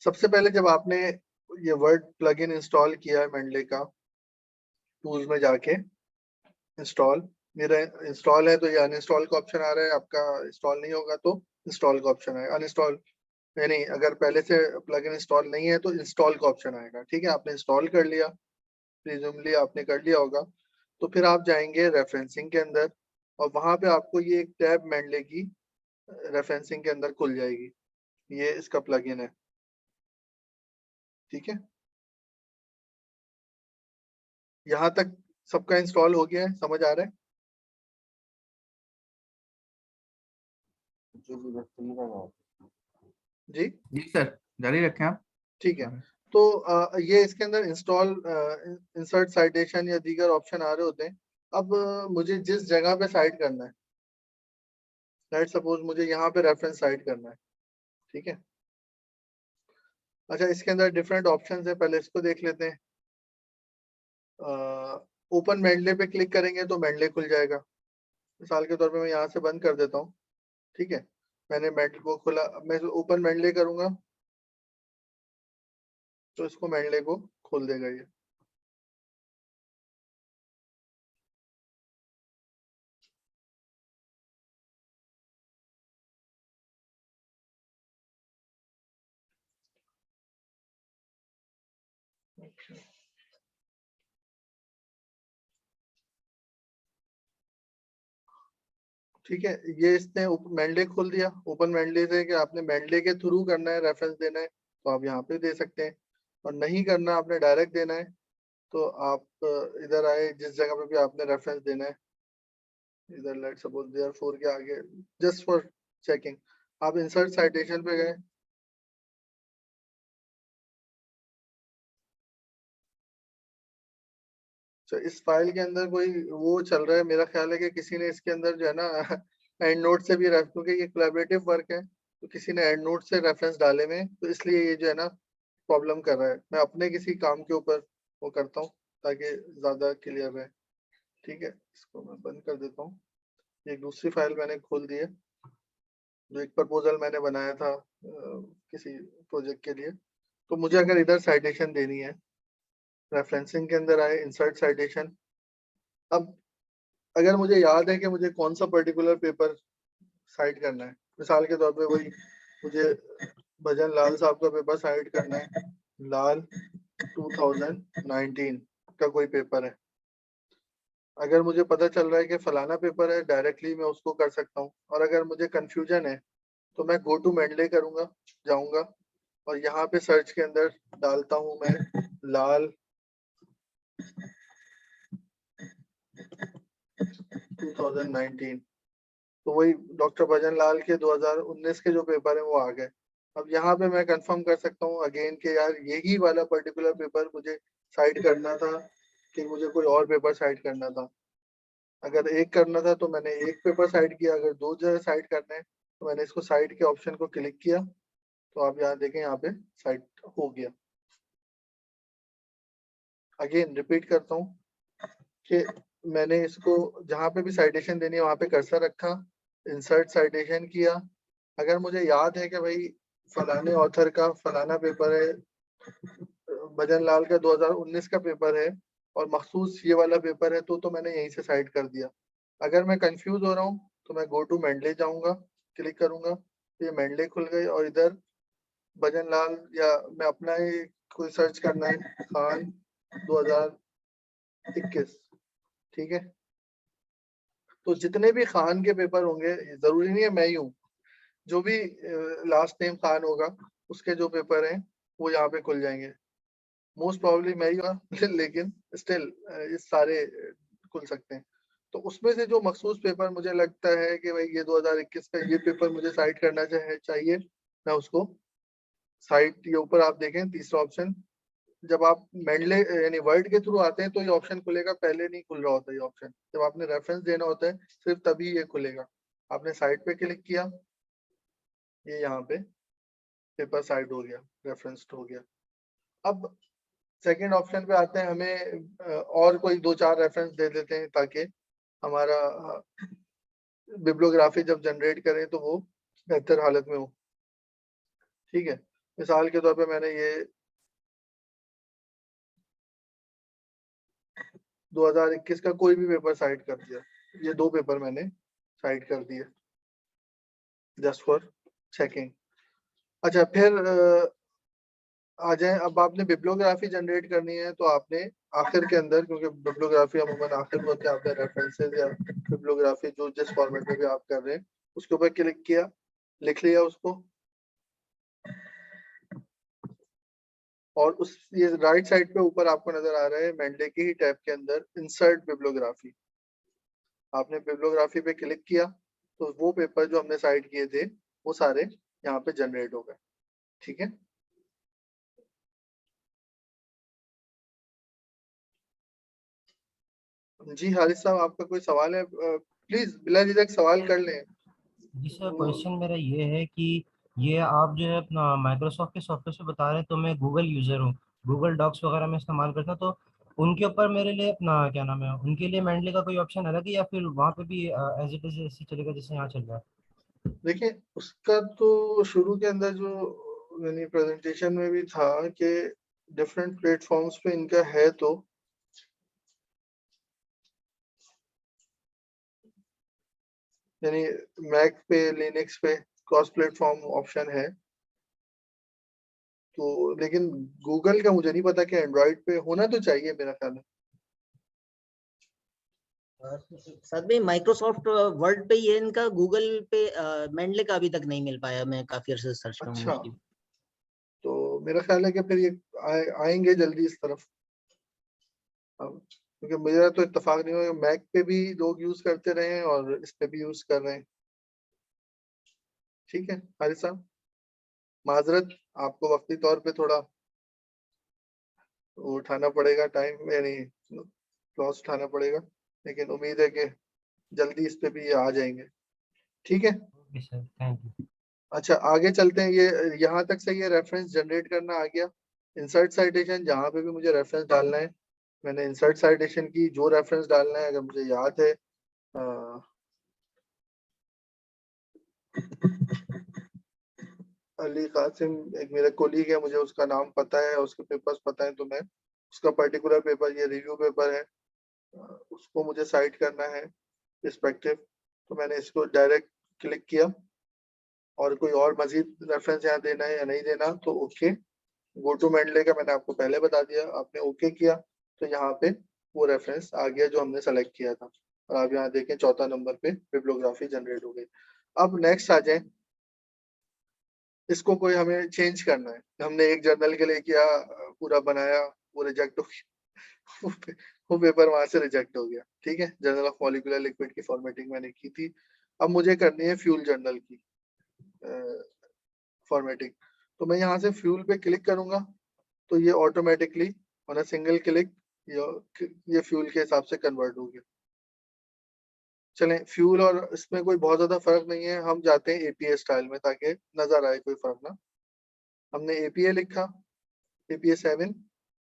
सबसे पहले जब आपने ये वर्ड प्लगइन इंस्टॉल किया है मेंडले का, टूल्स में जाके इंस्टॉल, मेरा इंस्टॉल है तो ये अनइंस्टॉल का ऑप्शन आ रहा है, आपका इंस्टॉल नहीं होगा तो इंस्टॉल का ऑप्शन आएगा। अनइंस्टॉल यानी अगर पहले से प्लगइन इंस्टॉल नहीं है तो इंस्टॉल का ऑप्शन आएगा। ठीक है, आपने इंस्टॉल कर लिया, प्रिज्यूमली आपने कर लिया होगा, तो फिर आप जाएंगे रेफरेंसिंग के अंदर और वहां पे आपको ये एक टैब मेंडले की रेफरेंसिंग के अंदर खुल जाएगी। ये इसका प्लगइन है। ठीक है, यहाँ तक सबका इंस्टॉल हो गया है, समझ आ रहा है? जी जी सर, जारी रखें आप। ठीक है, तो ये इसके अंदर इंस्टॉल, इंसर्ट साइटेशन या दीगर ऑप्शन आ रहे होते हैं। अब मुझे जिस जगह पे साइट करना है, लेट्स सपोज मुझे यहाँ पे रेफरेंस साइट करना है। ठीक है, अच्छा, इसके अंदर डिफरेंट ऑप्शंस है, पहले इसको देख लेते हैं। ओपन मेंडले पे क्लिक करेंगे तो मेंडले खुल जाएगा। मिसाल के तौर पे मैं यहाँ से बंद कर देता हूँ। ठीक है, मैंने मेंडले को खोला, मैं ओपन मेंडले करूंगा तो इसको मेंडले को खोल देगा ये। ठीक है, ये इसने मेंडले खोल दिया। ओपन मेंडले से कि आपने मेंडले के थ्रू करना है, रेफरेंस देना है तो आप यहाँ पे दे सकते हैं, और नहीं करना आपने डायरेक्ट देना है तो आप इधर आए, जिस जगह पे भी आपने रेफरेंस देना है, इधर लेट्स सपोज देयरफॉर के आगे, जस्ट फॉर चेकिंग आप इंसर्ट साइटेशन पे गए। तो इस फाइल के अंदर कोई वो चल रहा है, मेरा ख्याल है कि किसी ने इसके अंदर जो है ना एंड नोट से भी क्योंकि ये कोलैबोरेटिव वर्क है तो किसी ने एंड नोट से रेफरेंस डाले में, तो इसलिए ये जो है ना प्रॉब्लम कर रहा है। मैं अपने किसी काम के ऊपर वो करता हूँ ताकि ज्यादा क्लियर रहे। ठीक है, इसको मैं बंद कर देता हूँ। एक दूसरी फाइल मैंने खोल दी है, जो एक प्रपोजल मैंने बनाया था किसी प्रोजेक्ट के लिए। तो मुझे अगर इधर साइटेशन देनी है, रेफरेंसिंग के अंदर आए, इंसर्ट साइटेशन। अब अगर मुझे याद है कि मुझे कौन सा पर्टिकुलर पेपर साइट करना है, मिसाल के तौर पे वही मुझे भजन लाल साहब का पेपर साइट करना है, लाल 2019 का कोई पेपर है। अगर मुझे पता चल रहा है कि फलाना पेपर है, डायरेक्टली मैं उसको कर सकता हूँ। और अगर मुझे कंफ्यूजन है तो मैं गो टू मेंडले करूंगा, जाऊंगा और यहाँ पे सर्च के अंदर डालता हूँ मैं लाल 2019, तो वही डॉक्टर भजन लाल के 2019 के जो पेपर है वो आ गए। अब यहाँ पे मैं कंफर्म कर सकता हूँ अगेन कि यार यही वाला पर्टिकुलर पेपर मुझे साइट करना था कि मुझे कोई और पेपर साइट करना था। अगर एक करना था तो मैंने एक पेपर साइट किया, अगर दो जगह साइट करना है तो मैंने इसको साइट के ऑप्शन को क्लिक किया, तो आप यहाँ देखें, यहाँ पे साइट हो गया। अगेन रिपीट करता हूँ कि मैंने इसको जहाँ पे भी साइटेशन देनी है वहाँ पे कर्सर रखा, इंसर्ट साइटेशन किया। अगर मुझे याद है कि भाई फलाने ऑथर का फलाना पेपर है, भजन लाल का 2019 का पेपर है और मखसूस ये वाला पेपर है, तो मैंने यहीं से साइट कर दिया। अगर मैं कंफ्यूज हो रहा हूँ तो मैं गो टू मेंडले जाऊंगा, क्लिक करूंगा तो ये मेंडले खुल गई और इधर भजन लाल या मैं अपना ही कोई सर्च करना है खान 2021, ठीक है। तो जितने भी खान के पेपर होंगे, जरूरी नहीं है मैं ही हूँ, जो भी लास्ट नेम खान होगा उसके जो पेपर हैं वो यहाँ पे खुल जाएंगे। मोस्ट प्रॉब्ली मैं ही होगा लेकिन स्टिल इस सारे खुल सकते हैं। तो उसमें से जो मखसूस पेपर मुझे लगता है कि भाई ये 2021 का ये पेपर मुझे साइट करना चाहिए, मैं उसको साइट, ये ऊपर आप देखें तीसरा ऑप्शन, जब आप मेंडले यानी वर्ड के थ्रू आते हैं तो ये ऑप्शन खुलेगा, पहले नहीं खुल रहा होता ये ऑप्शन। जब आपने रेफरेंस देना होता है सिर्फ तभी ये खुलेगा। आपने साइट पे क्लिक किया, ये यहाँ पे पेपर साइट हो गया, रेफरेंस्ड हो गया। अब सेकंड ऑप्शन पे आते हैं, हमें और कोई 2-4 रेफरेंस दे देते हैं ताकि हमारा बिब्लियोग्राफी जब जनरेट करें तो वो बेहतर हालत में हो, ठीक है। मिसाल के तौर पे मैंने ये 2021 का कोई भी पेपर साइट कर दिया, ये 2 पेपर मैंने साइट कर दिए जस्ट फॉर चेकिंग। अच्छा, फिर आ जाए, अब आपने बिब्लियोग्राफी जनरेट करनी है तो आपने आखिर के अंदर, क्योंकि बिब्लियोग्राफी अमूमन आखिर में होती है, आपने रेफरेंसेस या बिब्लियोग्राफी जो जिस फॉर्मेट में भी आप कर रहे हैं उसके ऊपर क्लिक किया, लिख लिया उसको, और उस ये राइट साइड पे ऊपर आपको नजर आ रहा है मेंडले के ही टैब के अंदर इंसर्ट बिब्लियोग्राफी। आपने बिब्लियोग्राफी पे क्लिक किया तो वो पेपर जो हमने साइट किए थे वो सारे यहाँ पे जनरेट हो गए, ठीक है। जी हारिस साहब, आपका कोई सवाल है? प्लीज बिला झिझक सवाल कर लें। जी सर, क्वेश्चन मेरा ये है कि ये आप जो है अपना माइक्रोसॉफ्ट के सॉफ्टवेयर से बता रहे हैं, तो मैं गूगल यूज़र हूँ, गूगल डॉक्स वगैरह में इस्तेमाल करता हूँ, तो उनके ऊपर मेरे लिए अपना क्या नाम है, उनके लिए मेंडले का कोई ऑप्शन अलग है या फिर वहाँ पे भी एज इट इज ऐसे चलेगा जैसे यहाँ चल रहा है? देखिए, उसका तो शुरू के अंदर जो यानी प्रेजेंटेशन में भी था कि डिफरेंट प्लेटफॉर्म्स पे इनका है, तो यानी मैक पे लिनक्स पे क्रॉस प्लेटफॉर्म ऑप्शन है, तो लेकिन गूगल का मुझे नहीं पता कि एंड्रॉइड पे होना तो चाहिए मेरा ख्याल है। साथ में माइक्रोसॉफ्ट वर्ड पे ये इनका, गूगल पे मेंडले का अभी तक नहीं मिल पाया, मैं काफी अर्से से सर्च कर अच्छा, हूँ। तो मेरा ख्याल है कि फिर ये आएंगे जल्दी इस तरफ, क्योंकि मेरा तो इत्तेफाक नहीं हुआ, मैक पे भी लोग यूज करते रहे हैं और इस पे भी यूज कर रहे हैं, ठीक है। हारिस साहब, माजरत, आपको वक्ती तौर पे थोड़ा उठाना पड़ेगा टाइम, यानी लॉस उठाना पड़ेगा, लेकिन उम्मीद है कि जल्दी इस पे भी ये आ जाएंगे, ठीक है। Okay sir, thank you. अच्छा, आगे चलते हैं। ये यहाँ तक से ये रेफरेंस जनरेट करना आ गया। इंसर्ट साइटेशन, जहाँ पे भी मुझे रेफरेंस डालना है मैंने इंसर्ट साइटेशन की, जो रेफरेंस डालना है अगर मुझे याद है, अली कासिम एक मेरा कोलीग है, मुझे उसका नाम पता है, उसके पेपर्स पता है, तो मैं उसका पर्टिकुलर पेपर, ये रिव्यू पेपर है, उसको मुझे साइट करना है रिस्पेक्टिव, तो मैंने इसको डायरेक्ट क्लिक किया, और कोई और मजीद रेफरेंस यहाँ देना है या नहीं देना तो ओके। गो टू मेंडले का मैंने आपको पहले बता दिया, आपने ओके किया तो यहाँ पे वो रेफरेंस आ गया जो हमने सेलेक्ट किया था, और आप यहाँ देखें चौथा नंबर पे बिब्लियोग्राफी जनरेट हो गई। अब नेक्स्ट आ जाए, इसको कोई हमें चेंज करना है, हमने एक जर्नल के लिए किया, पूरा बनाया, वो रिजेक्ट हो गया वो पेपर वहां से रिजेक्ट हो गया, ठीक है। जर्नल ऑफ मॉलिक्यूलर लिक्विड की फॉर्मेटिंग मैंने की थी, अब मुझे करनी है फ्यूल जर्नल की फॉर्मेटिंग, तो मैं यहाँ से फ्यूल पे क्लिक करूंगा तो ये automatically on a single click ये फ्यूल के हिसाब से कन्वर्ट हो गया। चलें, फ्यूल और इसमें कोई बहुत ज्यादा फर्क नहीं है, हम जाते हैं एपीए स्टाइल में ताकि नजर आए कोई फर्क ना। हमने एपीए लिखा, एपीए 7,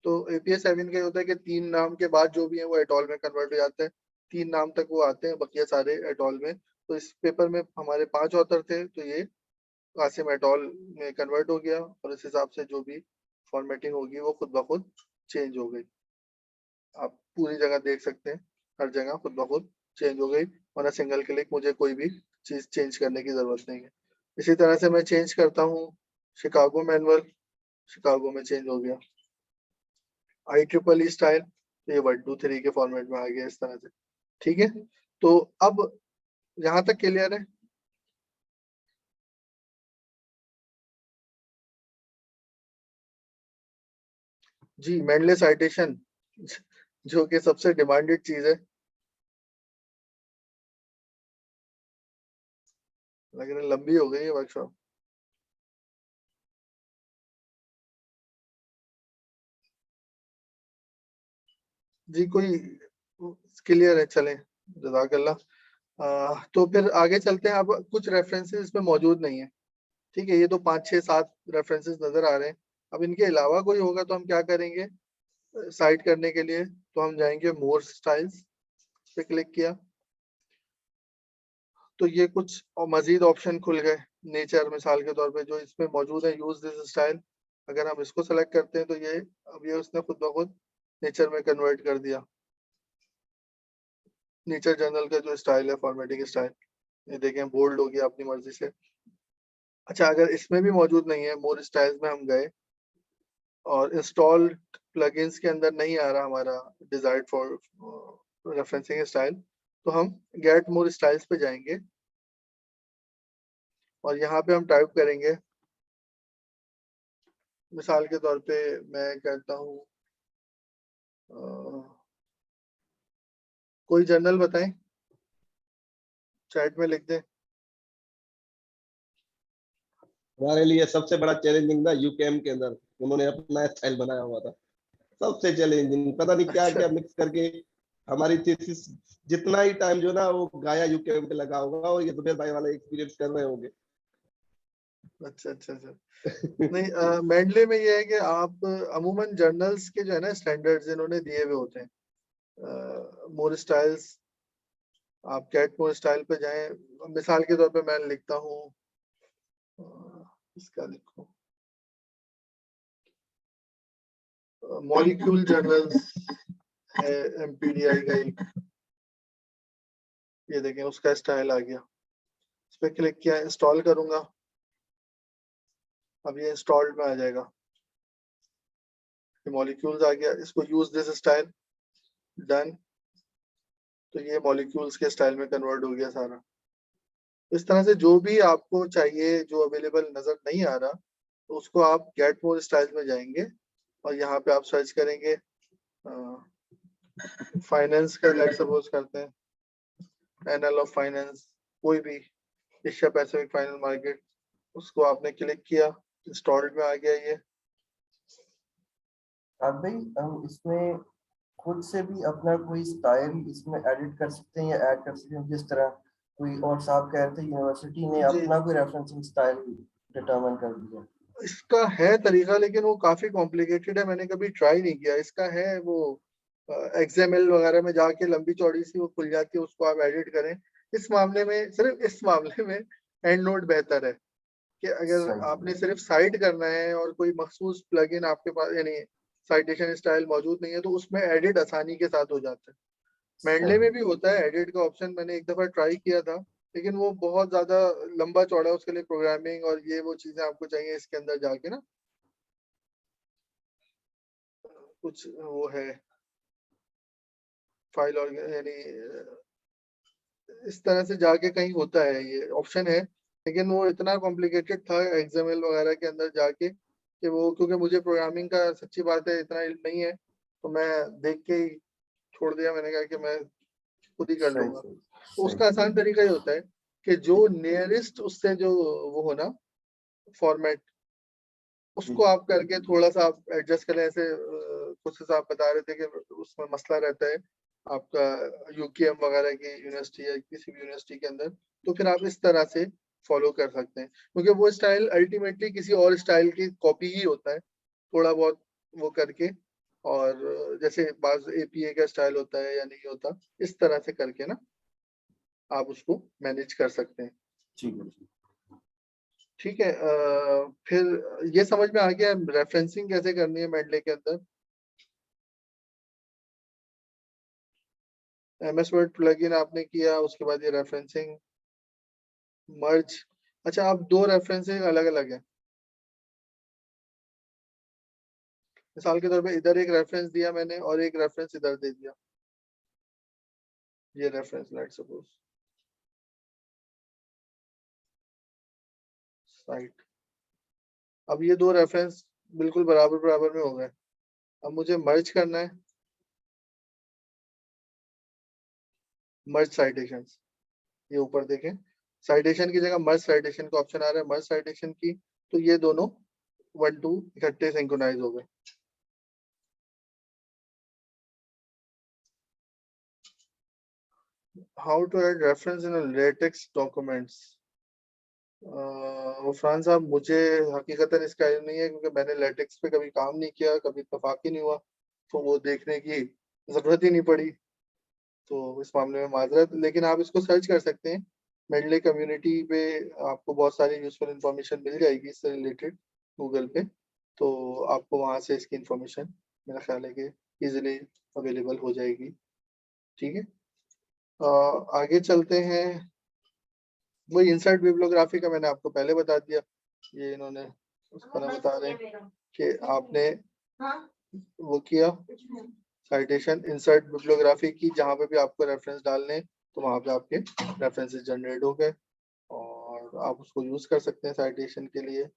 तो एपीए 7 का होता है कि 3 नाम के बाद जो भी है वो एटॉल में कन्वर्ट हो जाते हैं, 3 नाम तक वो आते हैं, बाकी सारे एटॉल में तो इस पेपर में हमारे 5 ऑथर थे, तो ये कासिम एट ऑल में कन्वर्ट हो गया और इस हिसाब से जो भी फॉर्मेटिंग होगी वो खुद ब खुद चेंज हो गई। आप पूरी जगह देख सकते हैं, हर जगह खुद ब खुद चेंज हो गई, वरना सिंगल क्लिक मुझे कोई भी चीज चेंज करने की जरूरत नहीं है। इसी तरह से मैं चेंज करता हूँ शिकागो मैनुअल, शिकागो में चेंज हो गया। IEEE स्टाइल, तो ये 1 2 3 के फॉर्मेट में आ गया इस तरह से। ठीक है, तो अब यहाँ तक क्लियर है। जी, मेंडले साइटेशन जो कि सबसे डिमांडेड चीज है, लग रहा है लंबी हो गई है वर्कशॉप। जी, कोई क्लियर है, चलें, जज़ाकल्लाह। तो फिर आगे चलते हैं। अब कुछ रेफरेंसेस इसमें मौजूद नहीं है, ठीक है, ये तो 5 6 7 रेफरेंसेस नजर आ रहे हैं। अब इनके अलावा कोई होगा तो हम क्या करेंगे, साइट करने के लिए तो हम जाएंगे मोर स्टाइल्स पे, क्लिक किया तो ये कुछ और मजीद ऑप्शन खुल गए। नेचर मिसाल के तौर पे जो इसमें मौजूद है, यूज दिस स्टाइल, अगर हम इसको सेलेक्ट करते हैं तो ये अब ये उसने खुद ब खुद नेचर में कन्वर्ट कर दिया। नेचर जर्नल का जो स्टाइल है, फॉर्मेटिंग स्टाइल, ये देखें बोल्ड हो गया अपनी मर्जी से। अच्छा, अगर इसमें भी मौजूद नहीं है, मोर स्टाइल्स में हम गए और इंस्टॉल्ड प्लगइन्स के अंदर नहीं आ रहा हमारा डिजायर्ड फॉर रेफरेंसिंग स्टाइल, तो हम गेट मोर स्टाइल्स पे जाएंगे और यहाँ पे हम टाइप करेंगे, मिसाल के तौर पे मैं कहता हूँ कोई जर्नल बताएं, चैट में लिख दें। हमारे लिए सबसे बड़ा चैलेंजिंग था यूकेएम के अंदर, उन्होंने अपना स्टाइल बनाया हुआ था, सबसे चैलेंजिंग, पता नहीं क्या क्या मिक्स करके हमारी थीसिस जितना ही टाइम जो ना वो गाया यूकेएम पे लगा होगा और ये जुबैर भाई वाला एक्सपीरियंस कर रहे होंगे। अच्छा अच्छा अच्छा नहीं, मेंडले में ये है कि आप अमूमन जर्नल्स के जो है ना स्टैंडर्ड्स इन्होंने दिए हुए होते हैं। मोर स्टाइल्स, आप गेट मोर स्टाइल पे जाएं, मिसाल के तौर पे मैं लिखता हूँ, इसका लिखो मॉलिक्यूल जर्नल्स है MPDI का एक, ये देखें उसका स्टाइल आ गया। इस पे क्लिक किया, इंस्टॉल करूंगा, अब ये इंस्टॉल्ड में आ जाएगा, मॉलिक्यूल्स आ गया। इसको यूज दिस स्टाइल, डन, तो ये मॉलिक्यूल्स के स्टाइल में कन्वर्ट हो गया सारा। इस तरह से जो भी आपको चाहिए, जो अवेलेबल नजर नहीं आ रहा, तो उसको आप गेट मोर स्टाइल्स में जाएंगे और यहाँ पे आप सर्च करेंगे फाइनेंस का, लेट्स सपोज करते हैं एनल ऑफ फाइनेंस, कोई भी एशिया पैसिफिक फाइनेंस मार्केट, उसको आपने क्लिक किया, इंस्टॉल्ड में आ गया ये। अब भाई हम इसमें खुद से भी अपना कोई स्टाइल इसमें एडिट कर सकते हैं या ऐड कर सकते हैं, जिस तरह कोई और साहब कह रहे थे यूनिवर्सिटी ने अपना कोई रेफरेंसिंग स्टाइल डिटरमाइन कर दिया। इसका है तरीका, लेकिन वो काफी कॉम्प्लिकेटेड है, मैंने कभी ट्राई नहीं किया। इसका है वो XML वगैरह में जाके लंबी चौड़ी सी वो खुल जाती है, उसको आप एडिट करें। इस मामले में, सिर्फ इस मामले में एंड नोट बेहतर है कि अगर आपने सिर्फ साइट करना है और कोई मखसूस प्लगइन आपके पास यानी साइटेशन स्टाइल मौजूद नहीं है, तो उसमें एडिट आसानी के साथ हो जाता है। मेंडले में भी होता है एडिट का ऑप्शन, मैंने एक दफा ट्राई किया था, लेकिन वो बहुत ज्यादा लंबा चौड़ा, उसके लिए प्रोग्रामिंग और ये वो चीजें आपको चाहिए इसके अंदर जाके ना, कुछ वो है फाइल और यानी इस तरह से जाके कहीं होता है, ये ऑप्शन है, लेकिन वो इतना कॉम्प्लिकेटेड था XML वगैरह के अंदर जाके कि वो, क्योंकि मुझे प्रोग्रामिंग का सच्ची बात है इतना इल्म नहीं है, तो मैं देख के ही छोड़ दिया। मैंने कहा कि मैं खुद ही कर लूंगा। तो उसका आसान तरीका ये होता है कि जो नियरेस्ट उससे जो वो हो ना फॉर्मेट, उसको आप करके थोड़ा सा आप एडजस्ट करें। ऐसे कुछ आप बता रहे थे कि उसमें मसला रहता है आपका UKM वगैरह की यूनिवर्सिटी या किसी भी यूनिवर्सिटी के अंदर, तो फिर आप इस तरह से फॉलो कर सकते हैं, क्योंकि वो स्टाइल अल्टीमेटली किसी और स्टाइल की कॉपी ही होता है, थोड़ा बहुत वो करके, और जैसे बाज APA का स्टाइल होता है या नहीं होता, इस तरह से करके ना आप उसको मैनेज कर सकते हैं। ठीक है। ठीक है, फिर ये समझ में आ गया रेफरेंसिंग कैसे करनी है मेडले के अंदर। MS वर्ड प्लगइन आपने किया, उसके बाद ये रेफरेंसिंग, मर्ज। अच्छा, आप दो रेफरेंसिंग अलग अलग है। मिसाल के तौर पे इधर एक रेफरेंस दिया मैंने और एक रेफरेंस इधर दे दिया, ये रेफरेंस लेट सपोज साइट। अब ये दो रेफरेंस बिल्कुल बराबर बराबर में हो गए। अब मुझे मर्ज करना है, मर्ज साइटेशंस। ये ऊपर देखें, साइटेशन की जगह मर्ज साइटेशन का ऑप्शन आ रहा है, मर्ज साइटेशन की, तो ये दोनों 1 2 इकट्ठे सिंक्रोनाइज हो गए। How to add reference in LaTeX documents. उफरान साहब, मुझे हकीकतन इसका इल्म नहीं है क्योंकि मैंने लेटेक्स पे कभी काम नहीं किया, कभी इत्तफाक ही नहीं हुआ, तो वो देखने की जरूरत ही नहीं पड़ी, तो इस मामले में माजरत। लेकिन आप इसको सर्च कर सकते हैं मेडले कम्युनिटी पे, आपको बहुत सारी यूजफुल इंफॉर्मेशन मिल जाएगी इससे रिलेटेड गूगल पे, तो आपको वहां से इसकी इंफॉर्मेशन मेरा ख्याल है कि इजीली अवेलेबल हो जाएगी। ठीक है, आगे चलते हैं। वही इंसर्ट बिब्लियोग्राफी का मैंने आपको पहले बता दिया, ये इन्होंने उस तरह बता रहे हैं कि आपने वो किया साइटेशन इंसर्ट बिब्लियोग्राफी की, जहाँ पे भी आपको रेफरेंस डालने तो वहाँ पे आपके रेफरेंसेस जनरेट हो गए और आप उसको यूज कर सकते हैं साइटेशन के लिए।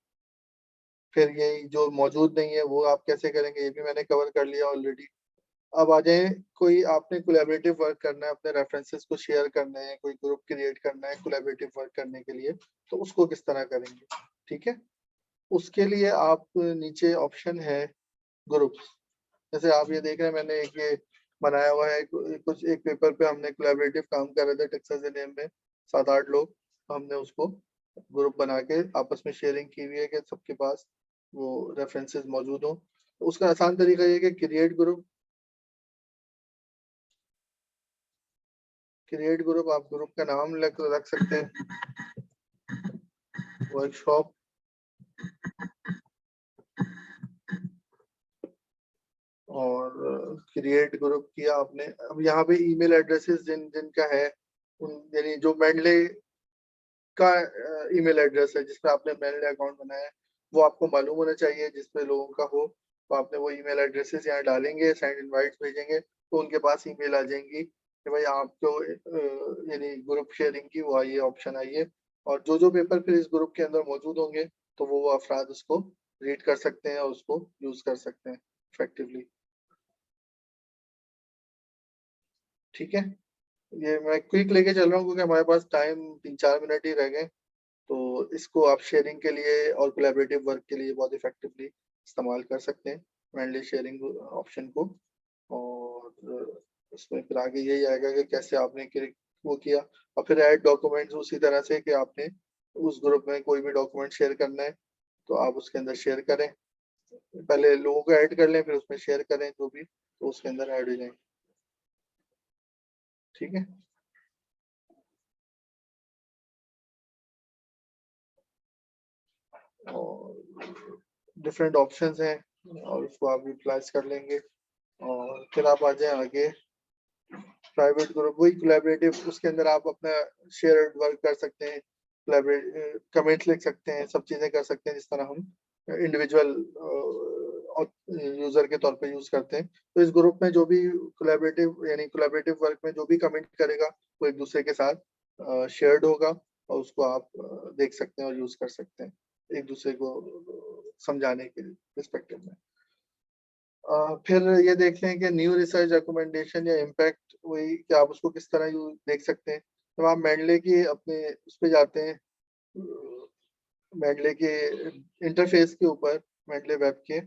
फिर ये जो मौजूद नहीं है वो आप कैसे करेंगे, ये भी मैंने कवर कर लिया ऑलरेडी। अब आ जाए, कोई आपने कोलैबोरेटिव वर्क करना है, अपने रेफरेंसेस को शेयर करना है, कोई ग्रुप क्रिएट करना है कोलैबोरेटिव वर्क करने के लिए, तो उसको किस तरह करेंगे। ठीक है, उसके लिए आप नीचे ऑप्शन है ग्रुप्स। जैसे आप ये देख रहे हैं, मैंने एक ये बनाया हुआ है, कुछ एक पेपर पे हमने कोलैबोरेटिव काम कर रहे थे टेक्सास A&M में, 7-8 लोग, हमने उसको ग्रुप बना के आपस में शेयरिंग की हुई है कि सबके पास वो रेफरेंसेस मौजूद हो। तो उसका आसान तरीका ये कि क्रिएट ग्रुप, आप ग्रुप का नाम रख सकते हैं, वर्कशॉप, और क्रिएट ग्रुप किया आपने। अब यहाँ पे ईमेल एड्रेसेस जिनका है, उन यानी जो मेडले का ईमेल एड्रेस है जिसपे आपने मेडले अकाउंट बनाया है, वो आपको मालूम होना चाहिए जिसपे लोगों का हो, तो आपने वो ईमेल एड्रेसेस यहाँ डालेंगे, सेंड इनवाइट्स भेजेंगे, तो उनके पास ईमेल आ जाएंगी कि भाई आपको यानी ग्रुप शेयरिंग की वो आई है, ऑप्शन आई है, और जो जो पेपर फिर इस ग्रुप के अंदर मौजूद होंगे तो वो अफराद उसको रीड कर सकते हैं और उसको यूज कर सकते हैं इफेक्टिवली। ठीक है, ये मैं क्विक लेके चल रहा हूँ क्योंकि हमारे पास टाइम 3-4 मिनट ही रह गए, तो इसको आप शेयरिंग के लिए और कोलैबोरेटिव वर्क के लिए बहुत इफेक्टिवली इस्तेमाल कर सकते हैं मेनली शेयरिंग ऑप्शन को। और उसमें फिर आगे यही आएगा कि कैसे आपने वो किया, और फिर ऐड डॉक्यूमेंट्स उसी तरह से कि आपने उस ग्रुप में कोई भी डॉक्यूमेंट शेयर करना है तो आप उसके अंदर शेयर करें, पहले लोगों को ऐड कर लें फिर उसमें शेयर करें जो भी, तो उसके अंदर ऐड हो जाए। ठीक है, और डिफरेंट ऑप्शंस हैं और उसको आप यूटिलाइज कर लेंगे। और फिर आप आ जाए आगे, प्राइवेट ग्रुप, वही कोलैबोरेटिव, उसके अंदर आप अपना शेयर वर्क कर सकते हैं, कमेंट्स लिख सकते हैं, सब चीजें कर सकते हैं जिस तरह हम इंडिविजुअल यूजर के तौर पे यूज करते हैं। तो इस ग्रुप में जो भी कोलैबोरेटिव वर्क में जो भी कमेंट करेगा वो एक दूसरे के साथ शेयर्ड होगा और उसको आप देख सकते हैं और यूज कर सकते हैं एक दूसरे को समझाने के रिस्पेक्टिव में। फिर ये देख लें कि न्यू रिसर्च रिकमेंडेशन या इम्पैक्ट, वही कि आप उसको किस तरह देख सकते हैं। तो आप मेडले की अपने उस पर जाते हैं, मेडले के इंटरफेस के ऊपर, मेडले वेब के,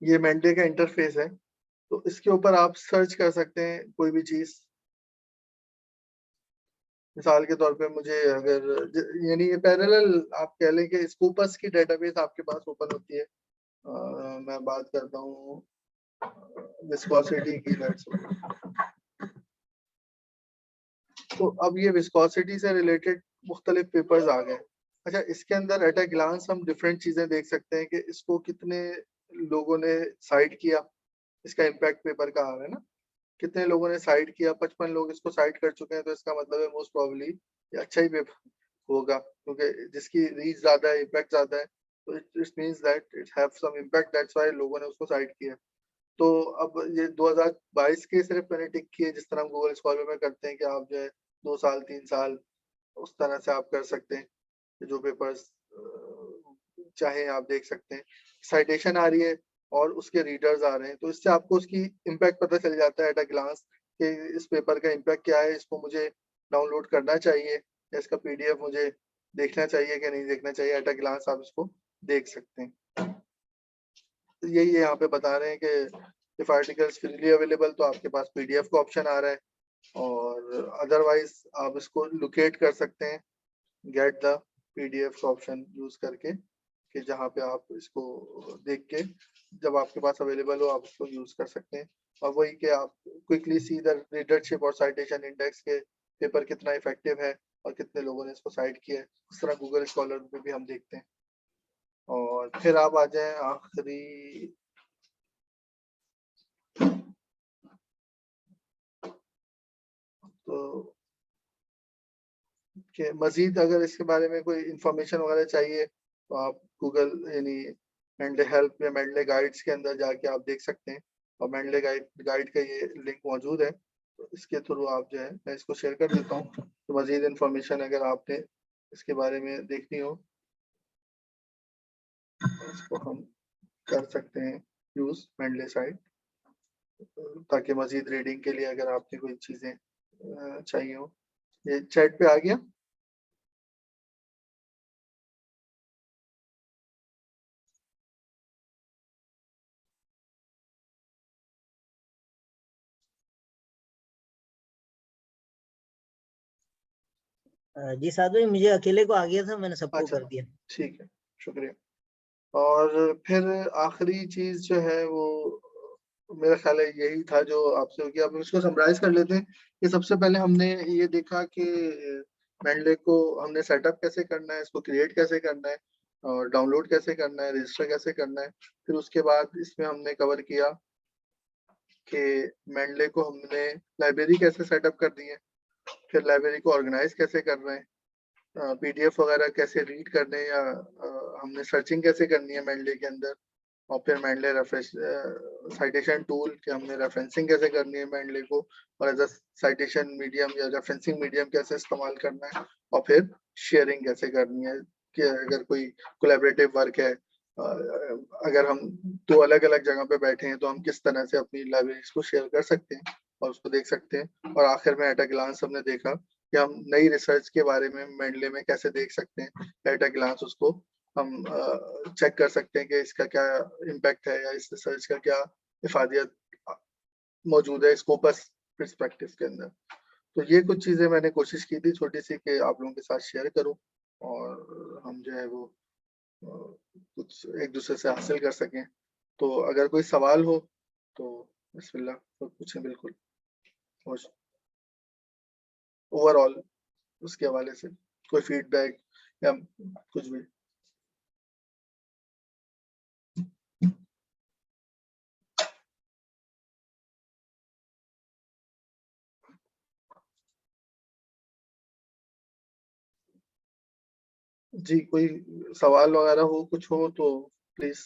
ये मेडले का इंटरफेस है। तो इसके ऊपर आप सर्च कर सकते हैं कोई भी चीज। मिसाल के तौर पे मुझे अगर यानी ये पैरेलल आप कह लें कि स्कूपस की डेटाबेस आपके पास ओपन होती है। मैं बात करता हूँ विस्कोसिटी की, तो अब ये विस्कोसिटी से रिलेटेड मुख्तलिफ पेपर्स आ गए। अच्छा, इसके अंदर एट अ ग्लांस हम डिफरेंट चीजें देख सकते हैं कि इसको कितने लोगों ने साइट किया, इसका इम्पैक्ट पेपर का आ रहा है ना, कितने लोगों ने साइट किया। 55 लोग इसको साइट कर चुके हैं, तो इसका मतलब है मोस्ट प्रोबेबली ये अच्छा ही पेपर होगा, क्योंकि जिसकी रीच ज्यादा है, इम्पैक्ट ज्यादा है, तो it means that it have some impact, that's why लोगों ने उसको साइट किया। तो अब ये 2022 के सिर्फ मैंने टिक किए, जिस तरह हम गूगल स्कॉलर में करते हैं कि आप जो है 2 साल 3 साल उस तरह से आप कर सकते हैं, जो पेपर्स चाहे आप देख सकते हैं। साइटेशन आ रही है और उसके रीडर्स आ रहे हैं, तो इससे आपको उसकी इम्पैक्ट पता चल जाता है एट अ ग्लांस कि इस पेपर का इम्पैक्ट क्या है, इसको मुझे डाउनलोड करना चाहिए या इसका पीडीएफ मुझे देखना चाहिए कि नहीं देखना चाहिए। एट अ ग्लांस आप इसको देख सकते हैं। यही यहाँ पे बता रहे हैं कि इफ आर्टिकल्स फ्रीली अवेलेबल, तो आपके पास पीडीएफ का ऑप्शन आ रहा है, और अदरवाइज आप इसको लोकेट कर सकते हैं, गेट द पीडीएफ का ऑप्शन यूज करके, कि जहाँ पे आप इसको देख के जब आपके पास अवेलेबल हो आप इसको यूज कर सकते हैं। और वही कि आप क्विकली सी द रीडरशिप और साइटेशन इंडेक्स के पेपर कितना इफेक्टिव है और कितने लोगों ने इसको साइट किया है, उस तरह गूगल स्कॉलर पे भी हम देखते हैं। और फिर आप आ जाएं आखिरी तो कि मजीद अगर इसके बारे में कोई इंफॉर्मेशन वगैरह चाहिए तो आप गूगल यानी मेंडले हेल्प या मेंडले गाइड्स के अंदर जाके आप देख सकते हैं, और मेंडले गाइड का ये लिंक मौजूद है, तो इसके थ्रू आप जो है, मैं इसको शेयर कर देता हूँ, तो मजीद इंफॉर्मेशन अगर आपने इसके बारे में देखनी हो इसको हम कर सकते हैं यूज मेंडले साइट, ताकि मजीद रीडिंग के लिए अगर आपने कोई चीजें चाहिए हो। ये चैट पे आ गया। जी साहब भाई, मुझे अकेले को आ गया था, मैंने सबको अच्छा, कर दिया। ठीक है, शुक्रिया। और फिर आखिरी चीज जो है वो मेरा ख्याल है यही था जो आपसे हो गया। अब इसको समराइज कर लेते हैं कि सबसे पहले हमने ये देखा कि मेंडले को हमने सेटअप कैसे करना है, इसको क्रिएट कैसे करना है, और डाउनलोड कैसे करना है, रजिस्टर कैसे करना है। फिर उसके बाद इसमें हमने कवर किया कि मेंडले को हमने लाइब्रेरी कैसे सेटअप कर दी है, फिर लाइब्रेरी को ऑर्गेनाइज कैसे कर रहे हैं, पीडीएफ वगैरह कैसे रीड करने हैं, या हमने सर्चिंग कैसे करनी है मेंडले के अंदर, और फिर मेंडले रेफरेंस साइटेशन टूल कि हमने रेफरेंसिंग कैसे करनी है मेंडले को, और एज अ साइटेशन मीडियम या रेफरेंसिंग मीडियम कैसे इस्तेमाल करना है, और फिर शेयरिंग कैसे करनी है कि अगर कोई कोलैबोरेटिव वर्क है, अगर हम 2 अलग अलग जगह पे बैठे हैं तो हम किस तरह से अपनी लाइब्रेरीज को शेयर कर सकते हैं और उसको देख सकते हैं। और आखिर में एट अ ग्लांस हमने देखा कि हम नई रिसर्च के बारे में मेंडले में कैसे देख सकते हैं, एट अ ग्लांस उसको हम चेक कर सकते हैं कि इसका क्या इम्पैक्ट है या इस रिसर्च का क्या इफादियत मौजूद है स्कोपस पर्सपेक्टिव के अंदर। तो ये कुछ चीजें मैंने कोशिश की थी छोटी सी कि आप लोगों के साथ शेयर करूं, और हम जो है वो कुछ एक दूसरे से हासिल कर सकें। तो अगर कोई सवाल हो तो बिस्मिल्लाह, तो पूछें बिल्कुल। ओवरऑल उसके हवाले से कोई फीडबैक या कुछ भी। जी, कोई सवाल वगैरह हो, कुछ हो तो प्लीज।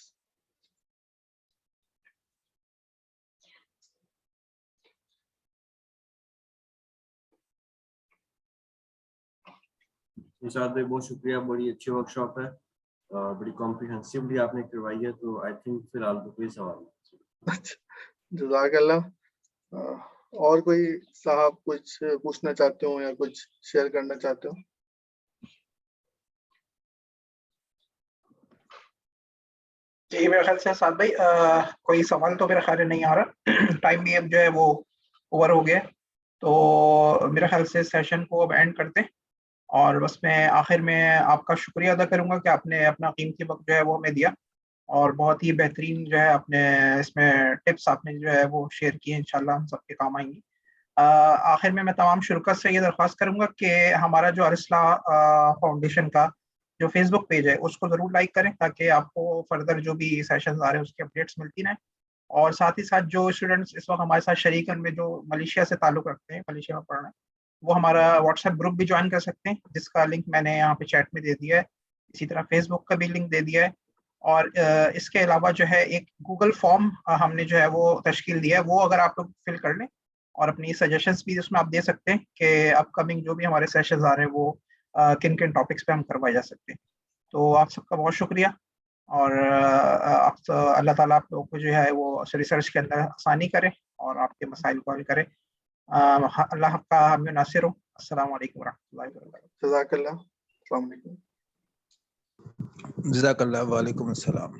निशात भाई बहुत शुक्रिया, बड़ी अच्छी वर्कशॉप है, बड़ी कॉम्प्रिहेंसिवली आपने करवाई है, तो आई थिंक फिलहाल तो कोई सवाल नहीं। अच्छा, जज़ाकल्लाह। और कोई साहब कुछ पूछना चाहते हो या कुछ शेयर करना चाहते हो? जी मेरे ख्याल से साद भाई कोई सवाल तो मेरे ख्याल में नहीं आ रहा। टाइम भी अब जो है वो ओवर हो गया, तो मेरे ख्याल से सेशन को अब एंड करते हैं। और बस मैं आखिर में आपका शुक्रिया अदा करूंगा कि आपने अपना कीमती वक्त जो है वो हमें दिया, और बहुत ही बेहतरीन जो है अपने इसमें टिप्स आपने जो है वो शेयर किए, इंशाल्लाह हम सबके काम आएंगी। आखिर में मैं तमाम शुरकत से ये दरख्वास्त करूंगा कि हमारा जो अरिस्ला फाउंडेशन का जो फेसबुक पेज है उसको ज़रूर लाइक करें, ताकि आपको फर्दर जो भी सेशंस आ रहे हैं उसकी अपडेट्स मिलती रहें। और साथ ही साथ जो स्टूडेंट्स इस वक्त हमारे साथ शरीक हैं, उनमें जो मलेशिया से ताल्लुक़ रखते हैं, मलेशिया में पढ़ रहे हैं, वो हमारा व्हाट्सएप ग्रुप भी ज्वाइन कर सकते हैं, जिसका लिंक मैंने यहाँ पे चैट में दे दिया है। इसी तरह फेसबुक का भी लिंक दे दिया है। और इसके अलावा जो है एक गूगल फॉर्म हमने जो है वो तश्कील दिया है, वो अगर आप लोग फिल कर लें और अपनी सजेशंस भी उसमें आप दे सकते हैं कि अपकमिंग जो भी हमारे सेशंस आ रहे हैं वो किन किन टॉपिक्स पे हम करवाए जा सकते हैं। तो आप सबका बहुत शुक्रिया, और आप अल्लाह ताला आप लोगों को जो है वो रिसर्च के अंदर आसानी करे और आपके मसाइल को हल करे। अल्लाह का हम नासिर हो। अस्सलाम वालेकुम वरहमतुल्लाहि वबरकातुहू। जज़ाकल्लाह। अस्सलाम वालेकुम। जज़ाकल्लाह, वालेकुम अस्सलाम।